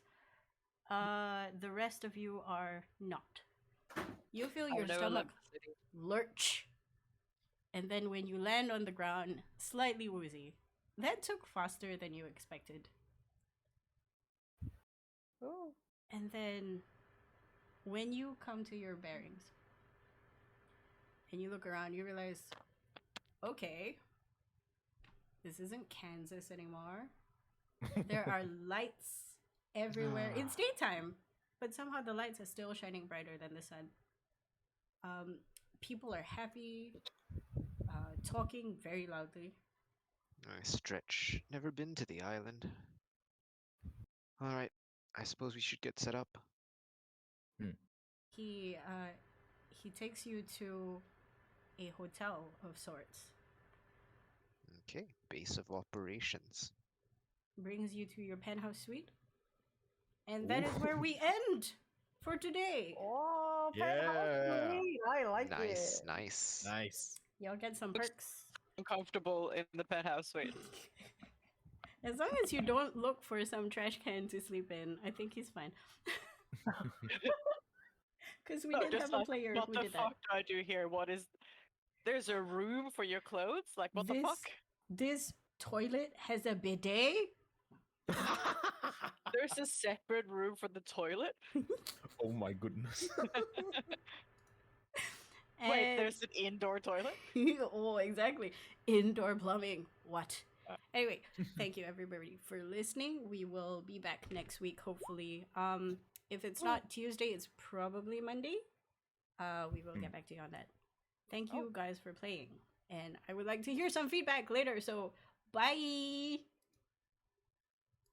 The rest of you are not. You feel I've your never stomach left the city. lurch, and then when you land on the ground, slightly woozy. That took faster than you expected. Oh. And then, when you come to your bearings, and you look around, you realize, okay, this isn't Kansas anymore. There are lights everywhere. It's daytime, but somehow the lights are still shining brighter than the sun. People are happy, talking very loudly. I stretch. Never been to the island. Alright, I suppose we should get set up. He takes you to a hotel of sorts. Okay, base of operations. Brings you to your penthouse suite. And that is where we end for today. Oh, Yeah. penthouse suite. I like Nice, it. nice. Nice. Y'all get some Looks- perks. I'm comfortable in the penthouse suite. As long as you don't look for some trash can to sleep in, I think he's fine. Because we No, did just have a like, player what who the did fuck do I do here? What is... There's a room for your clothes? Like, what the This- fuck? This toilet has a bidet. There's a separate room for the toilet? Oh my goodness. Wait, And- there's an indoor toilet? Oh, exactly. Indoor plumbing. What? Uh. Anyway, thank you everybody for listening. We will be back next week, hopefully. If it's not Tuesday, it's probably Monday. We will Hmm. get back to you on that. Thank you guys for playing. And I would like to hear some feedback later, so bye!